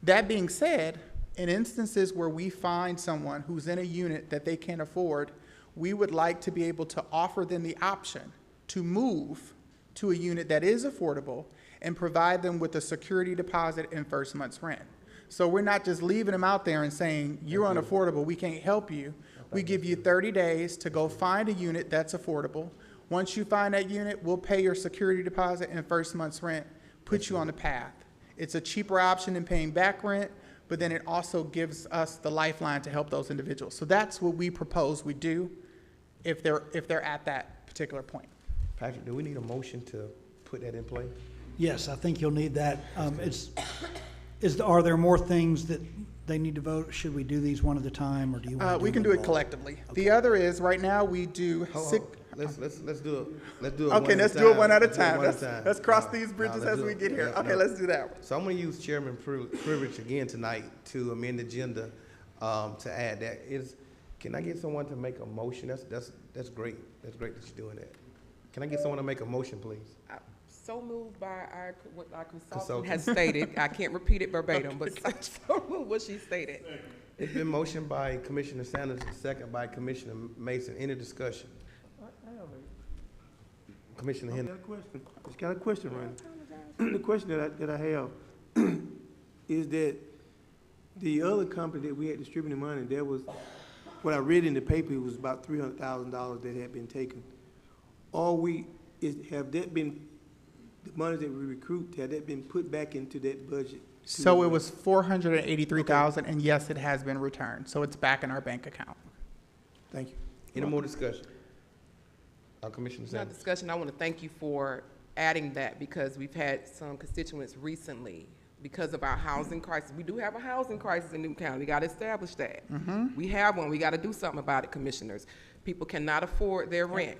That being said, in instances where we find someone who's in a unit that they can't afford, we would like to be able to offer them the option to move to a unit that is affordable and provide them with a security deposit and first month's rent. So we're not just leaving them out there and saying, you're unaffordable, we can't help you. We give you 30 days to go find a unit that's affordable. Once you find that unit, we'll pay your security deposit and first month's rent, put you on the path. It's a cheaper option than paying back rent, but then it also gives us the lifeline to help those individuals. So that's what we propose we do if they're at that particular point. Patrick, do we need a motion to put that in place? Yes, I think you'll need that. Are there more things that they need to vote? Should we do these one at a time, or do you want to do We can them do it all? collectively. The other is, right now, we do Let's do it. Okay, let's do it one at a time. Let's cross these bridges as we get here. Okay, let's do that one. So I'm gonna use chairman privilege again tonight to amend the agenda, to add that. Can I get someone to make a motion? That's great. That's great that you're doing that. Can I get someone to make a motion, please? So moved by what our consultant has stated. I can't repeat it verbatim, but so moved what she stated. It's been motioned by Commissioner Sanders, second by Commissioner Mason. Any discussion? Commissioner Henry. Just got a question, Randy. The question that I have is that the other company that we had distributing money, there was, what I read in the paper, it was about $300,000 that had been taken. Have that been, the money that we recruit, have that been put back into that budget? So it was $483,000, and yes, it has been returned. So it's back in our bank account. Thank you. Any more discussion? Commissioner Not Sanders. discussion. I want to thank you for adding that, because we've had some constituents recently, because of our housing crisis. We do have a housing crisis in Newton County. We got to establish that. We have one. We got to do something about it, commissioners. People cannot afford their rent.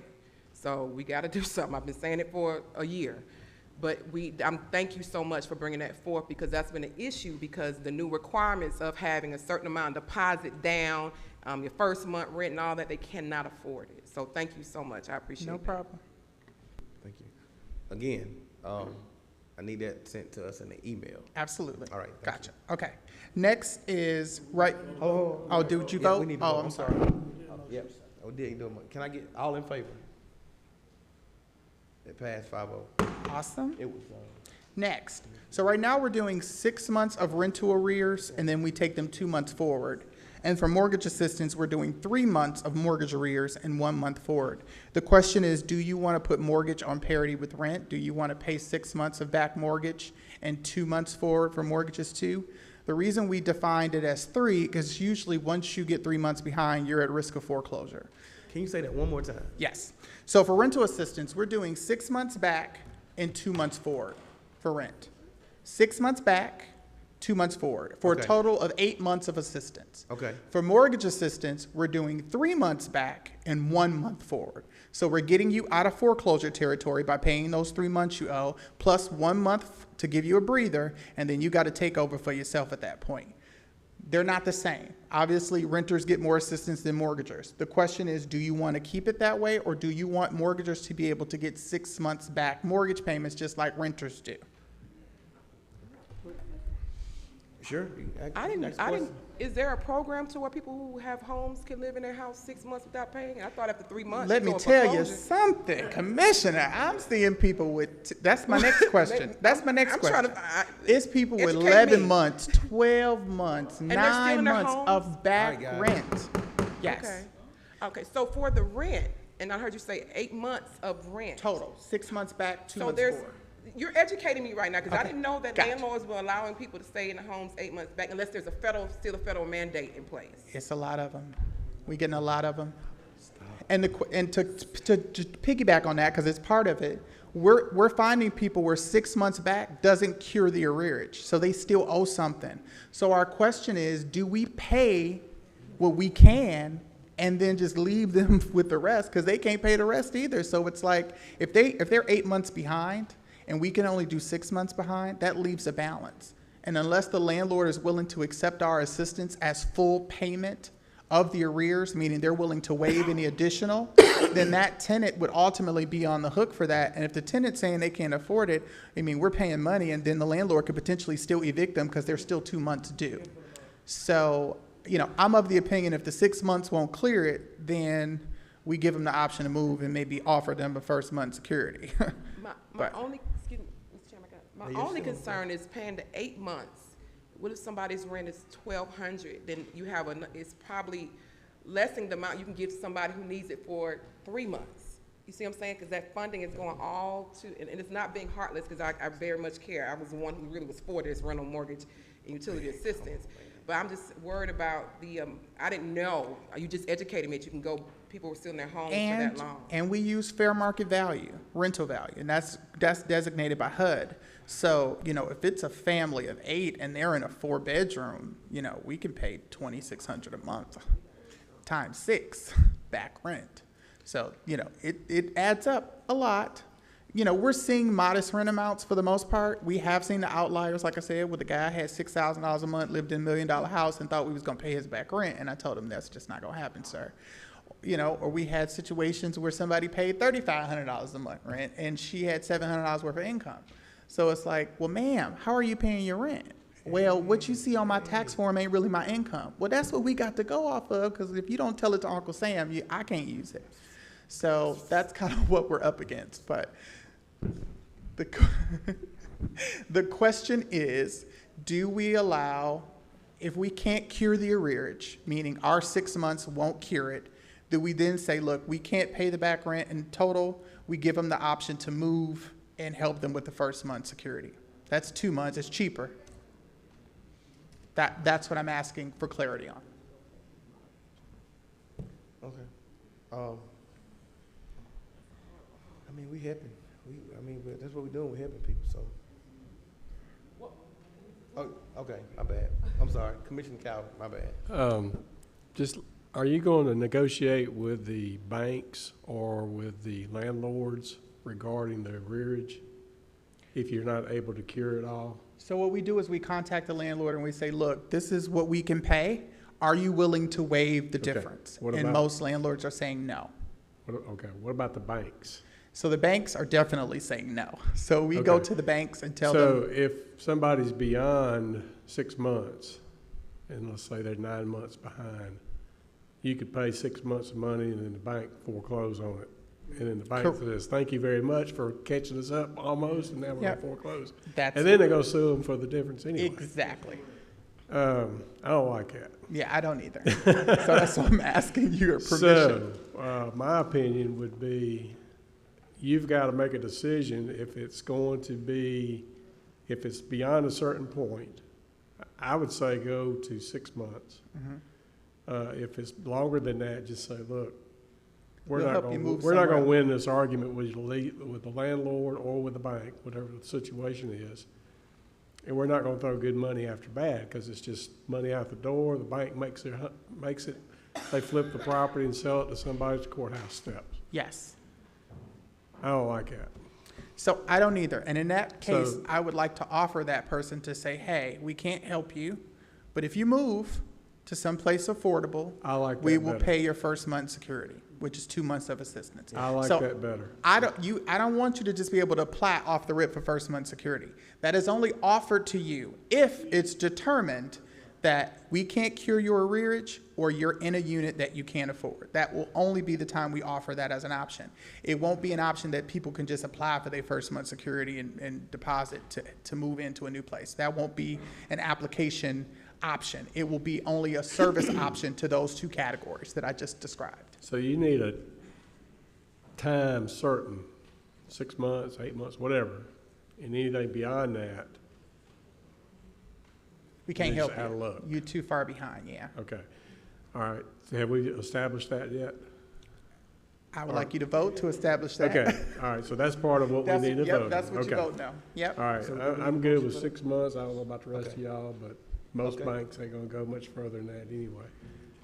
So we got to do something. I've been saying it for a year. But thank you so much for bringing that forth, because that's been an issue, because the new requirements of having a certain amount of deposit down, your first month rent and all that, they cannot afford it. So thank you so much. I appreciate it. No problem. Thank you. Again, I need that sent to us in the email. Absolutely. All right. Gotcha. Okay. Next is did you vote? We need to Oh, vote. I'm sorry. Yep. Didn't do it. Can I get all in favor? It passed 5-0. Awesome. It was. Next. So right now we're doing 6 months of rental arrears, and then we take them 2 months forward. And for mortgage assistance, we're doing 3 months of mortgage arrears and 1 month forward. The question is, do you want to put mortgage on parity with rent? Do you want to pay 6 months of back mortgage and 2 months forward for mortgages too? The reason we defined it as 3, because usually once you get 3 months behind, you're at risk of foreclosure. Can you say that one more time? Yes. So for rental assistance, we're doing 6 months back and 2 months forward for rent. 6 months back, 2 months forward, for a total of 8 months of assistance. Okay. For mortgage assistance, we're doing 3 months back and 1 month forward. So we're getting you out of foreclosure territory by paying those 3 months you owe, plus 1 month to give you a breather, and then you got to take over for yourself at that point. They're not the same. Obviously, renters get more assistance than mortgagers. The question is, do you want to keep it that way, or do you want mortgagers to be able to get 6 months back mortgage payments just like renters do? Sure. Is there a program to where people who have homes can live in their house 6 months without paying? I thought after 3 months. Let me tell you something, Commissioner. I'm seeing people with, that's my next question. That's my next question. It's people with 11 months, 12 months, 9 months of back rent. Yes. Okay, so for the rent, and I heard you say 8 months of rent. Total, 6 months back, 2 months forward. You're educating me right now, because I didn't know that landlords were allowing people to stay in the homes 8 months back unless there's still a federal mandate in place. It's a lot of them. We're getting a lot of them. And to piggyback on that, because it's part of it, we're finding people where 6 months back doesn't cure the arrearage, so they still owe something. So our question is, do we pay what we can and then just leave them with the rest, because they can't pay the rest either? So it's like, if they're 8 months behind, and we can only do 6 months behind, that leaves a balance. And unless the landlord is willing to accept our assistance as full payment of the arrears, meaning they're willing to waive any additional, then that tenant would ultimately be on the hook for that. And if the tenant's saying they can't afford it, I mean, we're paying money, and then the landlord could potentially still evict them because they're still 2 months due. So, I'm of the opinion if the 6 months won't clear it, then we give them the option to move and maybe offer them a first month security. My only concern is paying the 8 months. What if somebody's rent is $1,200? Then you have it's probably lessing the amount you can give to somebody who needs it for 3 months. You see what I'm saying? Because that funding is going all to, and it's not being heartless, because I very much care. I was the one who really was for this rental mortgage and utility assistance. But I'm just worried about the, I didn't know. You just educated me that you can go, people were still in their homes for that long. And we use fair market value, rental value, and that's designated by HUD. So, you know, if it's a family of 8 and they're in a 4-bedroom, you know, we can pay $2,600 a month times 6 back rent. So, you know, it adds up a lot. You know, we're seeing modest rent amounts for the most part. We have seen the outliers, like I said, where the guy had $6,000 a month, lived in $1 million house, and thought we was gonna pay his back rent. And I told him, that's just not gonna happen, sir. You know, or we had situations where somebody paid $3,500 a month rent, and she had $700 worth of income. So it's like, well, ma'am, how are you paying your rent? Well, what you see on my tax form ain't really my income. Well, that's what we got to go off of, because if you don't tell it to Uncle Sam, I can't use it. So that's kind of what we're up against. But the question is, do we allow, if we can't cure the arrearage, meaning our 6 months won't cure it, do we then say, look, we can't pay the back rent in total, we give them the option to move and help them with the first month security? That's 2 months, it's cheaper. That's what I'm asking for clarity on. Okay. I mean, we helping. That's what we're doing. We're helping people. So. Oh, okay. My bad. I'm sorry, Commissioner Cow. My bad. Just, are you going to negotiate with the banks or with the landlords regarding the arrearage if you're not able to cure it all? So what we do is we contact the landlord and we say, look, this is what we can pay. Are you willing to waive the difference? And most landlords are saying no. Okay, what about the banks? So the banks are definitely saying no. So we go to the banks and tell them. So if somebody's beyond 6 months, and let's say they're 9 months behind, you could pay 6 months of money and then the bank foreclose on it. And then the bank says, thank you very much for catching us up almost, and now we're going to foreclose. And then they're going to sue them for the difference anyway. Exactly. I don't like that. Yeah, I don't either. So that's why I'm asking your permission. So my opinion would be, you've got to make a decision if it's going to be, if it's beyond a certain point, I would say go to 6 months. If it's longer than that, just say, look, we're not going to win this argument with the landlord or with the bank, whatever the situation is. And we're not going to throw good money after bad, because it's just money out the door. The bank makes it, they flip the property and sell it to somebody at the courthouse steps. Yes. I don't like that. So I don't either. And in that case, I would like to offer that person to say, hey, we can't help you, but if you move to someplace affordable, we will pay your first month security, which is 2 months of assistance. I like that better. I don't want you to just be able to apply off the rip for first month security. That is only offered to you if it's determined that we can't cure your arrearage or you're in a unit that you can't afford. That will only be the time we offer that as an option. It won't be an option that people can just apply for their first month security and deposit to move into a new place. That won't be an application option. It will be only a service option to those 2 categories that I just described. So you need a time certain, 6 months, 8 months, whatever, and anything beyond that. We can't help you. You're too far behind, yeah. Okay. All right. So have we established that yet? I would like you to vote to establish that. Okay. All right. So that's part of what we need to vote on. That's what you vote now. Yep. All right. I'm good with 6 months. I don't know about the rest of y'all, but most banks ain't going to go much further than that anyway.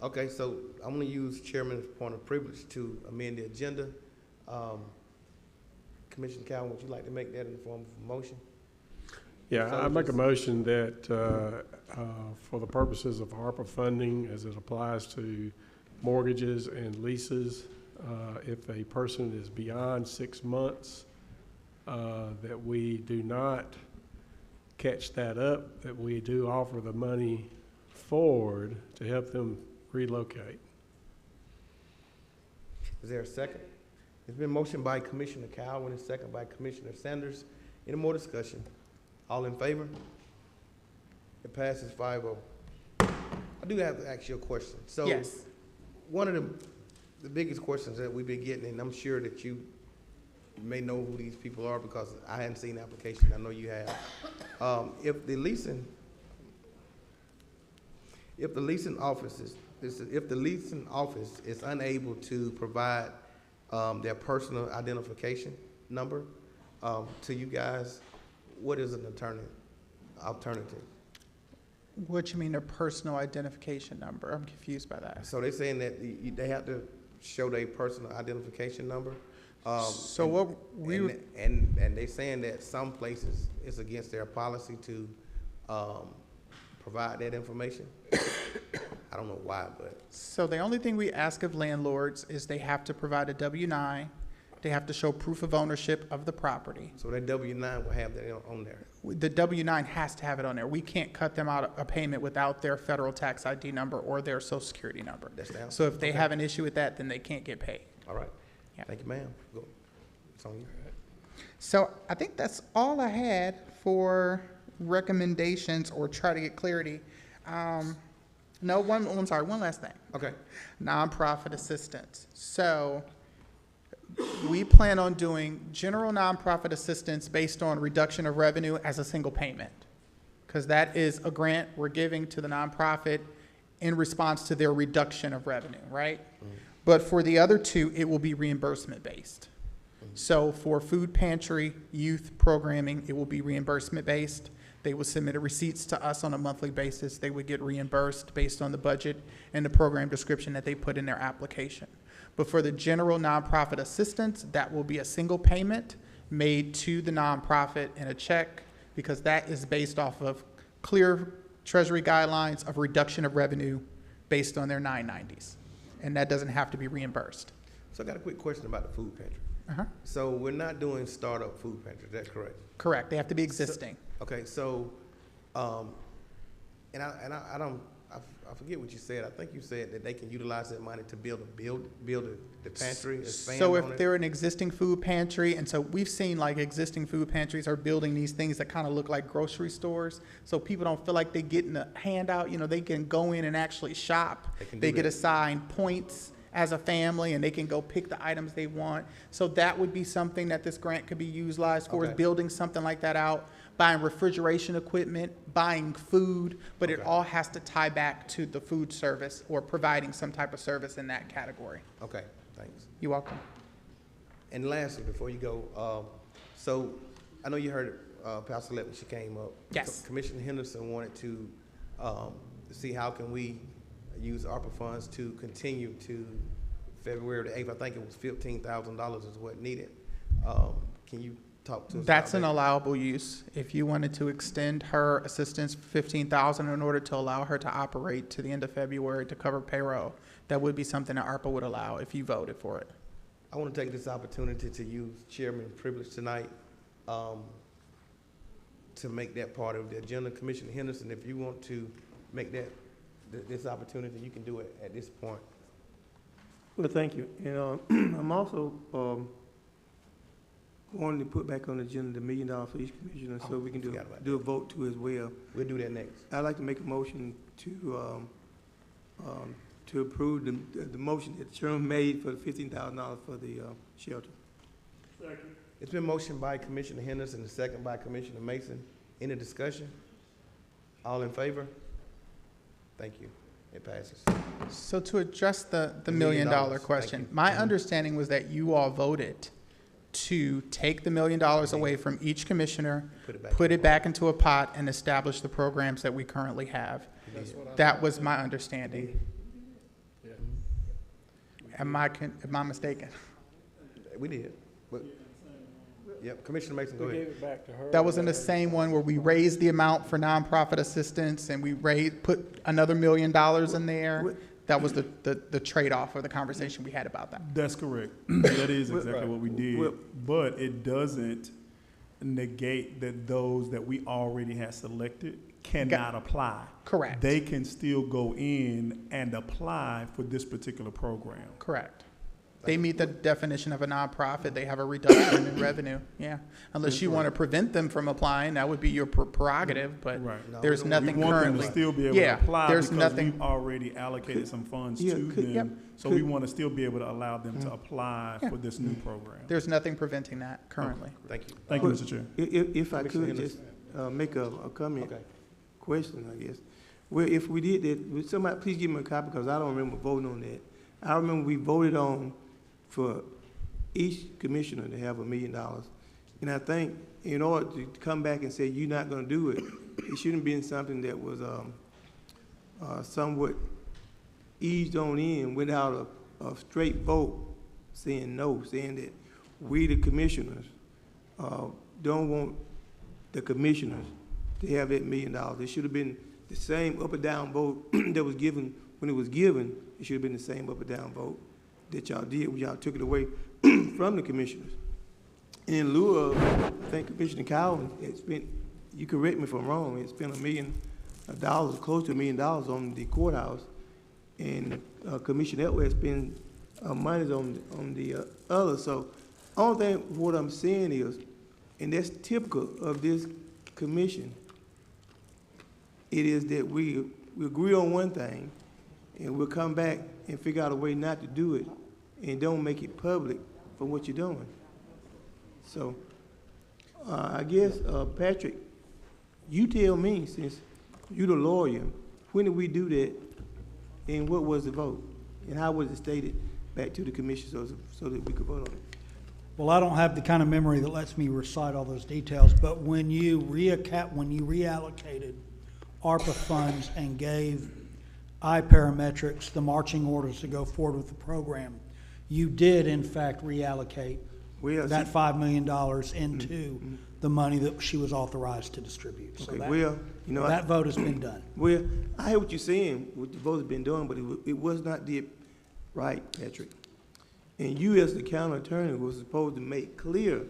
Okay, so I'm going to use Chairman's point of privilege to amend the agenda. Commissioner Calvin, would you like to make that in the form of a motion? Yeah, I make a motion that for the purposes of ARPA funding, as it applies to mortgages and leases, if a person is beyond 6 months, that we do not catch that up, that we do offer the money forward to help them relocate. Is there a second? It's been motioned by Commissioner Cowan and second by Commissioner Sanders. Any more discussion? All in favor? It passes 5-0. I do have to ask you a question. So, yes. One of the the biggest questions that we've been getting, and I'm sure that you may know who these people are because I hadn't seen the application. I know you have. If the leasing office is unable to provide their personal identification number to you guys, what is an alternative? What you mean a personal identification number? I'm confused by that. So they're saying that they have to show their personal identification number. So and, what we and they're saying that some places it's against their policy to provide that information. I don't know why, but. So the only thing we ask of landlords is they have to provide a W-9. They have to show proof of ownership of the property. So that W-9 will have that on there. The W-9 has to have it on there. We can't cut them out a payment without their federal tax ID number or their social security number. So if they have an issue with that, then they can't get paid. All right. Yeah. Thank you, ma'am. Go. It's on you. So I think that's all I had for recommendations or try to get clarity. I'm sorry, one last thing. Okay. Nonprofit assistance. So we plan on doing general nonprofit assistance based on reduction of revenue as a single payment, because that is a grant we're giving to the nonprofit in response to their reduction of revenue, right? But for the other two, it will be reimbursement based. So for food pantry, youth programming, it will be reimbursement based. They will submit receipts to us on a monthly basis. They would get reimbursed based on the budget and the program description that they put in their application. But for the general nonprofit assistance, that will be a single payment made to the nonprofit in a check, because that is based off of clear Treasury guidelines of reduction of revenue based on their 990s. And that doesn't have to be reimbursed. So I got a quick question about the food pantry. So we're not doing startup food pantry, is that correct? Correct. They have to be existing. Okay, so, and I forget what you said. I think you said that they can utilize that money to build the pantry, expand So on if it? they're an existing food pantry, and so we've seen like existing food pantries are building these things that kind of look like grocery stores, so people don't feel like they're getting a handout. You know, they can go in and actually shop. They get assigned points as a family, and they can go pick the items they want. So that would be something that this grant could be utilized for, is building something like that out, buying refrigeration equipment, buying food, but it all has to tie back to the food service or providing some type of service in that category. Okay, thanks. You're welcome. And lastly, before you go, so I know you heard Pastor Lett when she came up. Yes. Commissioner Henderson wanted to see how can we use ARPA funds to continue to February the 8th. I think it was $15,000 is what needed. Can you talk to us That's about an that? allowable use. If you wanted to extend her assistance for $15,000 in order to allow her to operate to the end of February to cover payroll, that would be something that ARPA would allow if you voted for it. I want to take this opportunity to use chairman privilege tonight to make that part of the agenda. Commissioner Henderson, if you want to make that this opportunity, you can do it at this point. Well, thank you. And I'm also wanting to put back on the agenda the $1 million for each commissioner, so we can do a vote too as well. We'll do that next. I'd like to make a motion to approve the motion that the chairman made for the $15,000 for the shelter. Second. It's been motioned by Commissioner Henderson and second by Commissioner Mason. Any discussion? All in favor? Thank you. It passes. So to address the $1 million $1 question, thank you. my understanding was that you all voted to take the $1 million away from each commissioner, put it back into a pot, and establish the programs that we currently have. That was my understanding. Am I mistaken? We did. But, yep, Commissioner Mason, go ahead. We gave it back to her. That was in the same one where we raised the amount for nonprofit assistance and we put another $1 million in there. That was the trade-off or the conversation we had about that. That's correct. That is exactly what we did. But it doesn't negate that those that we already had selected cannot apply. Correct. They can still go in and apply for this particular program. Correct. They meet the definition of a nonprofit. They have a reduction in revenue, yeah. Unless you want to prevent them from applying, that would be your prerogative, but there's nothing We want them currently. to still be able Yeah, to apply there's because nothing. we've already allocated some funds Yeah, to could- them. So we want to still be able to allow them to apply Yeah. for this new program. There's nothing preventing that currently. Thank you. Thank you, Mr. Chair. If I Commissioner could Henderson. just make a comment, Okay. question, I guess. Well, if we did that, would somebody please give me a copy, because I don't remember voting on that. I remember we voted on for each commissioner to have $1 million. And I think in order to come back and say you're not gonna do it, it shouldn't be something that was somewhat eased on in without a straight vote saying no, saying that we, the commissioners, don't want the commissioners to have that $1 million. It should have been the same up or down vote that was given when it was given. It should have been the same up or down vote that y'all did when y'all took it away from the commissioners. And in lieu of, I think Commissioner Cowan had spent, you correct me if I'm wrong, it spent $1 million, close to $1 million on the courthouse. And Commissioner Elway spent money on the other. So only thing what I'm saying is, and that's typical of this commission, it is that we agree on one thing, and we'll come back and figure out a way not to do it, and don't make it public for what you're doing. So, I guess, Patrick, you tell me, since you're the lawyer, when did we do that, and what was the vote? And how was it stated back to the commission so that we could vote on it? Well, I don't have the kind of memory that lets me recite all those details, but when you reallocated ARPA funds and gave I-Parametrics the marching orders to go forward with the program, you did in fact reallocate that $5 million into the money that she was authorized to distribute. So that vote has been done. Well, I hear what you're saying, what the vote has been done, but it was not did right, Patrick. And you as the county attorney was supposed to make clear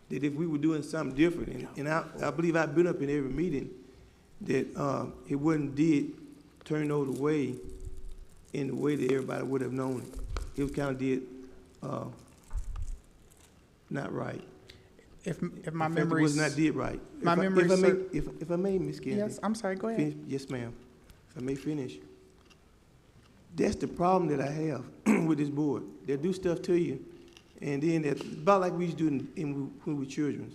that if we were doing something different, and I believe I've been up in every meeting, that it wasn't did turn over the way in the way that everybody would have known it. It was kind of did not right. If my In fact, memory it was not did right. My memory. If I may, Ms. Kennedy. Yes, I'm sorry. Go ahead. Finish. Yes, ma'am. If I may finish. That's the problem that I have with this board. They do stuff to you, and then it's about like we used to do when we were children.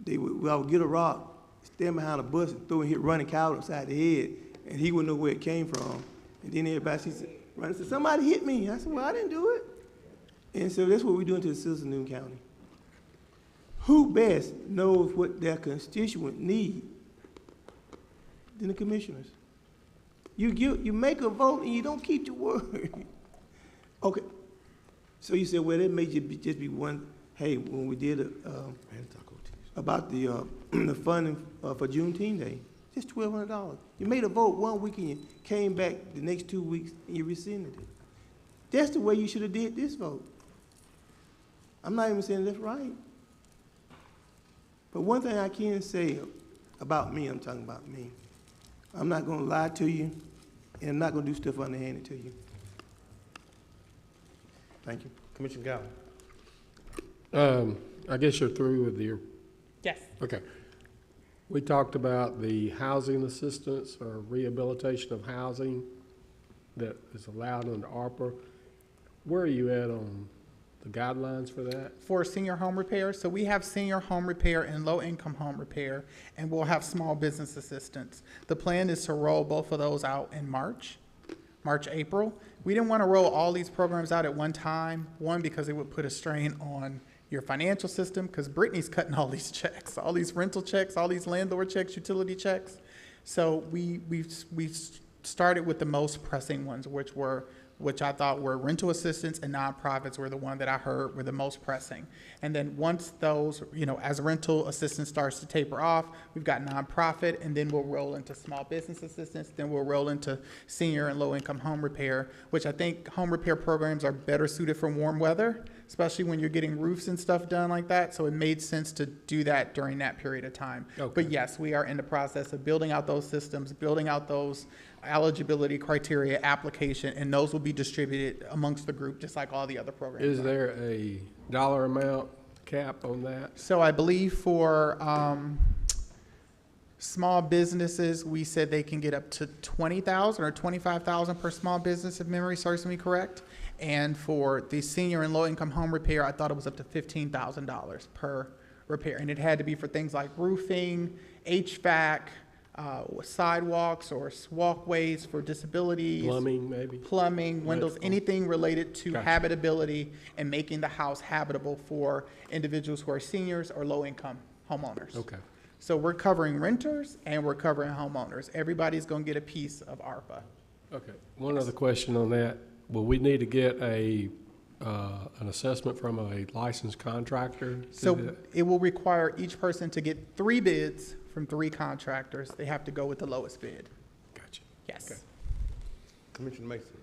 I would get a rock, stand behind a bus, and throw and hit running cow upside the head, and he wouldn't know where it came from. And then everybody said, somebody hit me. I said, well, I didn't do it. And so that's what we're doing to the citizens of Newton County. Who best knows what their constituent need than the commissioners? You make a vote and you don't keep your word. Okay. So you said, well, that may just be one. Hey, when we did about the funding for Juneteenth Day, just $1,200. You made a vote 1 week and you came back the next 2 weeks and you rescinded it. That's the way you should have did this vote. I'm not even saying that's right. But one thing I can say about me, I'm talking about me. I'm not going to lie to you, and I'm not going to do stuff underhanded to you. Thank you. Commissioner Gowan. I guess you're through with your. Yes. Okay. We talked about the housing assistance or rehabilitation of housing that is allowed under ARPA. Where are you at on the guidelines for that? For senior home repair, so we have senior home repair and low-income home repair, and we'll have small business assistance. The plan is to roll both of those out in March, April. We didn't want to roll all these programs out at one time, one, because it would put a strain on your financial system, because Brittany's cutting all these checks, all these rental checks, all these landlord checks, utility checks. So we started with the most pressing ones, which I thought were rental assistance and nonprofits were the one that I heard were the most pressing. And then once those, as rental assistance starts to taper off, we've got nonprofit, and then we'll roll into small business assistance, then we'll roll into senior and low-income home repair, which I think home repair programs are better suited for warm weather, especially when you're getting roofs and stuff done like that. So it made sense to do that during that period of time. Okay. But yes, we are in the process of building out those systems, building out those eligibility criteria application, and those will be distributed amongst the group, just like all the other programs. Is there a dollar amount cap on that? So I believe for small businesses, we said they can get up to 20,000 or 25,000 per small business, if memory serves me correct. And for the senior and low-income home repair, I thought it was up to $15,000 per repair. And it had to be for things like roofing, HVAC, sidewalks or walkways for disabilities. Plumbing, maybe? Plumbing, windows, Electrical. anything related to Gotcha. habitability and making the house habitable for individuals who are seniors or low-income homeowners. Okay. So we're covering renters and we're covering homeowners. Everybody's gonna get a piece of ARPA. Okay. One other question on that. Will we need to get an assessment from a licensed contractor? to do So that? it will require each person to get 3 bids from 3 contractors. They have to go with the lowest bid. Gotcha. Yes. Commissioner Mason.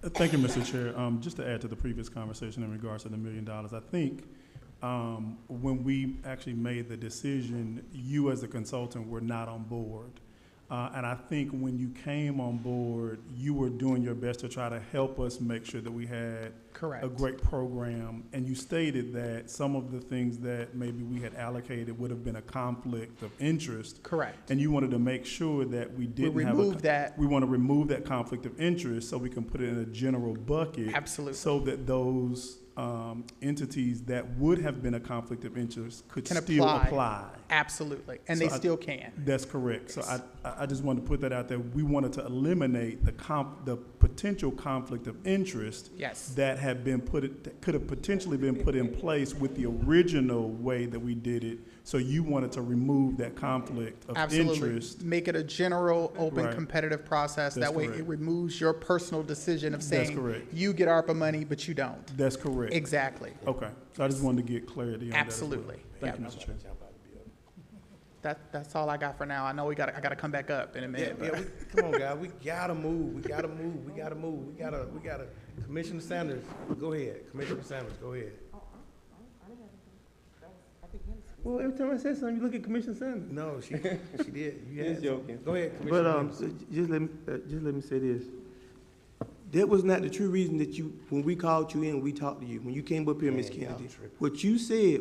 Thank you, Mr. Chair. Just to add to the previous conversation in regards to the $1 million, I think when we actually made the decision, you as a consultant were not on board. And I think when you came on board, you were doing your best to try to help us make sure that we had Correct. a great program. And you stated that some of the things that maybe we had allocated would have been a conflict of interest. Correct. And you wanted to make sure that we didn't have remove that. We want to remove that conflict of interest so we can put it in a general bucket. Absolutely. So that those entities that would have been a conflict of interest could Can still apply. Absolutely. And So they still can. That's correct. So I just wanted to put that out there. We wanted to eliminate the potential conflict of interest Yes. that had been that could have potentially been put in place with the original way that we did it. So you wanted to remove that conflict of Absolutely. interest. Make it a general, open, Right. competitive process. That's That way correct. it removes your personal decision of That's saying correct. you get ARPA money, but you don't. That's correct. Exactly. Okay. So I just wanted to get clarity on that as well. Absolutely. Thank you, Yeah. Mr. Chair. That's all I got for now. I know I gotta come back up in a minute. Yeah, but- come on, guys, we gotta move, we gotta move, we gotta move, we gotta, Commissioner Sanders, go ahead, Commissioner Sanders, go ahead. Well, every time I say something, you look at Commissioner Sanders. No, she did, you had Just joking. Go ahead, But, Commissioner Sanders. just let me say this. That was not the true reason that when we called you in, we talked to you. When you came up here, Ms. Man, y'all Kennedy, tripping. what you said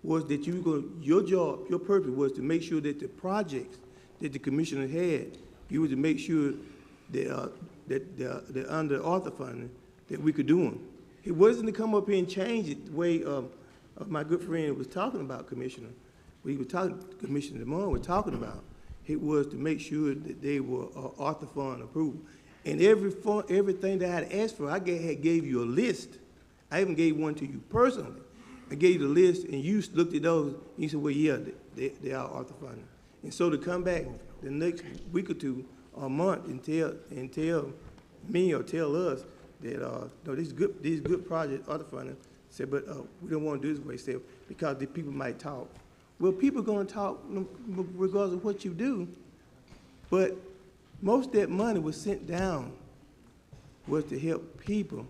was that your job, your purpose was to make sure that the projects that the commissioner had, you were to make sure that they're under ARPA funding, that we could do them. It wasn't to come up here and change it the way my good friend was talking about, Commissioner. We were talking, Commissioner DeMond was talking about. It was to make sure that they were ARPA fund approved. And everything that I had asked for, I gave you a list. I even gave one to you personally. I gave you the list, and you looked at those, and you said, well, yeah, they are ARPA funding. And so to come back the next week or two, or month, and tell me or tell us that, no, these good projects, ARPA funding, said, but we don't want to do this way, said, because the people might talk. Well, people are going to talk regardless of what you do, but most of that money was sent down was to help people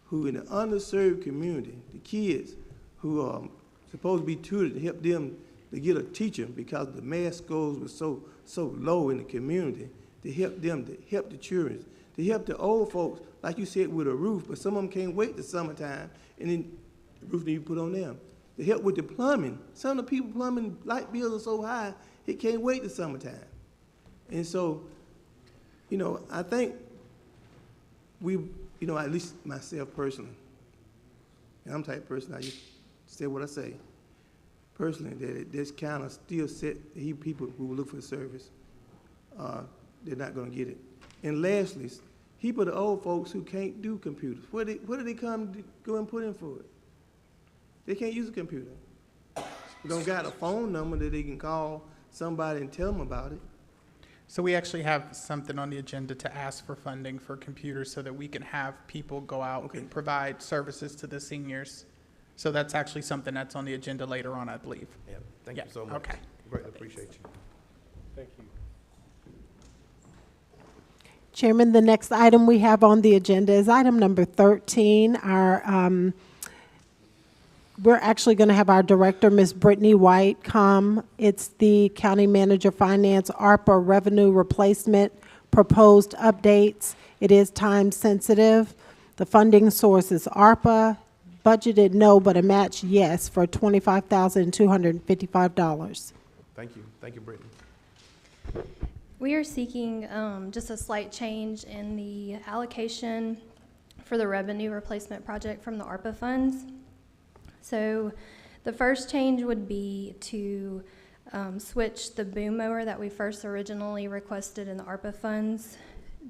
who in the underserved community, the kids who are supposed to be tutored, to help them to get a teacher because the math scores were so low in the community, to help them, to help the children, to help the old folks, like you said, with a roof, but some of them can't wait the summertime, and then the roof that you put on them. To help with the plumbing. Some of the people plumbing light bills are so high, it can't wait the summertime. And so, I think at least myself personally, and I'm the type of person I just say what I say, personally, that this kind of still set people who will look for the service, they're not going to get it. And lastly, people, the old folks who can't do computers, where do they go and put in for it? They can't use a computer. They don't got a phone number that they can call somebody and tell them about it. So we actually have something on the agenda to ask for funding for computers so that we can have people go out and provide services to the seniors. So that's actually something that's on the agenda later on, I believe. Yeah, thank you so much. Okay. Greatly appreciate you. Thank you. Chairman, the next item we have on the agenda is item number 13, our we're actually going to have our director, Ms. Brittany White, come. It's the County Manager Finance ARPA Revenue Replacement Proposed Updates. It is time sensitive. The funding source is ARPA. Budgeted no, but a match yes for $25,255. Thank you. Thank you, Brittany. We are seeking just a slight change in the allocation for the revenue replacement project from the ARPA funds. So the first change would be to switch the boom mower that we first originally requested in the ARPA funds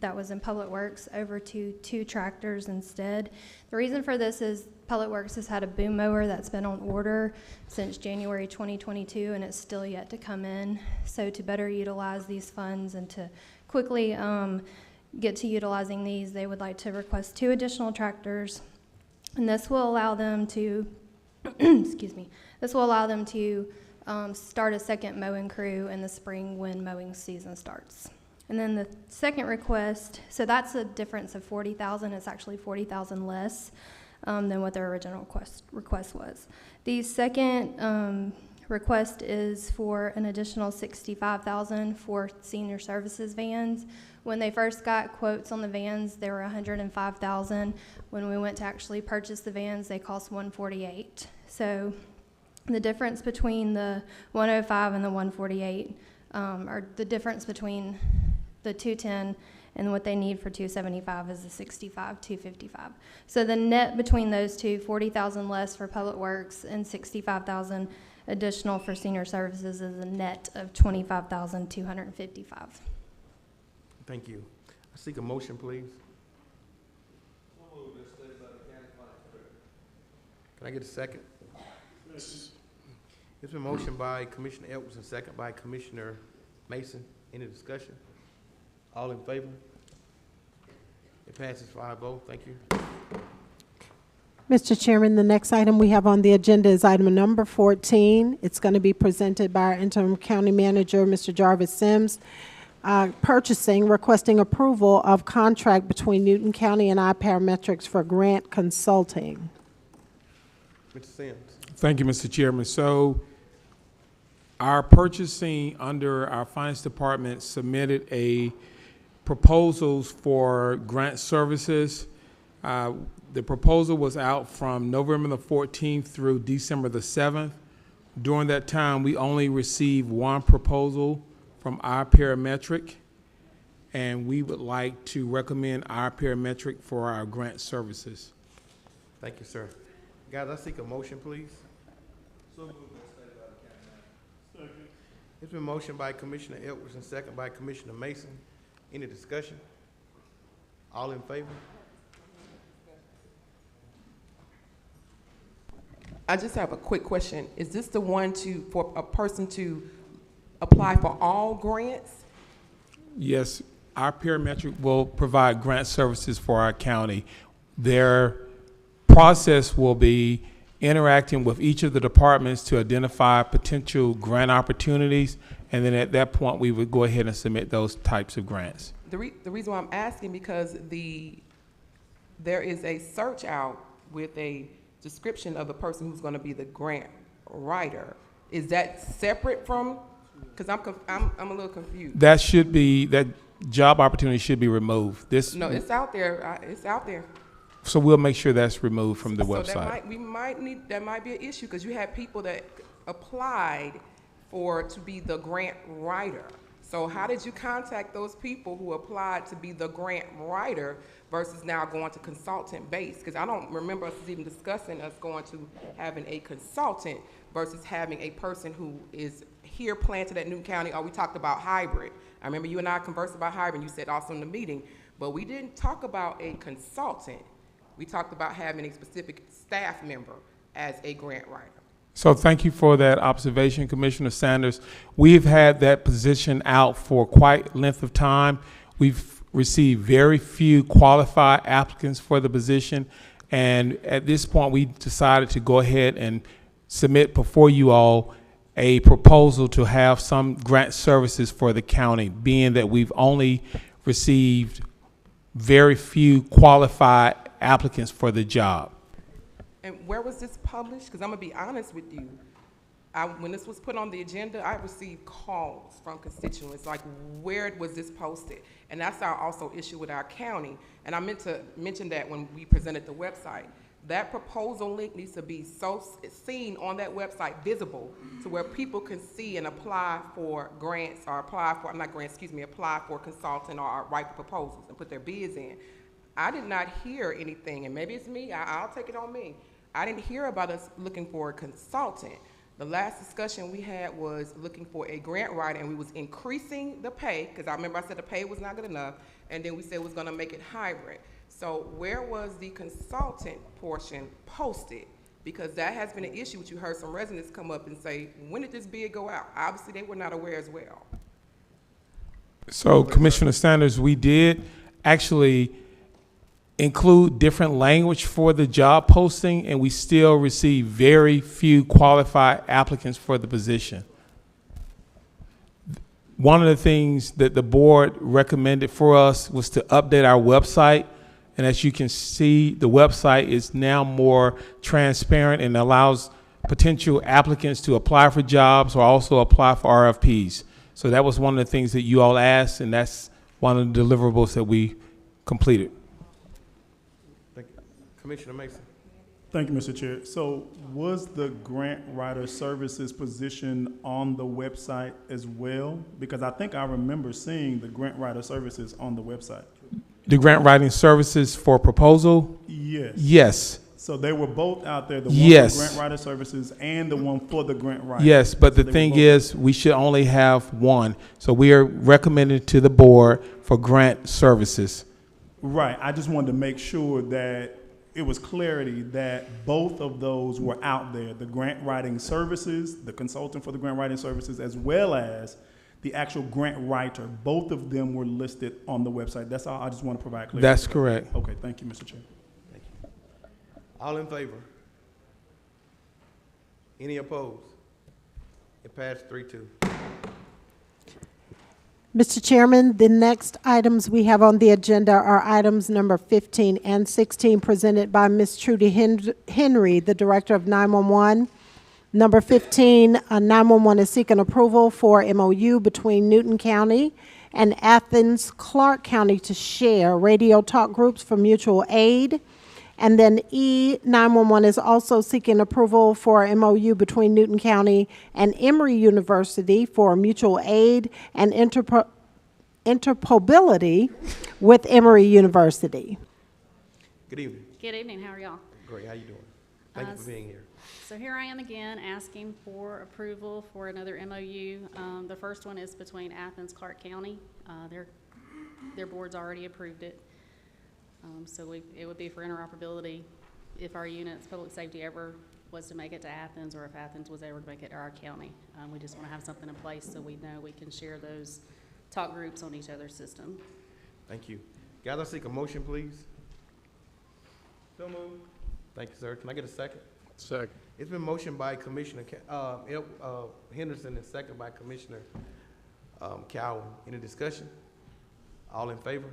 that was in Public Works over to 2 tractors instead. The reason for this is Public Works has had a boom mower that's been on order since January 2022 and it's still yet to come in. So to better utilize these funds and to quickly get to utilizing these, they would like to request 2 additional tractors. And this will allow them to, excuse me, this will allow them to start a second mowing crew in the spring when mowing season starts. And then the second request, so that's a difference of $40,000. It's actually $40,000 less than what their original request was. The second request is for an additional $65,000 for senior services vans. When they first got quotes on the vans, they were $105,000. When we went to actually purchase the vans, they cost $148,000. So the difference between the $105,000 and the $148,000, or the difference between the $210,000 and what they need for $275,000 is the $65,255. So the net between those two, $40,000 less for Public Works and $65,000 additional for senior services, is a net of $25,255. Thank you. I seek a motion, please. Can I get a second? It's been motioned by Commissioner Edwards and second by Commissioner Mason. Any discussion? All in favor? It passes 5-0. Thank you. Mr. Chairman, the next item we have on the agenda is item number 14. It's going to be presented by our interim county manager, Mr. Jarvis Sims. Purchasing, requesting approval of contract between Newton County and iParametrics for grant consulting. Mr. Sims. Thank you, Mr. Chairman. So our purchasing under our finance department submitted a proposals for grant services. The proposal was out from November the 14th through December the 7th. During that time, we only received 1 proposal from iParametric, and we would like to recommend iParametric for our grant services. Thank you, sir. Guys, I seek a motion, please. It's been motioned by Commissioner Edwards and second by Commissioner Mason. Any discussion? All in favor? I just have a quick question. Is this the one for a person to apply for all grants? Yes, our parametric will provide grant services for our county. Their process will be interacting with each of the departments to identify potential grant opportunities, and then at that point, we would go ahead and submit those types of grants. The reason why I'm asking, because there is a search out with a description of the person who's going to be the grant writer. Is that separate from? Because I'm a little confused. That job opportunity should be removed. No, it's out there. It's out there. So we'll make sure that's removed from the website. That might be an issue, because you have people that applied to be the grant writer. So how did you contact those people who applied to be the grant writer versus now going to consultant base? Because I don't remember us even discussing us going to having a consultant versus having a person who is here planted at Newton County, or we talked about hybrid. I remember you and I conversed about hybrid, and you said also in the meeting, but we didn't talk about a consultant. We talked about having a specific staff member as a grant writer. So thank you for that observation, Commissioner Sanders. We've had that position out for quite a length of time. We've received very few qualified applicants for the position, and at this point, we decided to go ahead and submit before you all a proposal to have some grant services for the county, being that we've only received very few qualified applicants for the job. And where was this published? Because I'm gonna be honest with you. When this was put on the agenda, I received calls from constituents, like, where was this posted? And that's our also issue with our county. And I meant to mention that when we presented the website. That proposal link needs to be seen on that website, visible, to where people can see and apply for grants or apply for consultant or write for proposals and put their bids in. I did not hear anything, and maybe it's me, I'll take it on me. I didn't hear about us looking for a consultant. The last discussion we had was looking for a grant writer, and we was increasing the pay, because I remember I said the pay was not good enough, and then we said it was gonna make it hybrid. So where was the consultant portion posted? Because that has been an issue, which you heard some residents come up and say, when did this bid go out? Obviously, they were not aware as well. So Commissioner Sanders, we did actually include different language for the job posting, and we still receive very few qualified applicants for the position. One of the things that the board recommended for us was to update our website. And as you can see, the website is now more transparent and allows potential applicants to apply for jobs or also apply for RFPs. So that was one of the things that you all asked, and that's one of the deliverables that we completed. Thank you. Commissioner Mason. Thank you, Mr. Chair. So was the grant writer services position on the website as well? Because I think I remember seeing the grant writer services on the website. The grant writing services for proposal? Yes. Yes. So they were both out there, the one Yes. for grant writer services and the one for the grant writer? Yes, but the thing is, we should only have one. So we are recommending to the board for grant services. Right. I just wanted to make sure that it was clarity that both of those were out there, the grant writing services, the consultant for the grant writing services, as well as the actual grant writer. Both of them were listed on the website. That's all. I just want to provide clarity. That's correct. Okay. Thank you, Mr. Chair. Thank you. All in favor? Any opposed? It passed 3-2. Mr. Chairman, the next items we have on the agenda are items number 15 and 16, presented by Ms. Trudy Henry, the Director of 911. Number 15, 911 is seeking approval for MOU between Newton County and Athens Clarke County to share radio talk groups for mutual aid. And then E, 911 is also seeking approval for MOU between Newton County and Emory University for mutual aid and interoperability with Emory University. Good evening. Good evening, how are y'all? Great, how you doing? Thank you for being here. So here I am again asking for approval for another MOU. The first one is between Athens Clarke County. Their board's already approved it. So it would be for interoperability if our units, public safety, ever was to make it to Athens, or if Athens was ever to make it to our county. We just want to have something in place so we know we can share those talk groups on each other's system. Thank you. Gather, seek a motion, please. So moved. Thank you, sir. Can I get a second? Second. It's been motioned by Commissioner Henderson and second by Commissioner Cowan. Any discussion? All in favor?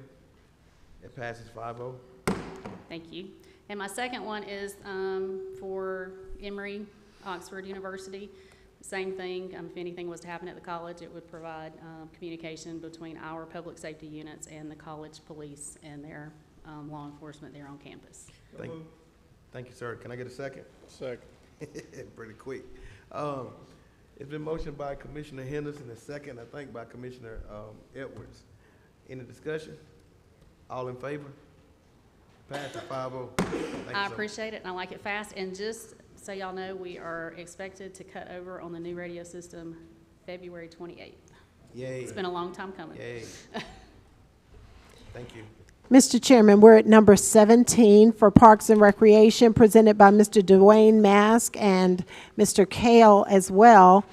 It passes 5-0. Thank you. And my second one is for Emory, Oxford University. Same thing, if anything was to happen at the college, it would provide communication between our public safety units and the college police and their law enforcement there on campus. Thank you, sir. Can I get a second? Second. Pretty quick. It's been motioned by Commissioner Henderson and second, I think, by Commissioner Edwards. Any discussion? All in favor? Pass to 5-0. I appreciate it, and I like it fast. And just so y'all know, we are expected to cut over on the new radio system February 28th. Yay. It's been a long time coming. Yay. Thank you. Mr. Chairman, we're at number 17 for Parks and Recreation, presented by Mr. Dwayne Mask and Mr. Kale as well.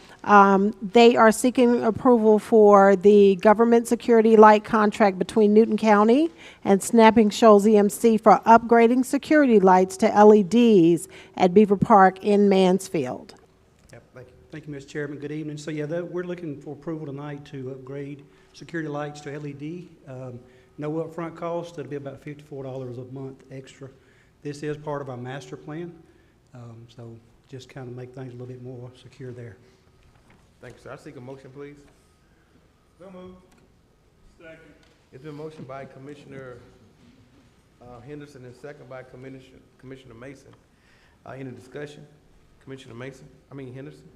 They are seeking approval for the government security light contract between Newton County and Snapping Shoals EMC for upgrading security lights to LEDs at Beaver Park in Mansfield. Yep, thank you. Thank you, Mr. Chairman. Good evening. So yeah, we're looking for approval tonight to upgrade security lights to LED. No upfront cost. It'll be about $54 a month extra. This is part of our master plan. So just kind of make things a little bit more secure there. Thank you, sir. I seek a motion, please. So moved. Second. It's been motioned by Commissioner Henderson and second by Commissioner Mason. Any discussion? Commissioner Henderson?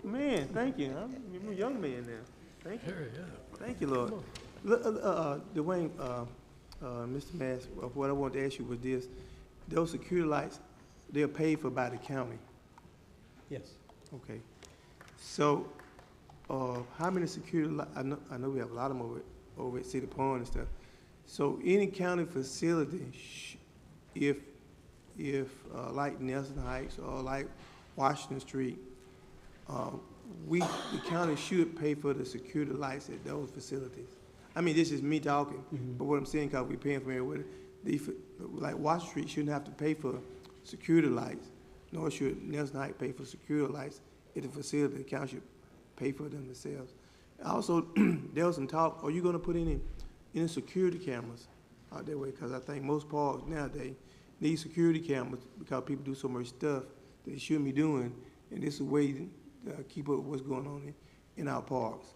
Man, thank you. I'm a young man now. Thank you. Hurry up. Thank you, Lord. Dwayne, Mr. Mass, what I wanted to ask you was this. Those security lights, they're paid for by the county. Yes. Okay. So, how many security lights, I know we have a lot of them over at City Pond and stuff. So any county facility, if like Nelson Heights or like Washington Street, the county should pay for the security lights at those facilities. I mean, this is me talking, but what I'm saying, because we're paying for everywhere, like Washington Street shouldn't have to pay for security lights, nor should Nelson Heights pay for security lights at the facility. The county should pay for them themselves. Also, there was some talk, are you gonna put any security cameras out that way? Because I think most parks nowadays need security cameras because people do so much stuff that they shouldn't be doing, and this is a way to keep up with what's going on in our parks.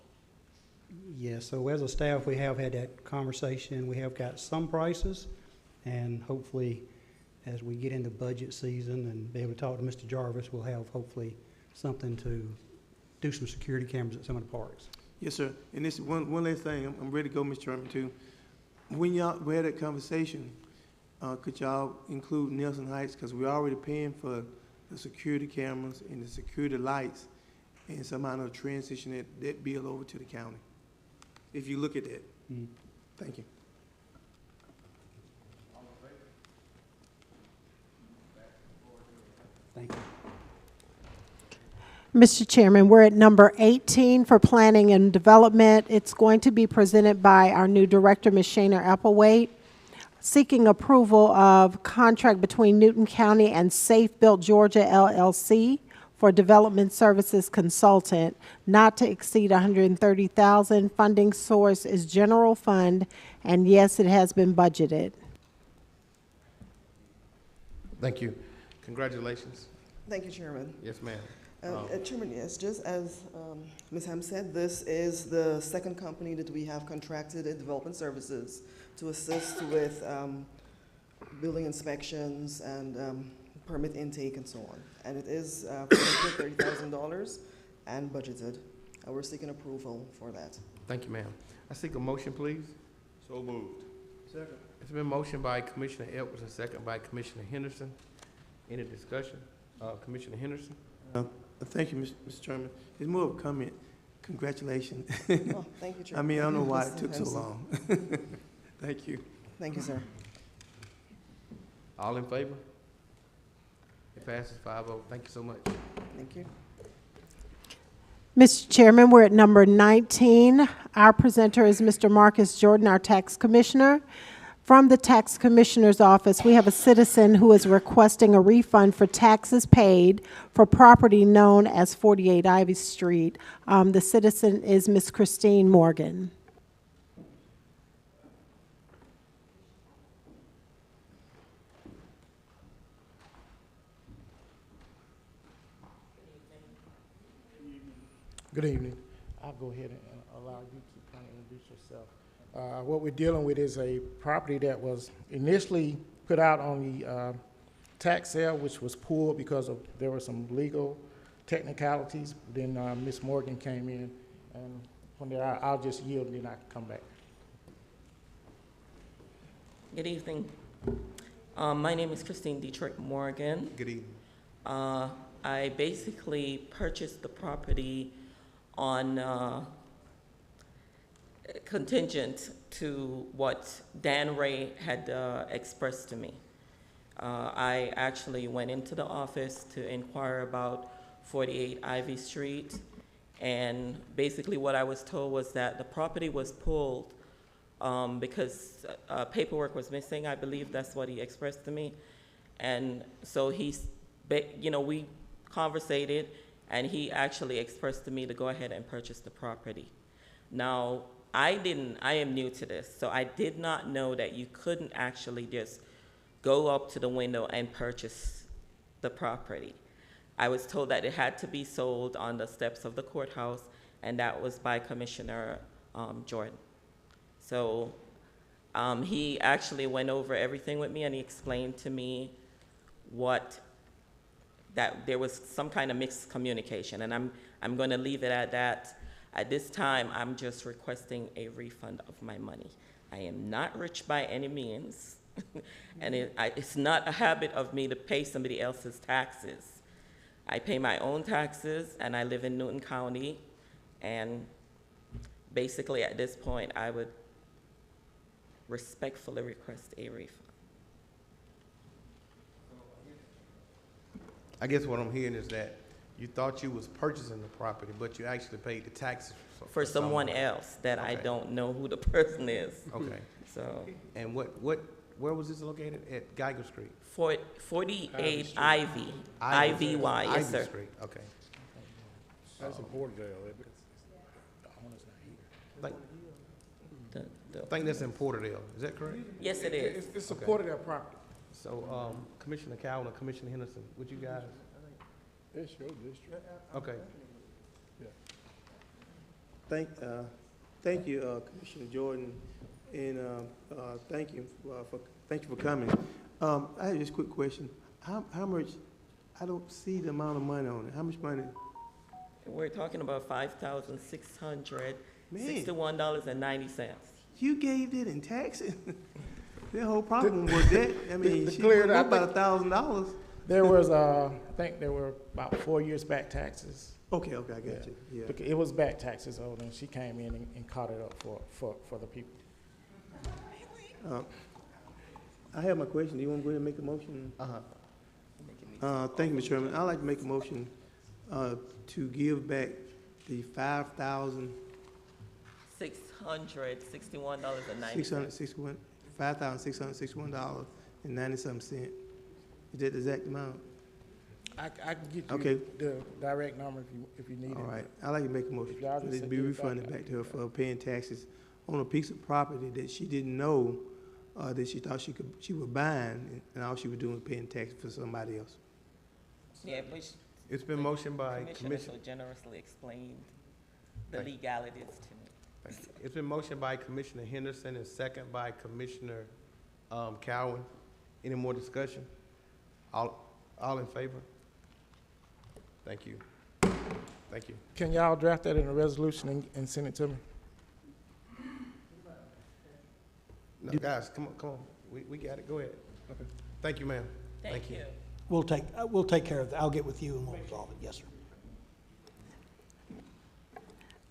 Yeah, so as a staff, we have had that conversation. We have got some prices, and hopefully, as we get into budget season and be able to talk to Mr. Jarvis, we'll have hopefully something to do some security cameras at some of the parks. Yes, sir. And this is one last thing. I'm ready to go, Mr. Chairman, too. When we had that conversation, could y'all include Nelson Heights? Because we're already paying for the security cameras and the security lights, and somehow to transition that bill over to the county. If you look at that. Thank you. Thank you. Mr. Chairman, we're at number 18 for planning and development. It's going to be presented by our new director, Ms. Shana Applewaite, seeking approval of contract between Newton County and Safe Built Georgia LLC for development services consultant, not to exceed $130,000. Funding source is general fund, and yes, it has been budgeted. Thank you. Congratulations. Thank you, Chairman. Yes, ma'am. Chairman, yes, just as Ms. Ham said, this is the second company that we have contracted in development services to assist with building inspections and permit intake and so on. And it is for $30,000 and budgeted. We're seeking approval for that. Thank you, ma'am. I seek a motion, please. So moved. Second. It's been motioned by Commissioner Edwards and second by Commissioner Henderson. Any discussion? Commissioner Henderson? Thank you, Mr. Chairman. It's more of a comment. Congratulations. Oh, thank you, Chairman. I mean, I don't know why it took so long. Thank you. Thank you, sir. All in favor? It passes 5-0. Thank you so much. Thank you. Mr. Chairman, we're at number 19. Our presenter is Mr. Marcus Jordan, our tax commissioner. From the tax commissioner's office, we have a citizen who is requesting a refund for taxes paid for property known as 48 Ivy Street. The citizen is Ms. Christine Morgan. Good evening. I'll go ahead and allow you to kind of introduce yourself. What we're dealing with is a property that was initially put out on the tax sale, which was pulled because there were some legal technicalities. Then Ms. Morgan came in, and from there I'll just yield and then I can come back. Good evening. My name is Christine Detroit Morgan. Good evening. I basically purchased the property on contingent to what Dan Ray had expressed to me. I actually went into the office to inquire about 48 Ivy Street, and basically what I was told was that the property was pulled because paperwork was missing. I believe that's what he expressed to me. And so we conversated, and he actually expressed to me to go ahead and purchase the property. Now, I am new to this, so I did not know that you couldn't actually just go up to the window and purchase the property. I was told that it had to be sold on the steps of the courthouse, and that was by Commissioner Jordan. So he actually went over everything with me, and he explained to me that there was some kind of miscommunication, and I'm going to leave it at that. At this time, I'm just requesting a refund of my money. I am not rich by any means, and it's not a habit of me to pay somebody else's taxes. I pay my own taxes, and I live in Newton County, and basically at this point, I would respectfully request a refund. I guess what I'm hearing is that you thought you was purchasing the property, but you actually paid the taxes For someone else that I don't know who the person is. Okay. So. And where was this located? At Geiger Street? 48 Ivy. IVY, yes, sir. Ivy Street, okay. That's in Porterdale, isn't it? I think that's in Porterdale, is that correct? Yes, it is. It's a Porterdale property. So, Commissioner Cowell and Commissioner Henderson, would you guys? It's your district. Okay. Thank you, Commissioner Jordan, and thank you for coming. I have just a quick question. How much? I don't see the amount of money on it. How much money? We're talking about $5,661.90. You gave it in taxes. The whole problem was that. I mean, she cleared went out about $1,000. There was, I think there were about 4 years back taxes. Okay, I got you. Yeah. Because it was back taxes owed, and she came in and caught it up for the people. I have my question. Do you want to go ahead and make a motion? Thank you, Mr. Chairman. I'd like to make a motion to give back the $5,661.90. $5,661.97. Is that the exact amount? I can get you Okay. the direct number if you need it. All right. I'd like to make a motion. Y'all just It'd be give it refunded back. back to her for paying taxes on a piece of property that she didn't know that she thought she was buying, and all she was doing was paying taxes for somebody else. Yeah, but It's been motioned by Commissioner Commissioner. so generously explained the Thank you. legalities to me. It's been motioned by Commissioner Henderson and second by Commissioner Cowan. Any more discussion? All in favor? Thank you. Thank you. Can y'all draft that in a resolution and send it to me? No, guys, come on. We got it. Go ahead. Okay. Thank you, ma'am. Thank you. We'll take care of that. I'll get with you and we'll resolve it. Yes, sir.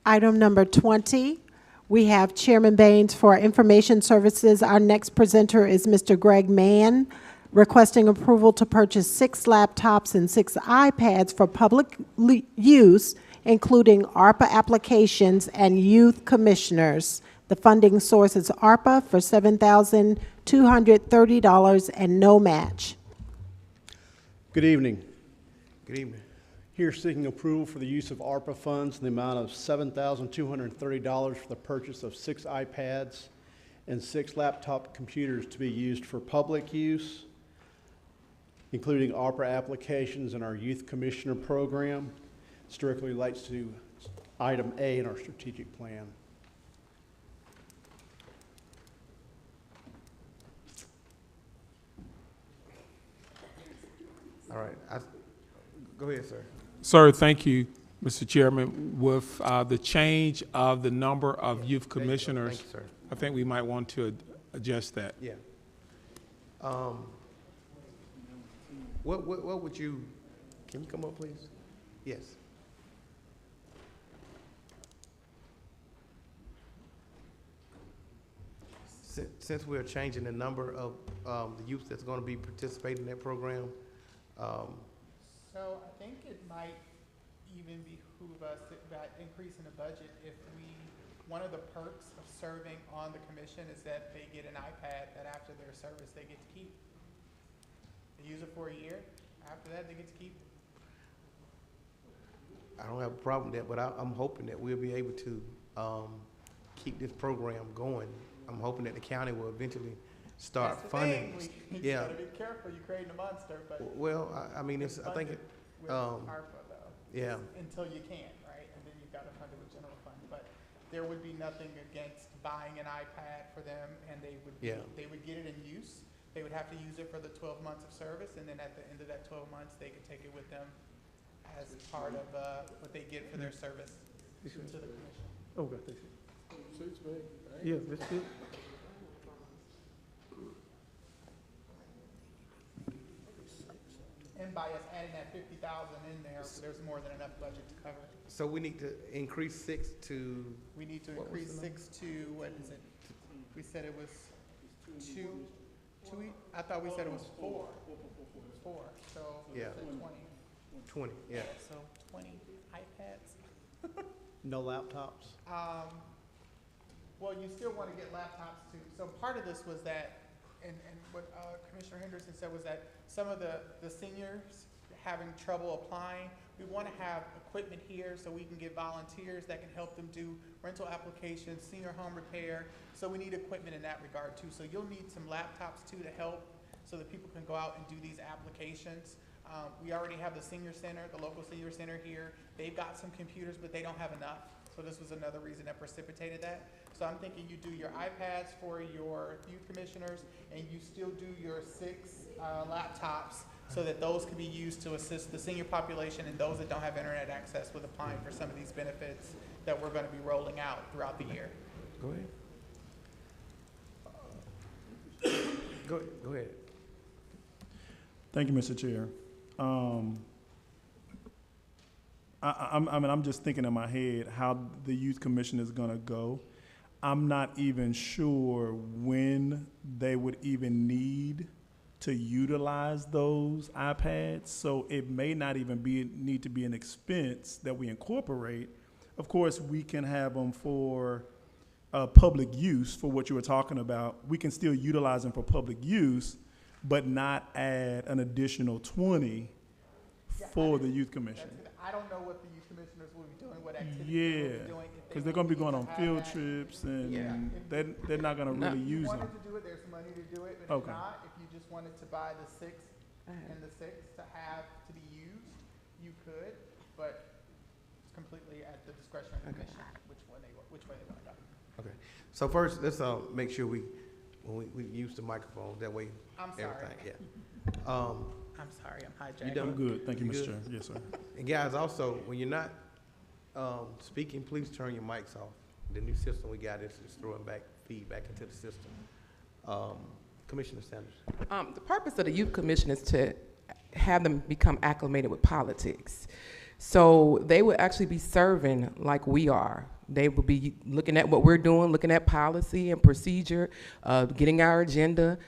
Item number 20, we have Chairman Baines for Information Services. Our next presenter is Mr. Greg Mann, requesting approval to purchase 6 laptops and 6 iPads for public use, including ARPA applications and youth commissioners. The funding source is ARPA for $7,230 and no match. Good evening. Good evening. Here seeking approval for the use of ARPA funds in the amount of $7,230 for the purchase of 6 iPads and 6 laptop computers to be used for public use, including ARPA applications in our Youth Commissioner program. It directly relates to item A in our strategic plan. All right. Go ahead, sir. Sir, thank you, Mr. Chairman. With the change of the number of youth commissioners, Thank you, sir. I think we might want to adjust that. Yeah. What would you, can you come up, please? Yes. Since we're changing the number of the youth that's going to be participating in that program, So I think it might even behoove us, by increasing the budget, if one of the perks of serving on the commission is that they get an iPad that after their service, they get to keep. They use it for a year. After that, they get to keep it. I don't have a problem with that, but I'm hoping that we'll be able to keep this program going. I'm hoping that the county will eventually start That's the funding. thing. You Yeah. gotta be careful, you're creating a monster, but. Well, I mean, it's, I think, Fund it, with ARPA though. yeah. Until you can, right? And then you've got to fund it with general fund. But there would be nothing against buying an iPad for them, and they would, Yeah. they would get it in use. They would have to use it for the 12 months of service, and then at the end of that 12 months, they could take it with them as part of what they get for their service to the commission. Oh, God, thank you. Yeah, that's good. And by us adding that 50,000 in there, there's more than enough budget to cover it. So we need to increase 6 to, We need to What was increase the number? 6 to, what is it? We said it was two, I thought we said it was 4. 4, so Yeah. it's 20. 20, yeah. So 20 iPads. No laptops? Well, you still want to get laptops too. So part of this was that, and what Commissioner Henderson said was that some of the seniors having trouble applying, we want to have equipment here so we can get volunteers that can help them do rental applications, senior home repair. So we need equipment in that regard too. So you'll need some laptops too to help so that people can go out and do these applications. We already have the senior center, the local senior center here. They've got some computers, but they don't have enough. So this was another reason that precipitated that. So I'm thinking you do your iPads for your youth commissioners, and you still do your 6 laptops so that those can be used to assist the senior population and those that don't have internet access with applying for some of these benefits that we're going to be rolling out throughout the year. Go ahead. Go ahead. Thank you, Mr. Chair. I mean, I'm just thinking in my head how the youth commission is gonna go. I'm not even sure when they would even need to utilize those iPads, so it may not even need to be an expense that we incorporate. Of course, we can have them for public use, for what you were talking about. We can still utilize them for public use, but not add an additional 20 for the youth commission. I don't know what the youth commissioners will be doing, what activities they Yeah, will be doing. because they're gonna be going on field trips, and they're not gonna really If you use them. wanted to do it, there's money to do it, but if Okay. not, if you just wanted to buy the 6 and the 6 to have to be used, you could, but it's completely at the discretion of the commission, which way they want to go. Okay. So first, let's make sure we use the microphone, that way. I'm sorry. Everything, yeah. I'm sorry, I'm hijacking. You done? I'm good, thank you, You Mr. good? Chair. Yes, sir. And guys, also, when you're not speaking, please turn your mics off. The new system we got is throwing feedback into the system. Commissioner Sanders. The purpose of the youth commission is to have them become acclimated with politics. So they would actually be serving like we are. They would be looking at what we're doing, looking at policy and procedure, getting our agenda,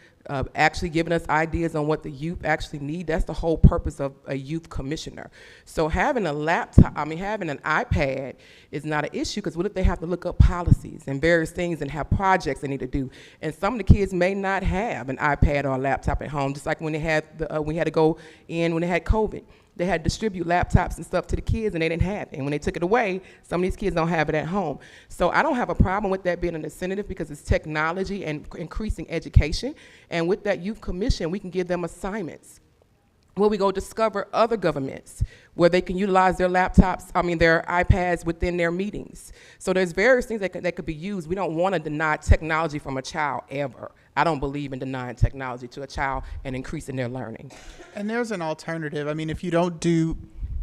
actually giving us ideas on what the youth actually need. That's the whole purpose of a youth commissioner. So having a laptop, having an iPad is not an issue, because what if they have to look up policies and various things and have projects they need to do? And some of the kids may not have an iPad or a laptop at home, just like when they had we had to go in when they had COVID. They had to distribute laptops and stuff to the kids, and they didn't have it. And when they took it away, some of these kids don't have it at home. So I don't have a problem with that being an incentive, because it's technology and increasing education. And with that youth commission, we can give them assignments where we go discover other governments where they can utilize their laptops, their iPads within their meetings. So there's various things that could be used. We don't want to deny technology from a child ever. I don't believe in denying technology to a child and increasing their learning. And there's an alternative. If you don't do,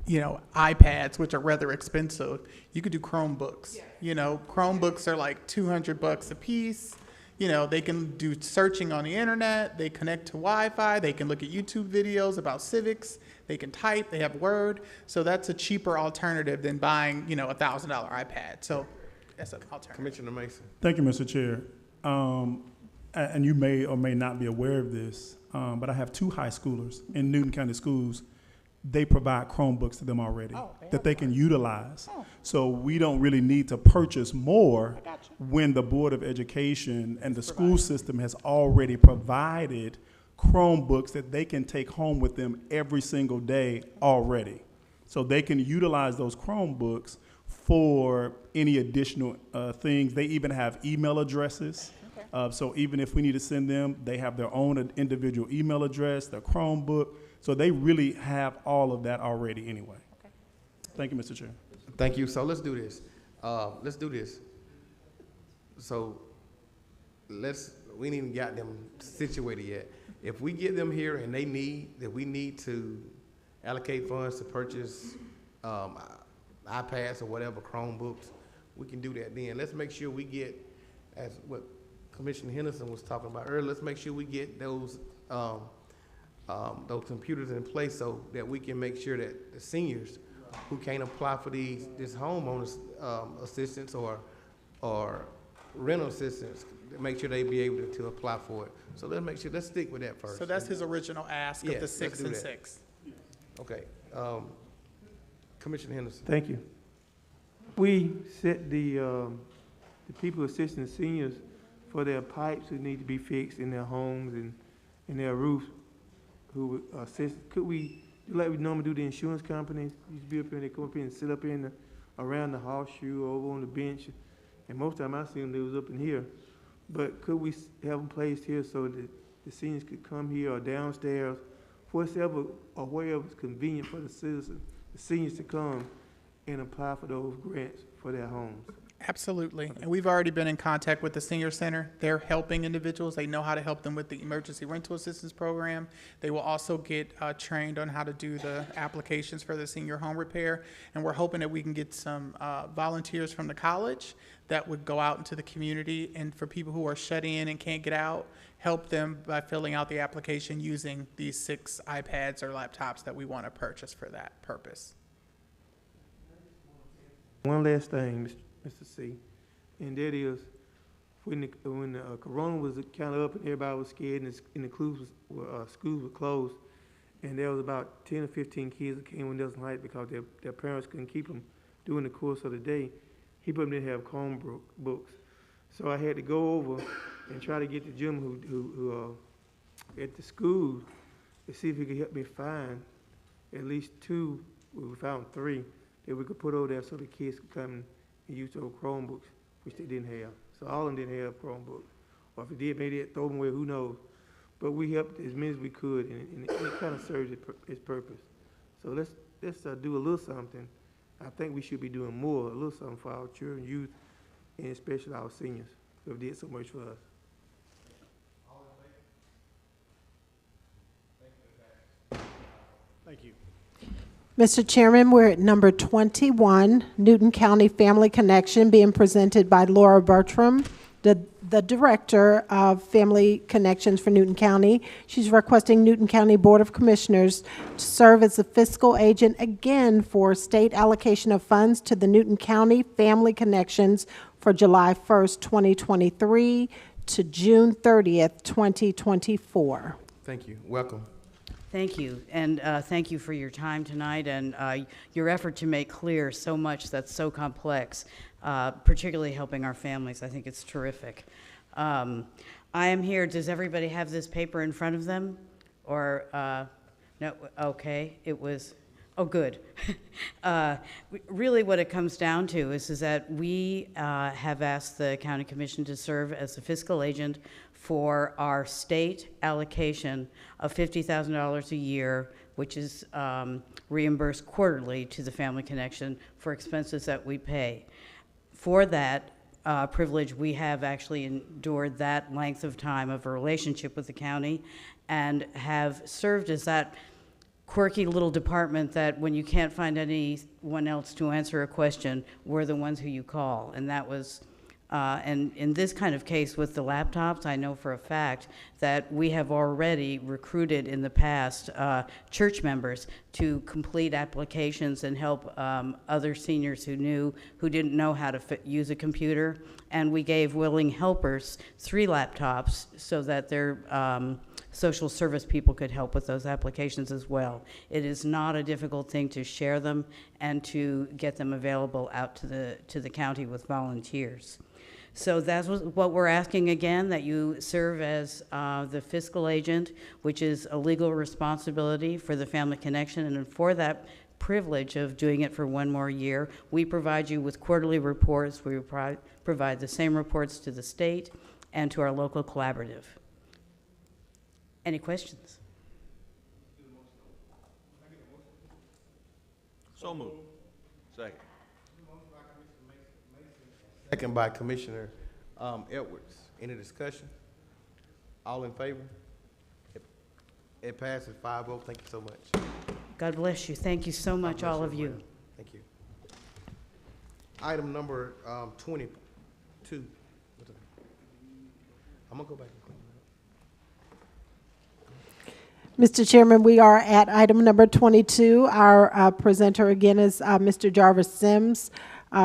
iPads, which are rather expensive, you could do Chromebooks. Chromebooks are like $200 a piece. They can do searching on the internet, they connect to Wi-Fi, they can look at YouTube videos about civics, they can type, they have Word. So that's a cheaper alternative than buying, $1,000 iPad. So that's an alternative. Commissioner Mason. Thank you, Mr. Chair. And you may or may not be aware of this, but I have 2 high schoolers in Newton County Schools. They provide Chromebooks to them already that they can utilize. So we don't really need to purchase more when the Board of Education and the school system has already provided Chromebooks that they can take home with them every single day already. So they can utilize those Chromebooks for any additional things. They even have email addresses So even if we need to send them, they have their own individual email address, their Chromebook. So they really have all of that already anyway. Okay. Thank you, Mr. Chair. Thank you. So let's do this. So we ain't even got them situated yet. If we get them here and we need to allocate funds to purchase iPads or whatever, Chromebooks, we can do that then. Let's make sure we get, as what Commissioner Henderson was talking about earlier, let's make sure we get those computers in place so that we can make sure that the seniors who can't apply for this homeowners assistance or rental assistance, make sure they be able to apply for it. So let's stick with that first. So that's his original ask of the 6 and 6. Okay. Commissioner Henderson. Thank you. We set the people assisting seniors for their pipes who need to be fixed in their homes and in their roofs, who assist. Could we do like we normally do the insurance companies? Used to be up here, they come up here and sit up in around the horseshoe or over on the bench. And most of the time I see them, they was up in here. But could we have them placed here so that the seniors could come here or downstairs, wherever it's convenient for the citizens, the seniors to come and apply for those grants for their homes? Absolutely. And we've already been in contact with the senior center. They're helping individuals. They know how to help them with the emergency rental assistance program. They will also get trained on how to do the applications for the senior home repair. And we're hoping that we can get some volunteers from the college that would go out into the community, and for people who are shut in and can't get out, help them by filling out the application using these 6 iPads or laptops that we want to purchase for that purpose. One last thing, Mr. C, and that is when the corona was kind of up and everybody was scared and the schools were closed, and there was about 10 or 15 kids that came on those night because their parents couldn't keep them during the course of the day. He put them didn't have Chromebooks, so I had to go over and try to get the gentleman who at the school to see if he could help me find at least 2. We found 3 that we could put over there so the kids could come and use those Chromebooks, which they didn't have. So all of them didn't have Chromebooks. Or if they did, maybe they'd throw them away, who knows. But we helped as many as we could, and it kind of served its purpose. So let's do a little something. I think we should be doing more, a little something for our children, youth, and especially our seniors, who have did so much for us. Thank you. Mr. Chairman, we're at number 21, Newton County Family Connection, being presented by Laura Bertram, the Director of Family Connections for Newton County. She's requesting Newton County Board of Commissioners to serve as the fiscal agent again for state allocation of funds to the Newton County Family Connections for July 1st, 2023 to June 30th, 2024. Thank you. Welcome. Thank you, and thank you for your time tonight and your effort to make clear so much that's so complex, particularly helping our families. I think it's terrific. I am here. Does everybody have this paper in front of them? Or, no, okay, it was, oh, good. Really what it comes down to is that we have asked the County Commission to serve as the fiscal agent for our state allocation of $50,000 a year, which is reimbursed quarterly to the Family Connection for expenses that we pay. For that privilege, we have actually endured that length of time of a relationship with the county and have served as that quirky little department that when you can't find anyone else to answer a question, we're the ones who you call. And that was and in this kind of case with the laptops, I know for a fact that we have already recruited in the past church members to complete applications and help other seniors who didn't know how to use a computer. And we gave willing helpers 3 laptops so that their social service people could help with those applications as well. It is not a difficult thing to share them and to get them available out to the county with volunteers. So that's what we're asking again, that you serve as the fiscal agent, which is a legal responsibility for the Family Connection, and for that privilege of doing it for 1 more year, we provide you with quarterly reports. We provide the same reports to the state and to our local collaborative. Any questions? So moved. Second. Second by Commissioner Edwards. Any discussion? All in favor? It passes 5-0. Thank you so much. God bless you. Thank you so much, all of you. Thank you. Item number 22. I'm gonna go back and clean it up. Mr. Chairman, we are at item number 22. Our presenter again is Mr. Jarvis Sims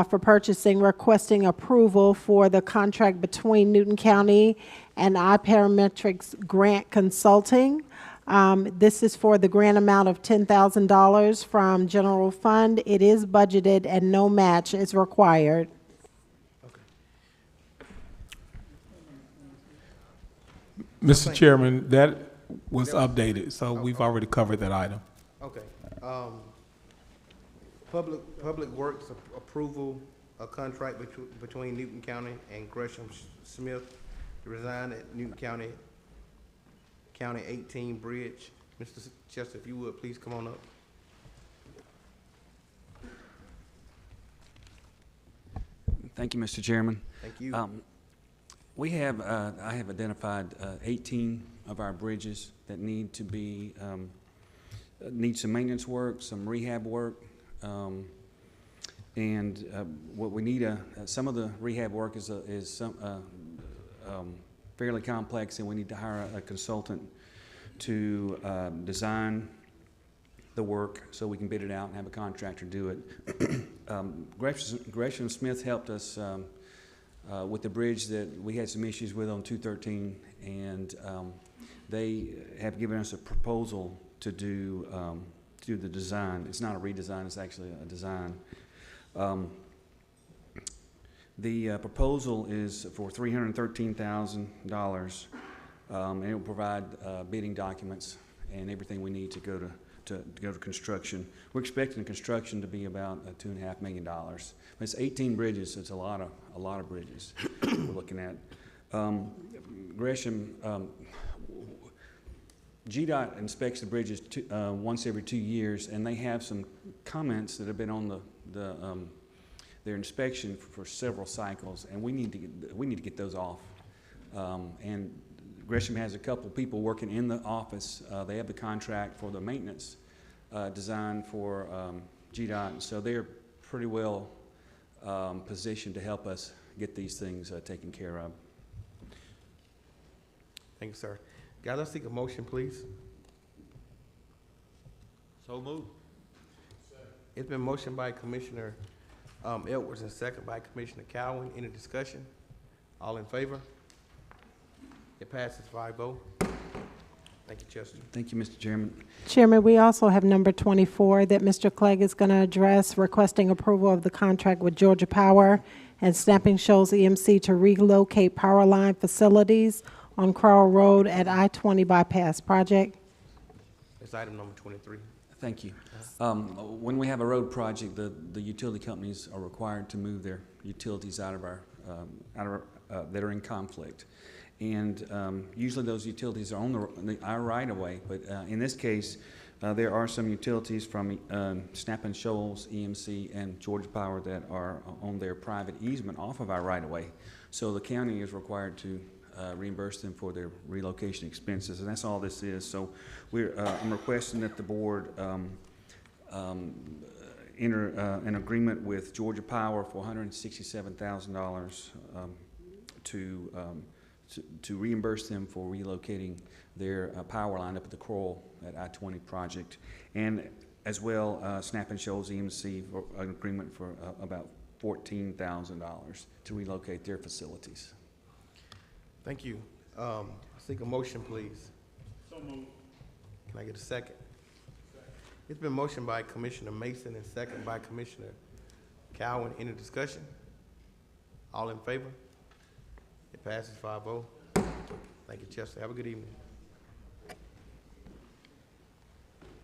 for purchasing, requesting approval for the contract between Newton County and iParametrics Grant Consulting. This is for the grant amount of $10,000 from general fund. It is budgeted and no match is required. Mr. Chairman, that was updated, so we've already covered that item. Okay. Public Works approval, a contract between Newton County and Gresham Smith to reside at Newton County 18 Bridge. Mr. Chester, if you would, please come on up. Thank you, Mr. Chairman. Thank you. We have, I have identified 18 of our bridges that need to be, need some maintenance work, some rehab work, and what we need, some of the rehab work is fairly complex, and we need to hire a consultant to design the work so we can bid it out and have a contractor do it. Gresham Smith helped us with the bridge that we had some issues with on 213, and they have given us a proposal to do the design. It's not a redesign, it's actually a design. The proposal is for $313,000, and it will provide bidding documents and everything we need to go to construction. We're expecting the construction to be about $2.5 million. It's 18 bridges, so it's a lot of bridges we're looking at. Gresham, GDOT inspects the bridges once every 2 years, and they have some comments that have been on their inspection for several cycles, and we need to get those off. And Gresham has a couple of people working in the office. They have the contract for the maintenance design for GDOT, so they're pretty well positioned to help us get these things taken care of. Thank you, sir. Guys, let's take a motion, please. So moved. It's been motioned by Commissioner Edwards and second by Commissioner Cowan. Any discussion? All in favor? It passes 5-0. Thank you, Chester. Thank you, Mr. Chairman. Chairman, we also have number 24 that Mr. Clegg is going to address, requesting approval of the contract with Georgia Power and Snapping Shoals EMC to relocate power line facilities on Crowell Road at I-20 bypass project. It's item number 23. Thank you. When we have a road project, the utility companies are required to move their utilities out of our that are in conflict, and usually those utilities are on our right of way. But in this case, there are some utilities from Snapping Shoals, EMC, and Georgia Power that are on their private easement off of our right of way. So the county is required to reimburse them for their relocation expenses, and that's all this is. So I'm requesting that the board enter an agreement with Georgia Power for $167,000 to reimburse them for relocating their power line up at the Crowell at I-20 project, and as well Snapping Shoals EMC for an agreement for about $14,000 to relocate their facilities. Thank you. I'll seek a motion, please. So moved. Can I get a second? It's been motioned by Commissioner Mason and second by Commissioner Cowan. Any discussion? All in favor? It passes 5-0. Thank you, Chester. Have a good evening.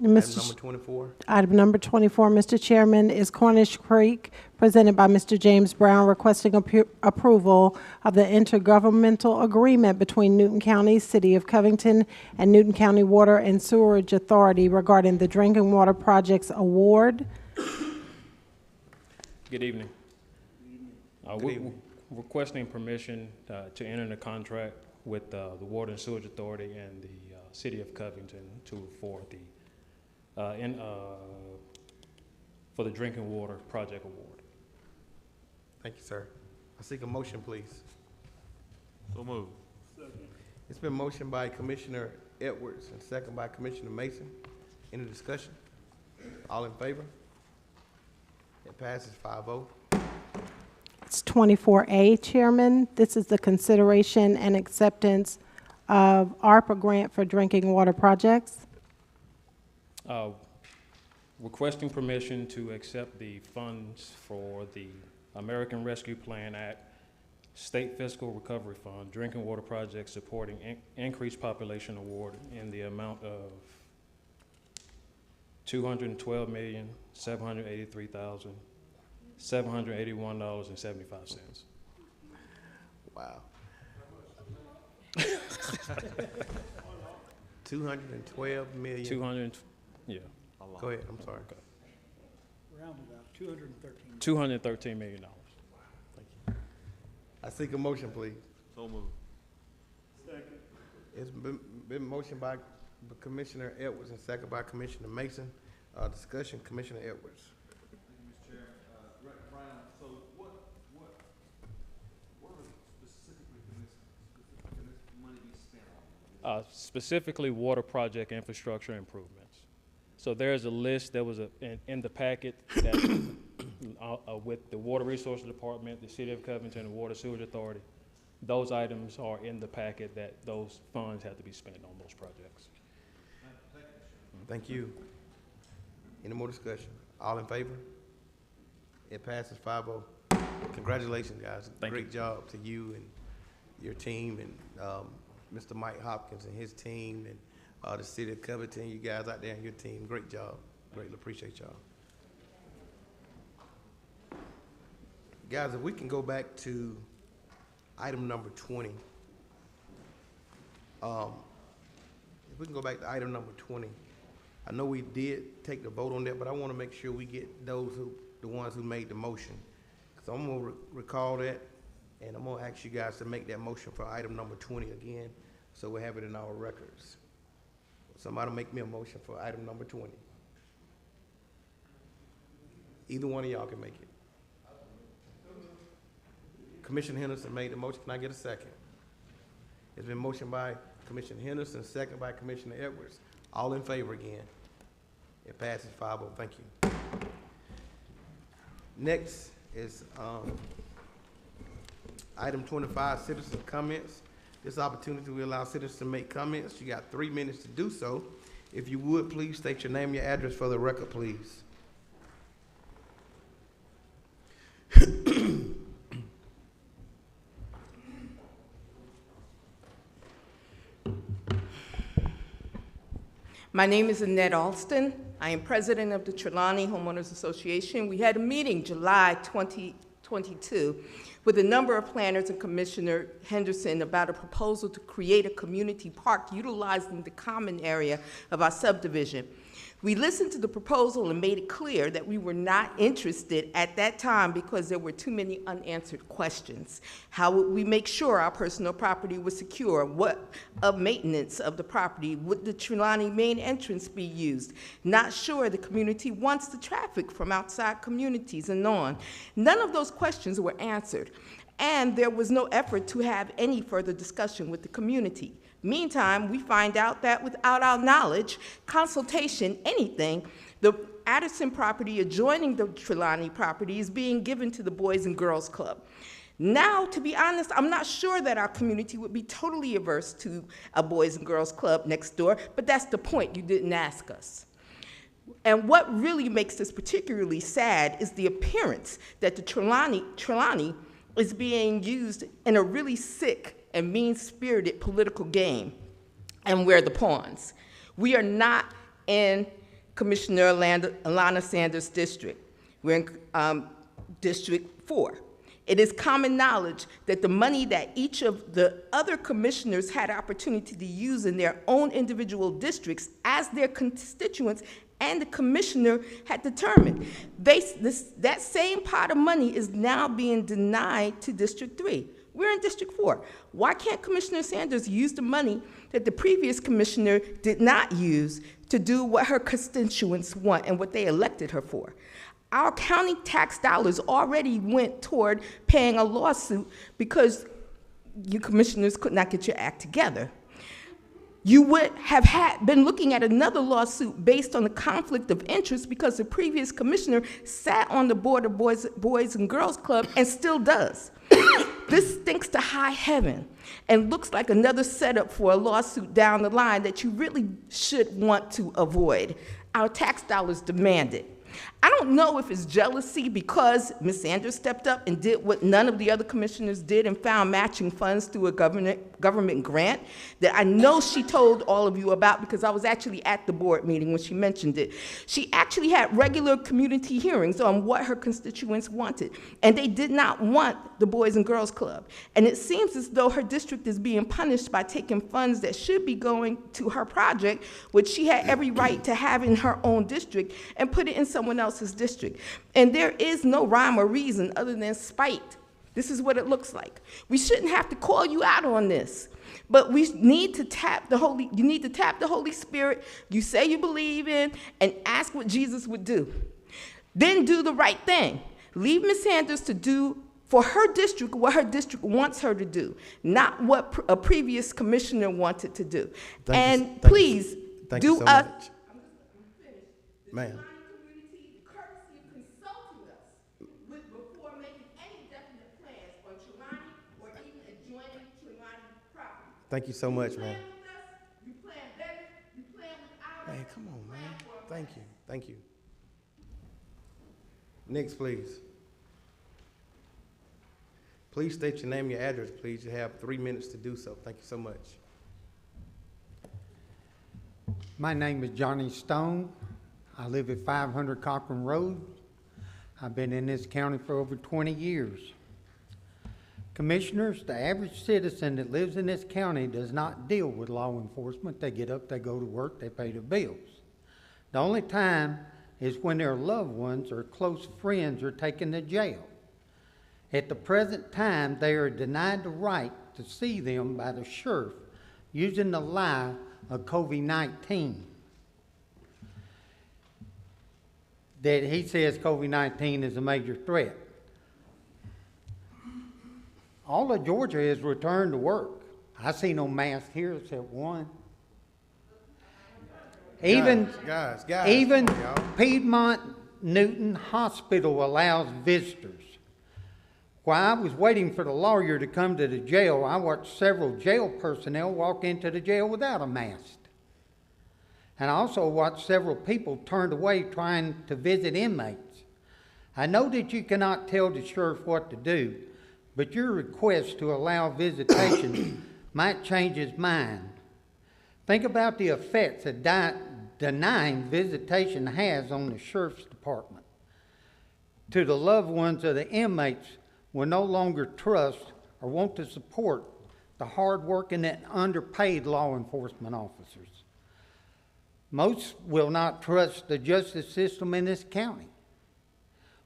Item Mr. number 24. Item number 24, Mr. Chairman, is Cornish Creek, presented by Mr. James Brown, requesting approval of the intergovernmental agreement between Newton County, City of Covington, and Newton County Water and Sewerage Authority regarding the drinking water projects award. Good evening. We're requesting permission to enter the contract with the Water and Sewage Authority and the City of Covington for the drinking water project award. Thank you, sir. I seek a motion, please. So moved. It's been motioned by Commissioner Edwards and second by Commissioner Mason. Any discussion? All in favor? It passes 5-0. It's 24A, Chairman. This is the consideration and acceptance of ARPA grant for drinking water projects. Requesting permission to accept the funds for the American Rescue Plan Act State Fiscal Recovery Fund Drinking Water Project Supporting Increased Population Award in the amount of $212,783,781.75. Wow. 212 million. 200, yeah. Go ahead, I'm sorry. Okay. Roundabout, 213. $213 million. Thank you. I seek a motion, please. So moved. Second. It's been motioned by Commissioner Edwards and second by Commissioner Mason. Discussion, Commissioner Edwards. Thank you, Mr. Chair. Director Brown, so what specifically can this money be spent on? Specifically, water project infrastructure improvements. So there's a list that was in the packet that, with the Water Resources Department, the City of Covington, and Water Sewage Authority. Those items are in the packet that those funds have to be spent on those projects. Thank you. Any more discussion? All in favor? It passes 5-0. Congratulations, guys. Great job to you and your team and Mr. Mike Hopkins and his team and the City of Covington, you guys out there and your team. Great job. Greatly appreciate y'all. Guys, if we can go back to item number 20. If we can go back to item number 20. I know we did take the vote on that, but I want to make sure we get the ones who made the motion. So I'm going to recall that, and I'm going to ask you guys to make that motion for item number 20 again, so we have it in our records. Somebody make me a motion for item number 20. Either one of y'all can make it. Commissioner Henderson made the motion. Can I get a second? It's been motioned by Commissioner Henderson, second by Commissioner Edwards. All in favor again. It passes 5-0. Thank you. Next is item 25, citizen comments. This opportunity will allow citizens to make comments. You got 3 minutes to do so. If you would, please state your name and your address for the record, please. My name is Annette Alston. I am president of the Trelawney Homeowners Association. We had a meeting July 2022 with a number of planners and Commissioner Henderson about a proposal to create a community park utilizing the common area of our subdivision. We listened to the proposal and made it clear that we were not interested at that time because there were too many unanswered questions. How would we make sure our personal property was secure? What maintenance of the property? Would the Trelawney main entrance be used? Not sure the community wants the traffic from outside communities and on. None of those questions were answered, and there was no effort to have any further discussion with the community. Meantime, we find out that without our knowledge, consultation, anything, the Addison property adjoining the Trelawney property is being given to the Boys and Girls Club. Now, to be honest, I'm not sure that our community would be totally averse to a Boys and Girls Club next door, but that's the point. You didn't ask us. And what really makes this particularly sad is the appearance that the Trelawney is being used in a really sick and mean-spirited political game, and we're the pawns. We are not in Commissioner Alana Sanders' district. We're in District 4. It is common knowledge that the money that each of the other commissioners had opportunity to use in their own individual districts as their constituents and the commissioner had determined. That same pot of money is now being denied to District 3. We're in District 4. Why can't Commissioner Sanders use the money that the previous commissioner did not use to do what her constituents want and what they elected her for? Our county tax dollars already went toward paying a lawsuit because you commissioners could not get your act together. You would have been looking at another lawsuit based on the conflict of interest because the previous commissioner sat on the board of Boys and Girls Club and still does. This stinks to high heaven and looks like another setup for a lawsuit down the line that you really should want to avoid. Our tax dollars demand it. I don't know if it's jealousy because Ms. Sanders stepped up and did what none of the other commissioners did and found matching funds through a government grant that I know she told all of you about because I was actually at the board meeting when she mentioned it. She actually had regular community hearings on what her constituents wanted, and they did not want the Boys and Girls Club. And it seems as though her district is being punished by taking funds that should be going to her project, which she had every right to have in her own district, and put it in someone else's district. And there is no rhyme or reason other than spite. This is what it looks like. We shouldn't have to call you out on this, but we need to tap the Holy Spirit you say you believe in and ask what Jesus would do. Then do the right thing. Leave Ms. Sanders to do for her district what her district wants her to do, not what a previous commissioner wanted to do. Please do us. Ma'am. Thank you so much, man. Hey, come on, man. Thank you. Thank you. Next, please. Please state your name and your address, please. You have 3 minutes to do so. Thank you so much. My name is Johnny Stone. I live at 500 Cochran Road. I've been in this county for over 20 years. Commissioners, the average citizen that lives in this county does not deal with law enforcement. They get up, they go to work, they pay their bills. The only time is when their loved ones or close friends are taken to jail. At the present time, they are denied the right to see them by the sheriff using the lie of COVID-19. That he says COVID-19 is a major threat. All of Georgia is returned to work. I see no mask here except one. Even Piedmont Newton Hospital allows visitors. While I was waiting for the lawyer to come to the jail, I watched several jail personnel walk into the jail without a mask. And I also watched several people turned away trying to visit inmates. I know that you cannot tell the sheriff what to do, but your request to allow visitation might change his mind. Think about the effects that denying visitation has on the sheriff's department. To the loved ones of the inmates will no longer trust or want to support the hard-working and underpaid law enforcement officers. Most will not trust the justice system in this county.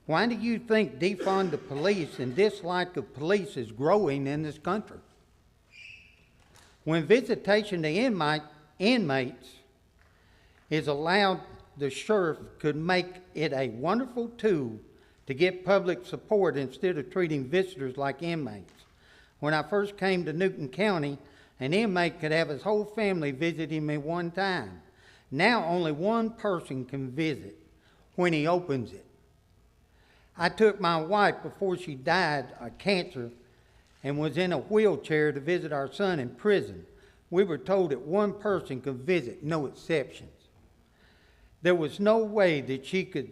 Why do you think defund the police and dislike of police is growing in this country? When visitation to inmates is allowed, the sheriff could make it a wonderful tool to get public support instead of treating visitors like inmates. When I first came to Newton County, an inmate could have his whole family visit him at one time. Now only one person can visit when he opens it. I took my wife before she died of cancer and was in a wheelchair to visit our son in prison. We were told that one person could visit, no exceptions. There was no way that she could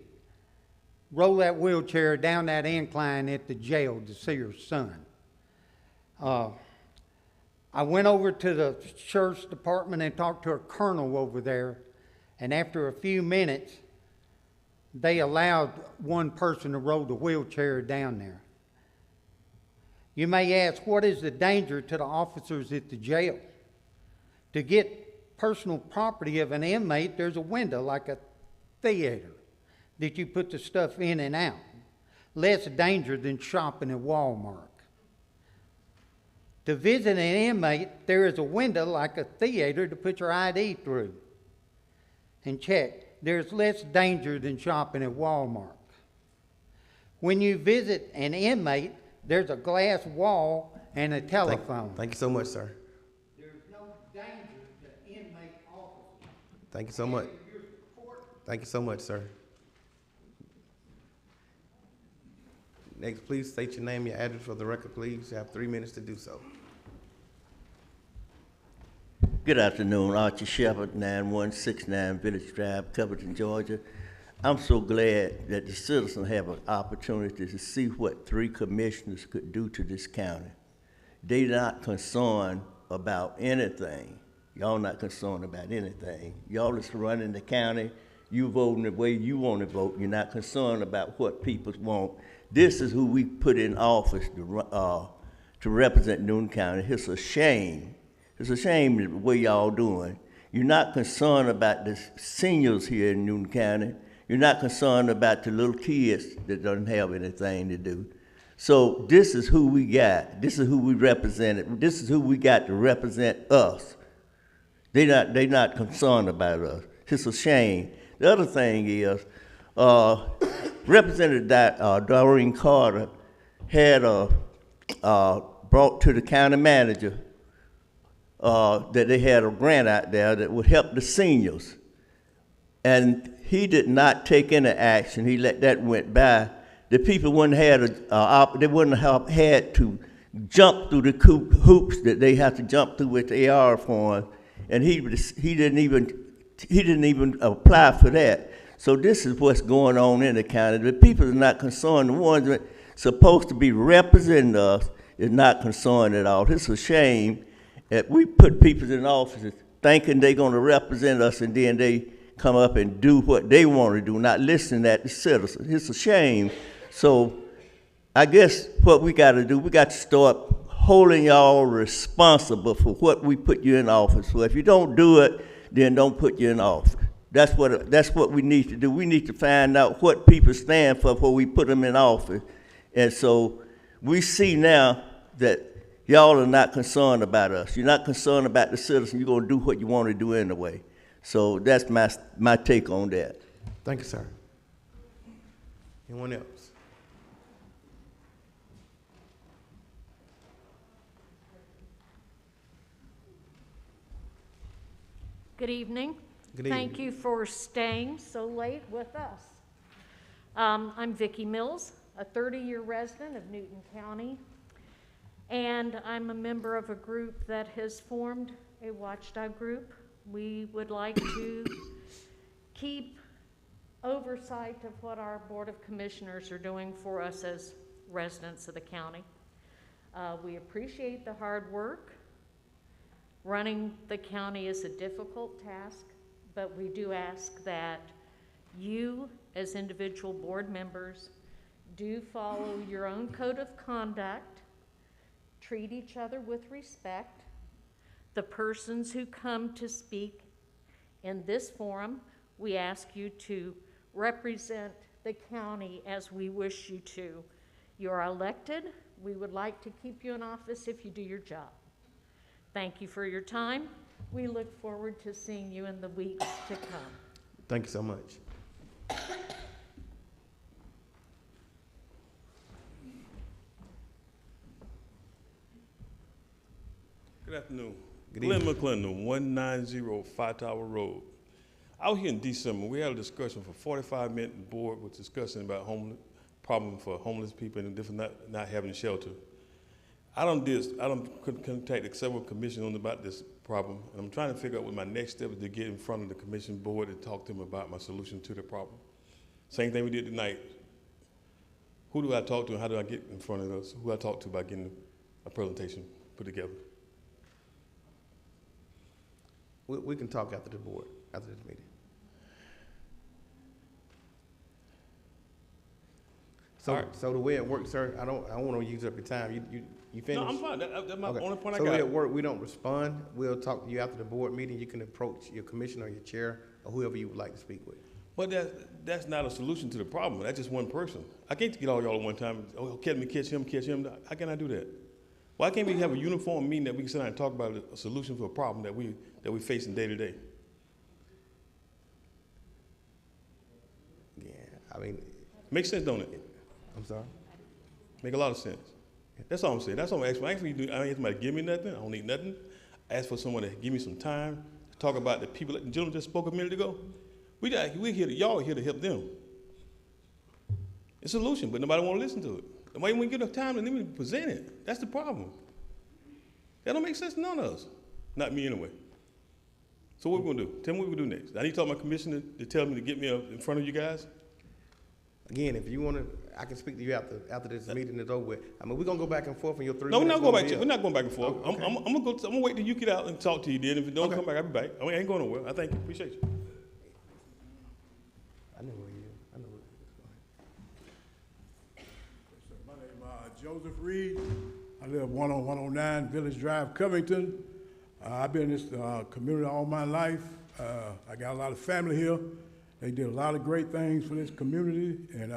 roll that wheelchair down that incline at the jail to see her son. I went over to the sheriff's department and talked to a colonel over there, And after a few minutes, they allowed one person to roll the wheelchair down there. You may ask, what is the danger to the officers at the jail? To get personal property of an inmate, there's a window like a theater that you put the stuff in and out. Less danger than shopping at Walmart. To visit an inmate, there is a window like a theater to put your ID through and check. There's less danger than shopping at Walmart. When you visit an inmate, there's a glass wall and a telephone. Thank you so much, sir. There's no danger to inmate officers. Thank you so much. Thank you so much, sir. Next, please state your name, your address for the record, please. You have 3 minutes to do so. Good afternoon, Archie Shepherd, 9169 Village Drive, Covington, Georgia. I'm so glad that the citizens have an opportunity to see what 3 commissioners could do to this county. They're not concerned about anything. Y'all not concerned about anything. Y'all is running the county. You voting the way you want to vote. You're not concerned about what people want. This is who we put in office to represent Newton County. It's a shame. It's a shame the way y'all doing. You're not concerned about the seniors here in Newton County. You're not concerned about the little kids that don't have anything to do. So this is who we got. This is who we represented. This is who we got to represent us. They not concerned about us. It's a shame. The other thing is, Representative Doreen Carter had brought to the county manager that they had a grant out there that would help the seniors. And he did not take any action. He let that went by. The people wouldn't have had to jump through the hoops that they have to jump through with the AR form, and he didn't even apply for that. So this is what's going on in the county. The people are not concerned. The ones that are supposed to be representing us is not concerned at all. It's a shame that we put people in offices thinking they're going to represent us, and then they come up and do what they want to do, not listening to the citizens. It's a shame. So I guess what we got to do, we got to start holding y'all responsible for what we put you in office for. If you don't do it, then don't put you in office. That's what we need to do. We need to find out what people stand for before we put them in office. And so we see now that y'all are not concerned about us. You're not concerned about the citizens. You're going to do what you want to do anyway. So that's my take on that. Thank you, sir. Anyone else? Good evening. Good evening. Thank you for staying so late with us. I'm Vicki Mills, a 30-year resident of Newton County, and I'm a member of a group that has formed a watchdog group. We would like to keep oversight of what our Board of Commissioners are doing for us as residents of the county. We appreciate the hard work. Running the county is a difficult task, but we do ask that you, as individual board members, do follow your own code of conduct, treat each other with respect. The persons who come to speak in this forum, we ask you to represent the county as we wish you to. You're elected. We would like to keep you in office if you do your job. Thank you for your time. We look forward to seeing you in the weeks to come. Thank you so much. Good afternoon. Good Glenn evening. McClendon, 190 Five Tower Road. Out here in December, we had a discussion for 45 minutes. The board was discussing about problem for homeless people and different not having shelter. I don't contact several commissioners about this problem, and I'm trying to figure out what my next step is to get in front of the commission board and talk to them about my solution to the problem. Same thing we did tonight. Who do I talk to, and how do I get in front of us? Who do I talk to about getting a presentation put together? We can talk after the board, after this meeting. So the way it works, sir, I don't want to use up your time. You finished? No, I'm fine. That's my only point I So got. the way it works, we don't respond. We'll talk to you after the board meeting. You can approach your commissioner or your chair or whoever you would like to speak with. But that's not a solution to the problem. That's just one person. I can't get all y'all at one time. Oh, catch me, catch him, catch him. How can I do that? Why can't we have a uniform meeting that we can sit down and talk about a solution for a problem that we facing day to day? Yeah, I mean, makes sense, don't it? I'm sorry. Make a lot of sense. That's all I'm saying. That's all I'm asking. I ain't asking somebody to give me nothing. I don't need nothing. I ask for someone to give me some time to talk about the people. The gentleman just spoke a minute ago. We're here y'all are here to help them. It's a solution, but nobody want to listen to it. Nobody want to give the time and even present it. That's the problem. That don't make sense to none of us. Not me anyway. So what we gonna do? Tell me what we gonna do next. I need to talk to my commissioner to tell me to get me up in front of you guys. Again, if you want to, I can speak to you after this meeting is over with. I mean, we're gonna go back and forth in your 3 No, minutes. we're not going back and forth. Okay. I'm gonna wait till you get out and talk to you. Then if it don't come back, I'll be back. I ain't going nowhere. I thank you. Appreciate you. I know where you. I know where My name is Joseph Reed. I live 10109 Village Drive, Covington. I've been in this community all my life. I got a lot of family here. They did a lot of great things for this community, and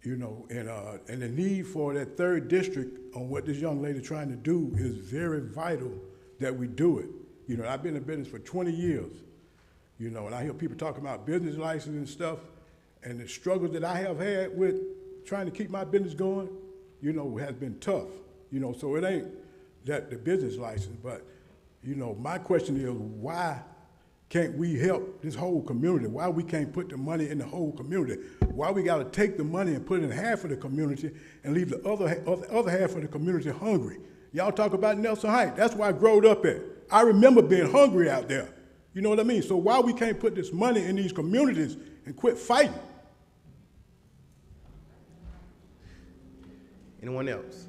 and the need for that third district on what this young lady trying to do is very vital that we do it. You know, I've been in business for 20 years. You know, and I hear people talking about business license and stuff, and the struggles that I have had with trying to keep my business going, you know, has been tough. You know, so it ain't that the business license, but, you know, my question is, why can't we help this whole community? Why we can't put the money in the whole community? Why we gotta take the money and put it in half of the community and leave the other half of the community hungry? Y'all talk about Nelson Heights, that's where I growed up at. I remember being hungry out there. You know what I mean? So why we can't put this money in these communities and quit fighting? Anyone else?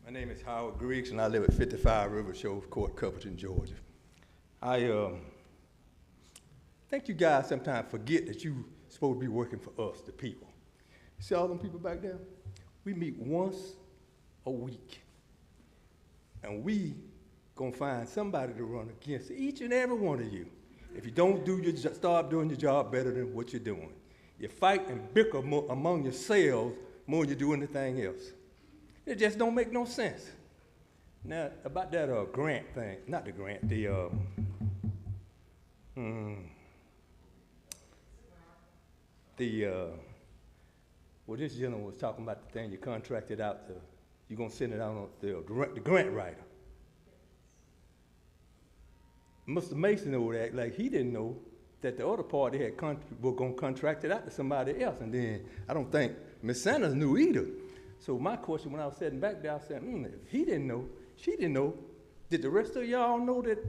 My name is Howard Griggs, and I live at 55 River Shores Court, Covington, Georgia. I think you guys sometimes forget that you're supposed to be working for us, the people. See all them people back there? We meet once a week, and we gonna find somebody to run against each and every one of you. If you don't start doing your job better than what you're doing. You fight and bicker among yourselves more than you do anything else. It just don't make no sense. Now, about that grant thing, not the grant, well, this gentleman was talking about the thing you contracted out to, you're gonna send it out on the grant writer. Mr. Mason over there, like he didn't know that the other party were gonna contract it out to somebody else, and then I don't think Ms. Sanders knew either. So my question when I was sitting back there, I said, if he didn't know, she didn't know, did the rest of y'all know that?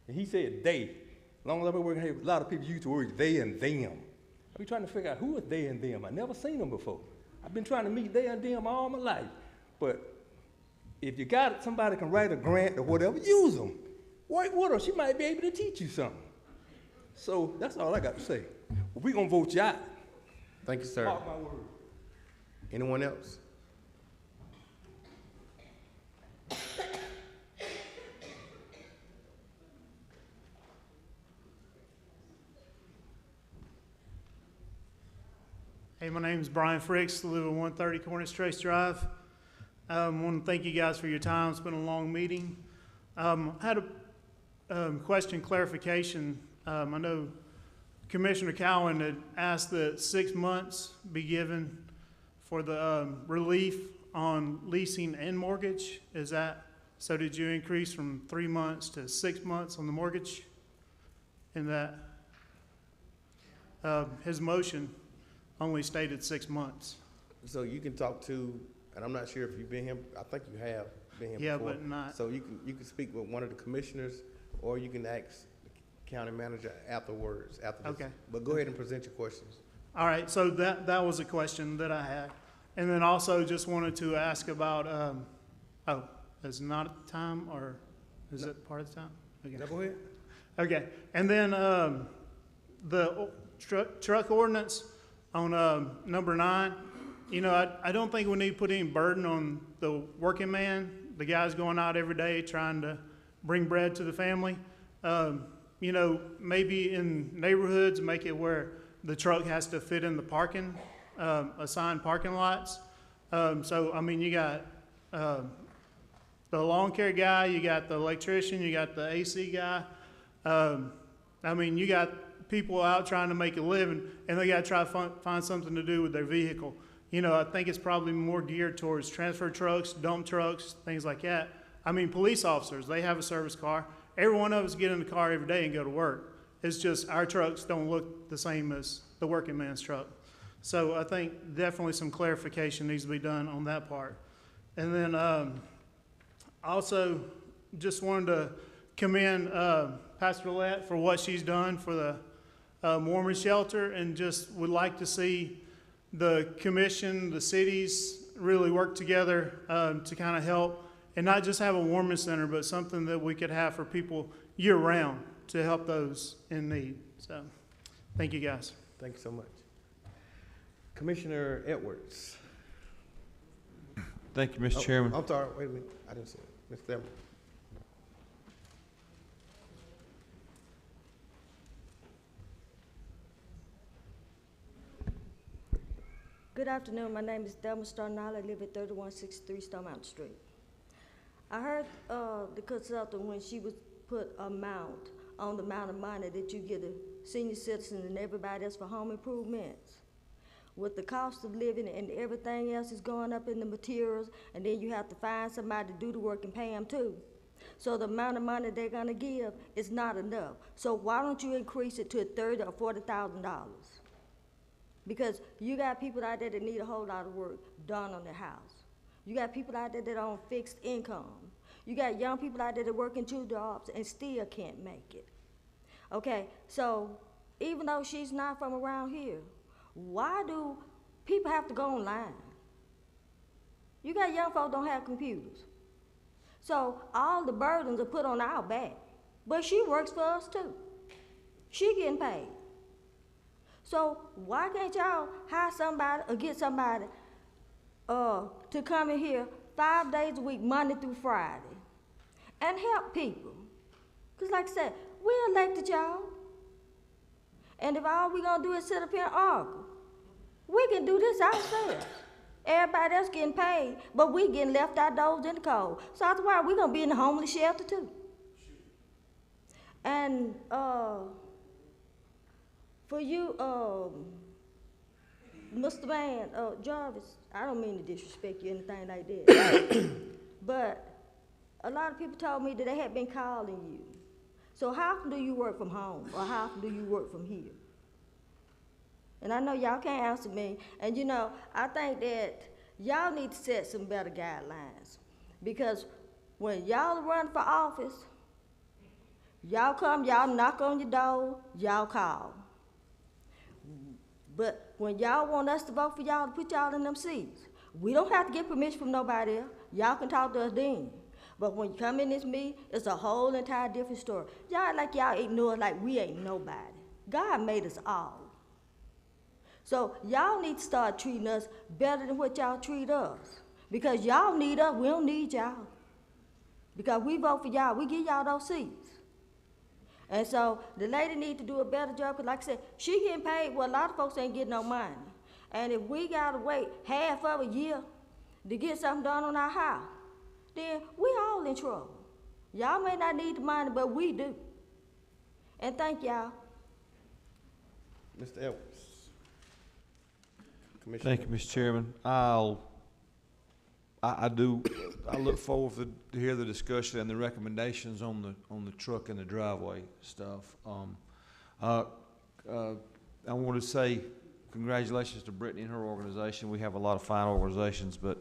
And he said they. As long as I've been working here, a lot of people use the word they and them. I be trying to figure out who is they and them. I never seen them before. I've been trying to meet they and them all my life. But if you got it, somebody can write a grant or whatever, use them. Work with her, she might be able to teach you something. So that's all I got to say. Well, we gonna vote you out. Thank you, sir. Mark my word. Anyone else? Hey, my name is Brian Fricks, I live at 130 Cornish Trace Drive. I want to thank you guys for your time. It's been a long meeting. I had a question, clarification. I know Commissioner Cowan had asked that 6 months be given for the relief on leasing and mortgage. Is that, so did you increase from 3 months to 6 months on the mortgage? And that his motion only stated 6 months. So you can talk to, and I'm not sure if you've been here, I think you have been here before. Yeah, but not. So you can speak with one of the commissioners, or you can ask the county manager afterwards, after this. Okay. But go ahead and present your questions. All right, so that was a question that I had. And then also just wanted to ask about, oh, is not time, or is it part of the time? Okay. Go ahead. Okay, and then the truck ordinance on number 9, you know, I don't think we need to put any burden on the working man, the guys going out every day trying to bring bread to the family. You know, maybe in neighborhoods, make it where the truck has to fit in the parking, assigned parking lots. So, I mean, you got the lawn care guy, you got the electrician, you got the AC guy. I mean, you got people out trying to make a living, and they got to try to find something to do with their vehicle. You know, I think it's probably more geared towards transfer trucks, dump trucks, things like that. I mean, police officers, they have a service car. Every one of us get in the car every day and go to work. It's just our trucks don't look the same as the working man's truck. So I think definitely some clarification needs to be done on that part. And then also just wanted to commend Pastor Lett for what she's done for the Mormon shelter, and just would like to see the commission, the cities really work together to kind of help, and not just have a warming center, but something that we could have for people year round to help those in need. So thank you, guys. Thank you so much. Commissioner Edwards. Thank you, Mr. Chairman. I'm sorry, wait a minute, I didn't see it. Mr. Edwards. Good afternoon. My name is Delma Starnall. I live at 3163 Stone Mountain Street. I heard the consultant when she was put amount on the amount of money that you get a senior citizen and everybody else for home improvements. With the cost of living and everything else is going up in the materials, and then you have to find somebody to do the work and pay them too. So the amount of money they're gonna give is not enough. So why don't you increase it to $30,000 or $40,000? Because you got people out there that need a whole lot of work done on their house. You got people out there that are on fixed income. You got young people out there that work in 2 jobs and still can't make it. Okay, so even though she's not from around here, why do people have to go online? You got young folks don't have computers. So all the burdens are put on our back. But she works for us too. She getting paid. So why can't y'all hire somebody or get somebody to come in here 5 days a week, Monday through Friday, and help people? Because like I said, we elected y'all. And if all we gonna do is sit up here and argue, we can do this ourselves. Everybody else getting paid, but we getting left outdoors in the cold. So that's why we gonna be in the homeless shelter too. And for you, Mr. Man, Jarvis, I don't mean to disrespect you or anything like that, but a lot of people told me that they had been calling you. So how often do you work from home, or how often do you work from here? And I know y'all can't answer me, and you know, I think that y'all need to set some better guidelines, because when y'all run for office, y'all come, y'all knock on your door, y'all call. But when y'all want us to vote for y'all to put y'all in them seats, we don't have to get permission from nobody else. Y'all can talk to us then. But when you come in this meeting, it's a whole entire different story. Y'all like y'all ignore us like we ain't nobody. God made us all. So y'all need to start treating us better than what y'all treat us. Because y'all need us, we don't need y'all. Because we vote for y'all, we give y'all those seats. And so the lady need to do a better job, because like I said, she getting paid, well, a lot of folks ain't getting no money. And if we gotta wait half of a year to get something done on our house, then we all in trouble. Y'all may not need the money, but we do. And thank y'all. Mr. Edwards. Thank you, Mr. Chairman. I look forward to hear the discussion and the recommendations on the truck and the driveway stuff. I want to say congratulations to Brittany and her organization. We have a lot of fine organizations, but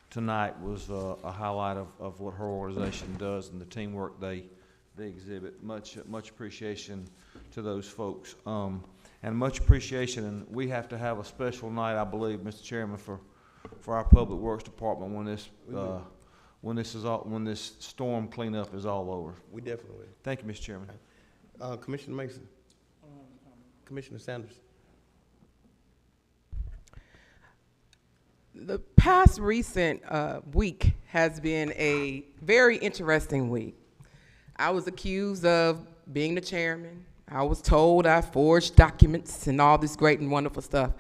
tonight was a highlight of what her organization does and the teamwork they exhibit. Much appreciation to those folks, and much appreciation. And we have to have a special night, I believe, Mr. Chairman, for for our public works department when this storm cleanup is all over. We definitely will. Thank you, Mr. Chairman. Commissioner Mason. Commissioner Sanders. The past recent week has been a very interesting week. I was accused of being the chairman. I was told I forged documents and all this great and wonderful stuff.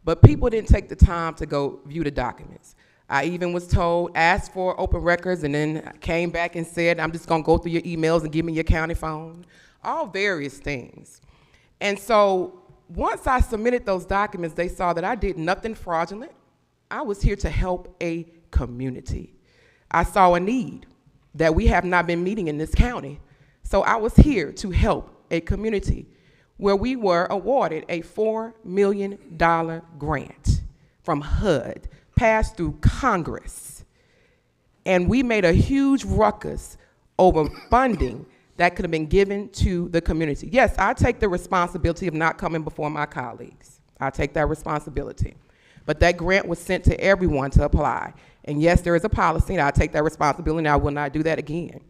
But people didn't take the time to go view the documents. I even was told, ask for open records, and then came back and said, I'm just gonna go through your emails and give me your county phone. All various things. And so once I submitted those documents, they saw that I did nothing fraudulent. I was here to help a community. I saw a need that we have not been meeting in this county. So I was here to help a community where we were awarded a $4 million grant from HUD, passed through Congress. And we made a huge ruckus over funding that could have been given to the community. Yes, I take the responsibility of not coming before my colleagues. I take that responsibility. But that grant was sent to everyone to apply. And yes, there is a policy, and I take that responsibility, and I will not do that again.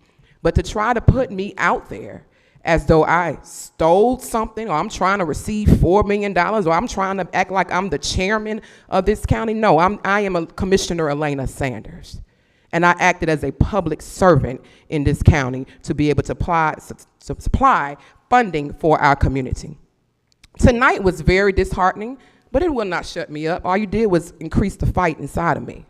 But to try to put me out there as though I stole something, or I'm trying to receive $4 million, or I'm trying to act like I'm the chairman of this county, no, I am a Commissioner Elena Sanders. And I acted as a public servant in this county to be able to supply funding for our community. Tonight was very disheartening, but it will not shut me up. All you did was increase the fight inside of me.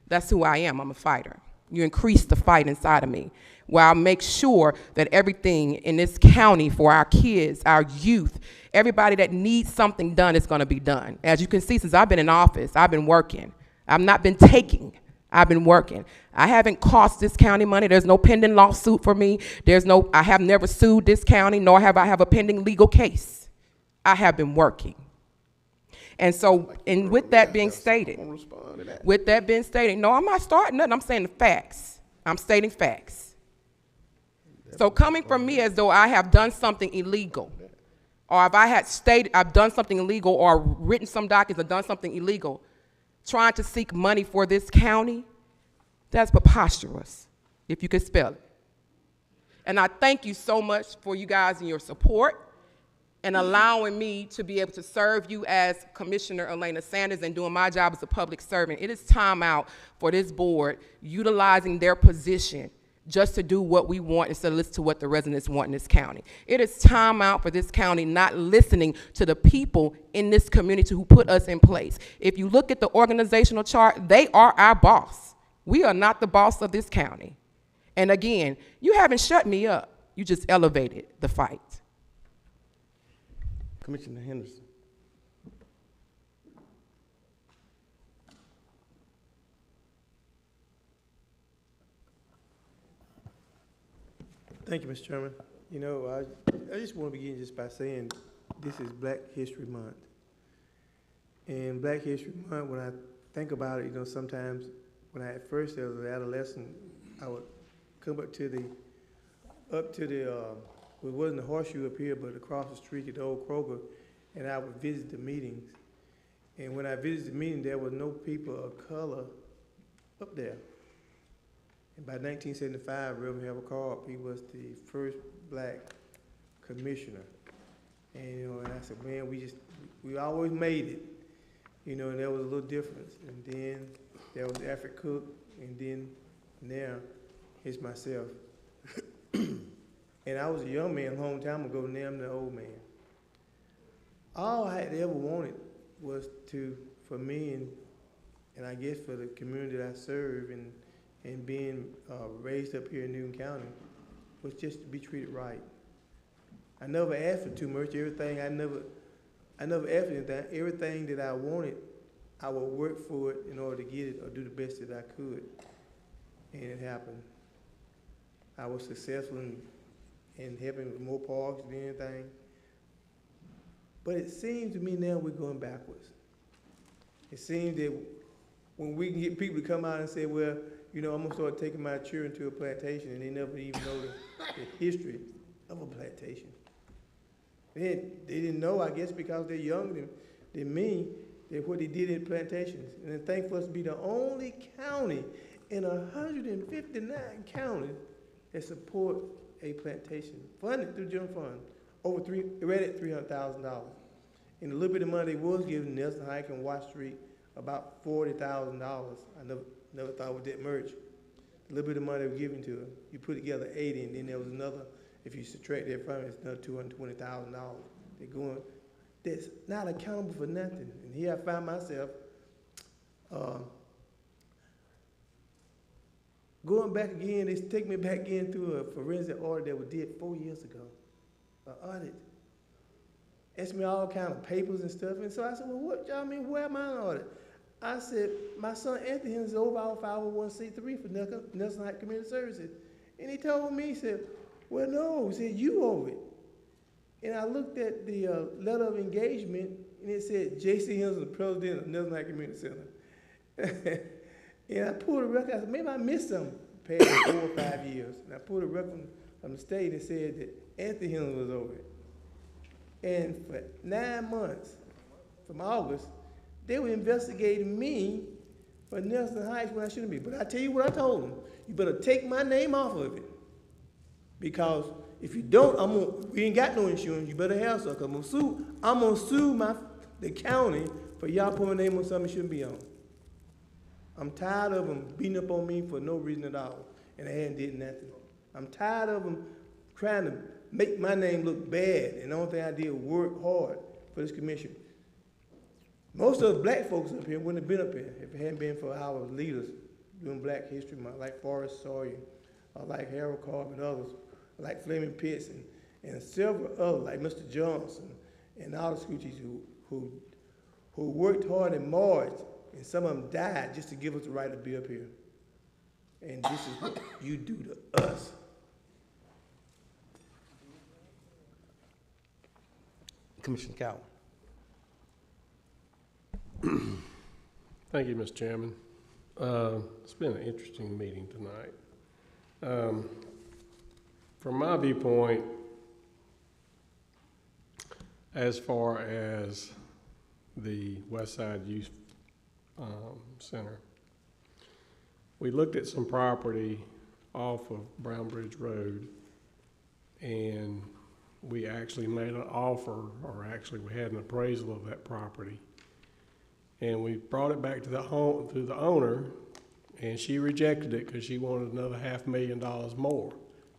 That's who I am, I'm a fighter. You increase the fight inside of me, where I'll make sure that everything in this county for our kids, our youth, everybody that needs something done is gonna be done. As you can see, since I've been in office, I've been working. I've not been taking, I've been working. I haven't cost this county money. There's no pending lawsuit for me. I have never sued this county, nor have I have a pending legal case. I have been working. And so, and with that being stated, no, I'm not starting nothing. I'm saying the facts. I'm stating facts. So coming from me as though I have done something illegal, or if I had stated I've done something illegal or written some documents or done something illegal, trying to seek money for this county, that's preposterous, if you could spell it. And I thank you so much for you guys and your support and allowing me to be able to serve you as Commissioner Elena Sanders and doing my job as a public servant. It is time out for this board utilizing their position just to do what we want instead of listen to what the residents want in this county. It is time out for this county not listening to the people in this community who put us in place. If you look at the organizational chart, they are our boss. We are not the boss of this county. And again, you haven't shut me up. You just elevated the fight. Commissioner Henderson. Thank you, Mr. Chairman. You know, I just want to begin just by saying this is Black History Month. And Black History Month, when I think about it, you know, sometimes when I at first was an adolescent, I would come up to the, it wasn't the Horseshoe up here, but across the street at the old Kroger, and I would visit the meetings. And when I visited the meeting, there were no people of color up there. And by 1975, Reverend Harold Carp, he was the first Black commissioner. And, you know, and I said, man, we always made it. You know, and there was a little difference. And then there was Alfred Cook, and then now it's myself. And I was a young man a long time ago, now I'm the old man. All I had ever wanted was for me and I guess for the community that I serve and being raised up here in Newton County was just to be treated right. I never asked for too much. I never asked for anything. Everything that I wanted, I would work for it in order to get it or do the best that I could. And it happened. I was successful in helping with more parks than anything. But it seems to me now we're going backwards. It seems that when we can get people to come out and say, well, you know, I'm gonna start taking my children to a plantation, and they never even know the history of a plantation. They didn't know, I guess because they're younger than me, That's what they did in plantations. And then thank for us to be the only county in 159 counties that support a plantation, funded through general fund, right at $300,000. And the little bit of money they was giving Nelson Hike and Watt Street, about $40,000. I never thought it would that much. The little bit of money they were giving to them, you put together 80, and then there was another, if you subtract that from it, it's another $220,000. They're going, that's not accountable for nothing. And here I find myself going back again. They take me back into a forensic audit that was did 4 years ago, an audit. Asked me all kind of papers and stuff, and so I said, well, what y'all mean, where am I on audit? I said, my son Anthony is over our 501c3 for Nelson Hike Community Services. And he told me, he said, well, no, he said, you over it. And I looked at the letter of engagement, and it said, J.C. Henderson, the president of Nelson Hike Community Center. And I pulled a record. I said, maybe I missed something past 4 or 5 years. And I pulled a record from the state and said that Anthony Henderson was over it. And for 9 months, from August, they were investigating me for Nelson Heights when I shouldn't be. But I tell you what I told them, you better take my name off of it. Because if you don't, we ain't got no insurance, you better have some. Cause I'm gonna sue the county for y'all putting my name on something it shouldn't be on. I'm tired of them beating up on me for no reason at all, and I hadn't did nothing. I'm tired of them trying to make my name look bad, and the only thing I did was work hard for this commission. Most of the black folks up here wouldn't have been up here if it hadn't been for our leaders doing Black History Month, like Forrest Sawyer, like Harold Cobb and others, like Fleming Pitts, and several others, like Mr. Johnson, and all the school teachers who worked hard and marched, and some of them died just to give us the right to be up here. And this is what you do to us. Commissioner Cowan. Thank you, Mr. Chairman. It's been an interesting meeting tonight. From my viewpoint, as far as the West Side Youth Center, we looked at some property off of Brown Bridge Road, and we actually made an offer, or actually we had an appraisal of that property. And we brought it back to the owner, and she rejected it because she wanted another $500,000 more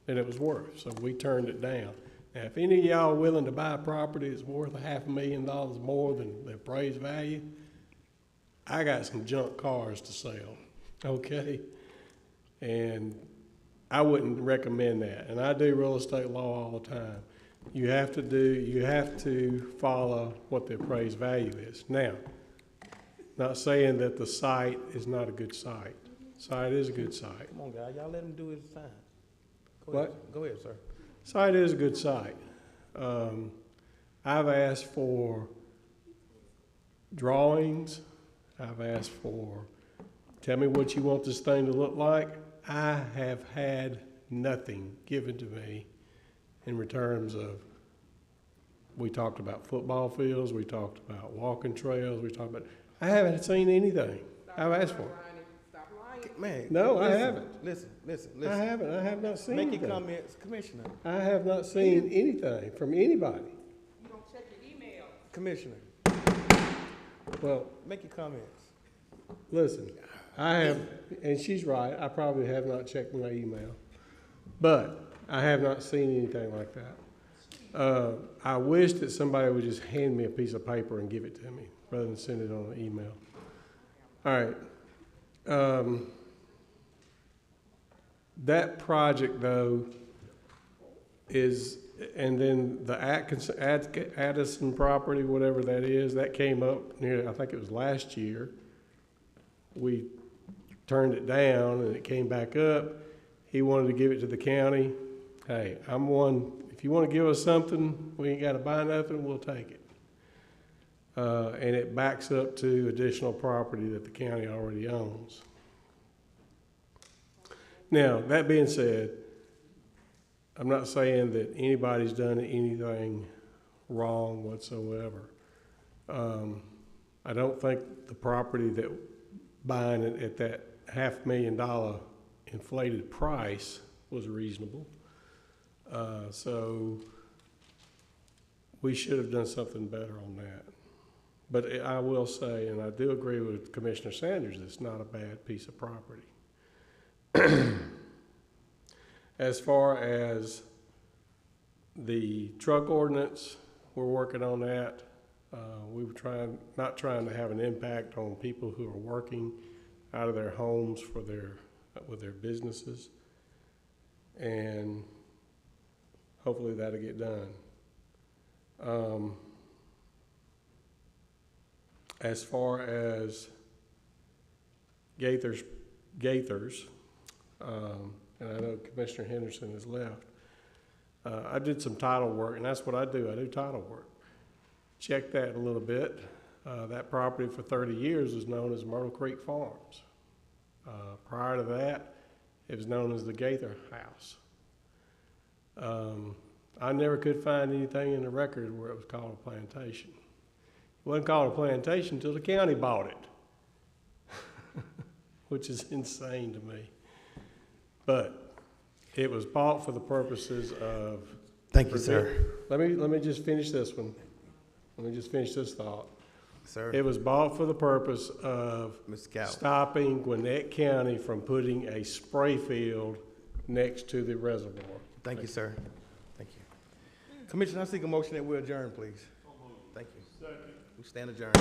than it was worth. So we turned it down. Now, if any of y'all are willing to buy a property that's worth $500,000 more than the appraised value, I got some junk cars to sell, okay? And I wouldn't recommend that. And I do real estate law all the time. You have to follow what the appraised value is. Now, not saying that the site is not a good site. Site is a good site. Come on, guys, y'all let him do his time. Go ahead, sir. Site is a good site. I've asked for drawings. I've asked for, tell me what you want this thing to look like. I have had nothing given to me in terms of, we talked about football fields, we talked about walking trails, we talked about, I haven't seen anything. I've asked for it. Stop lying. Man. No, listen, I haven't. Listen. I haven't. I have not seen Make anything. your comments, Commissioner. I have not seen anything from anybody. You don't check your email. Commissioner. Well, make your comments. Listen, I have, and she's right, I probably have not checked my email, but I have not seen anything like that. I wish that somebody would just hand me a piece of paper and give it to me rather than send it on an email. All right. That project, though, is, and then the Addison property, whatever that is, that came up near, I think it was last year. We turned it down and it came back up. He wanted to give it to the county. Hey, I'm one, if you want to give us something, we ain't got to buy nothing, we'll take it. And it backs up to additional property that the county already owns. Now, that being said, I'm not saying that anybody's done anything wrong whatsoever. I don't think the property that buying it at that $500,000 inflated price was reasonable. So we should have done something better on that. But I will say, and I do agree with Commissioner Sanders, it's not a bad piece of property. As far as the truck ordinance, we're working on that. We were not trying to have an impact on people who are working out of their homes for with their businesses, and hopefully that'll get done. As far as Gaithers, and I know Commissioner Henderson has left, I did some title work, and that's what I do. I do title work. Check that a little bit. That property for 30 years was known as Myrtle Creek Farms. Prior to that, it was known as the Gaither House. I never could find anything in the record where it was called a plantation. It wasn't called a plantation until the county bought it, which is insane to me. But it was bought for the purposes of. Thank you, sir. Let me just finish this one. Let me just finish this thought. Sir. It was bought for the purpose of stopping Gwinnett County from putting a spray field next to the reservoir. Thank you, sir. Thank you. Commissioner, I seek a motion that we adjourn, please. Thank you. We stand adjourned.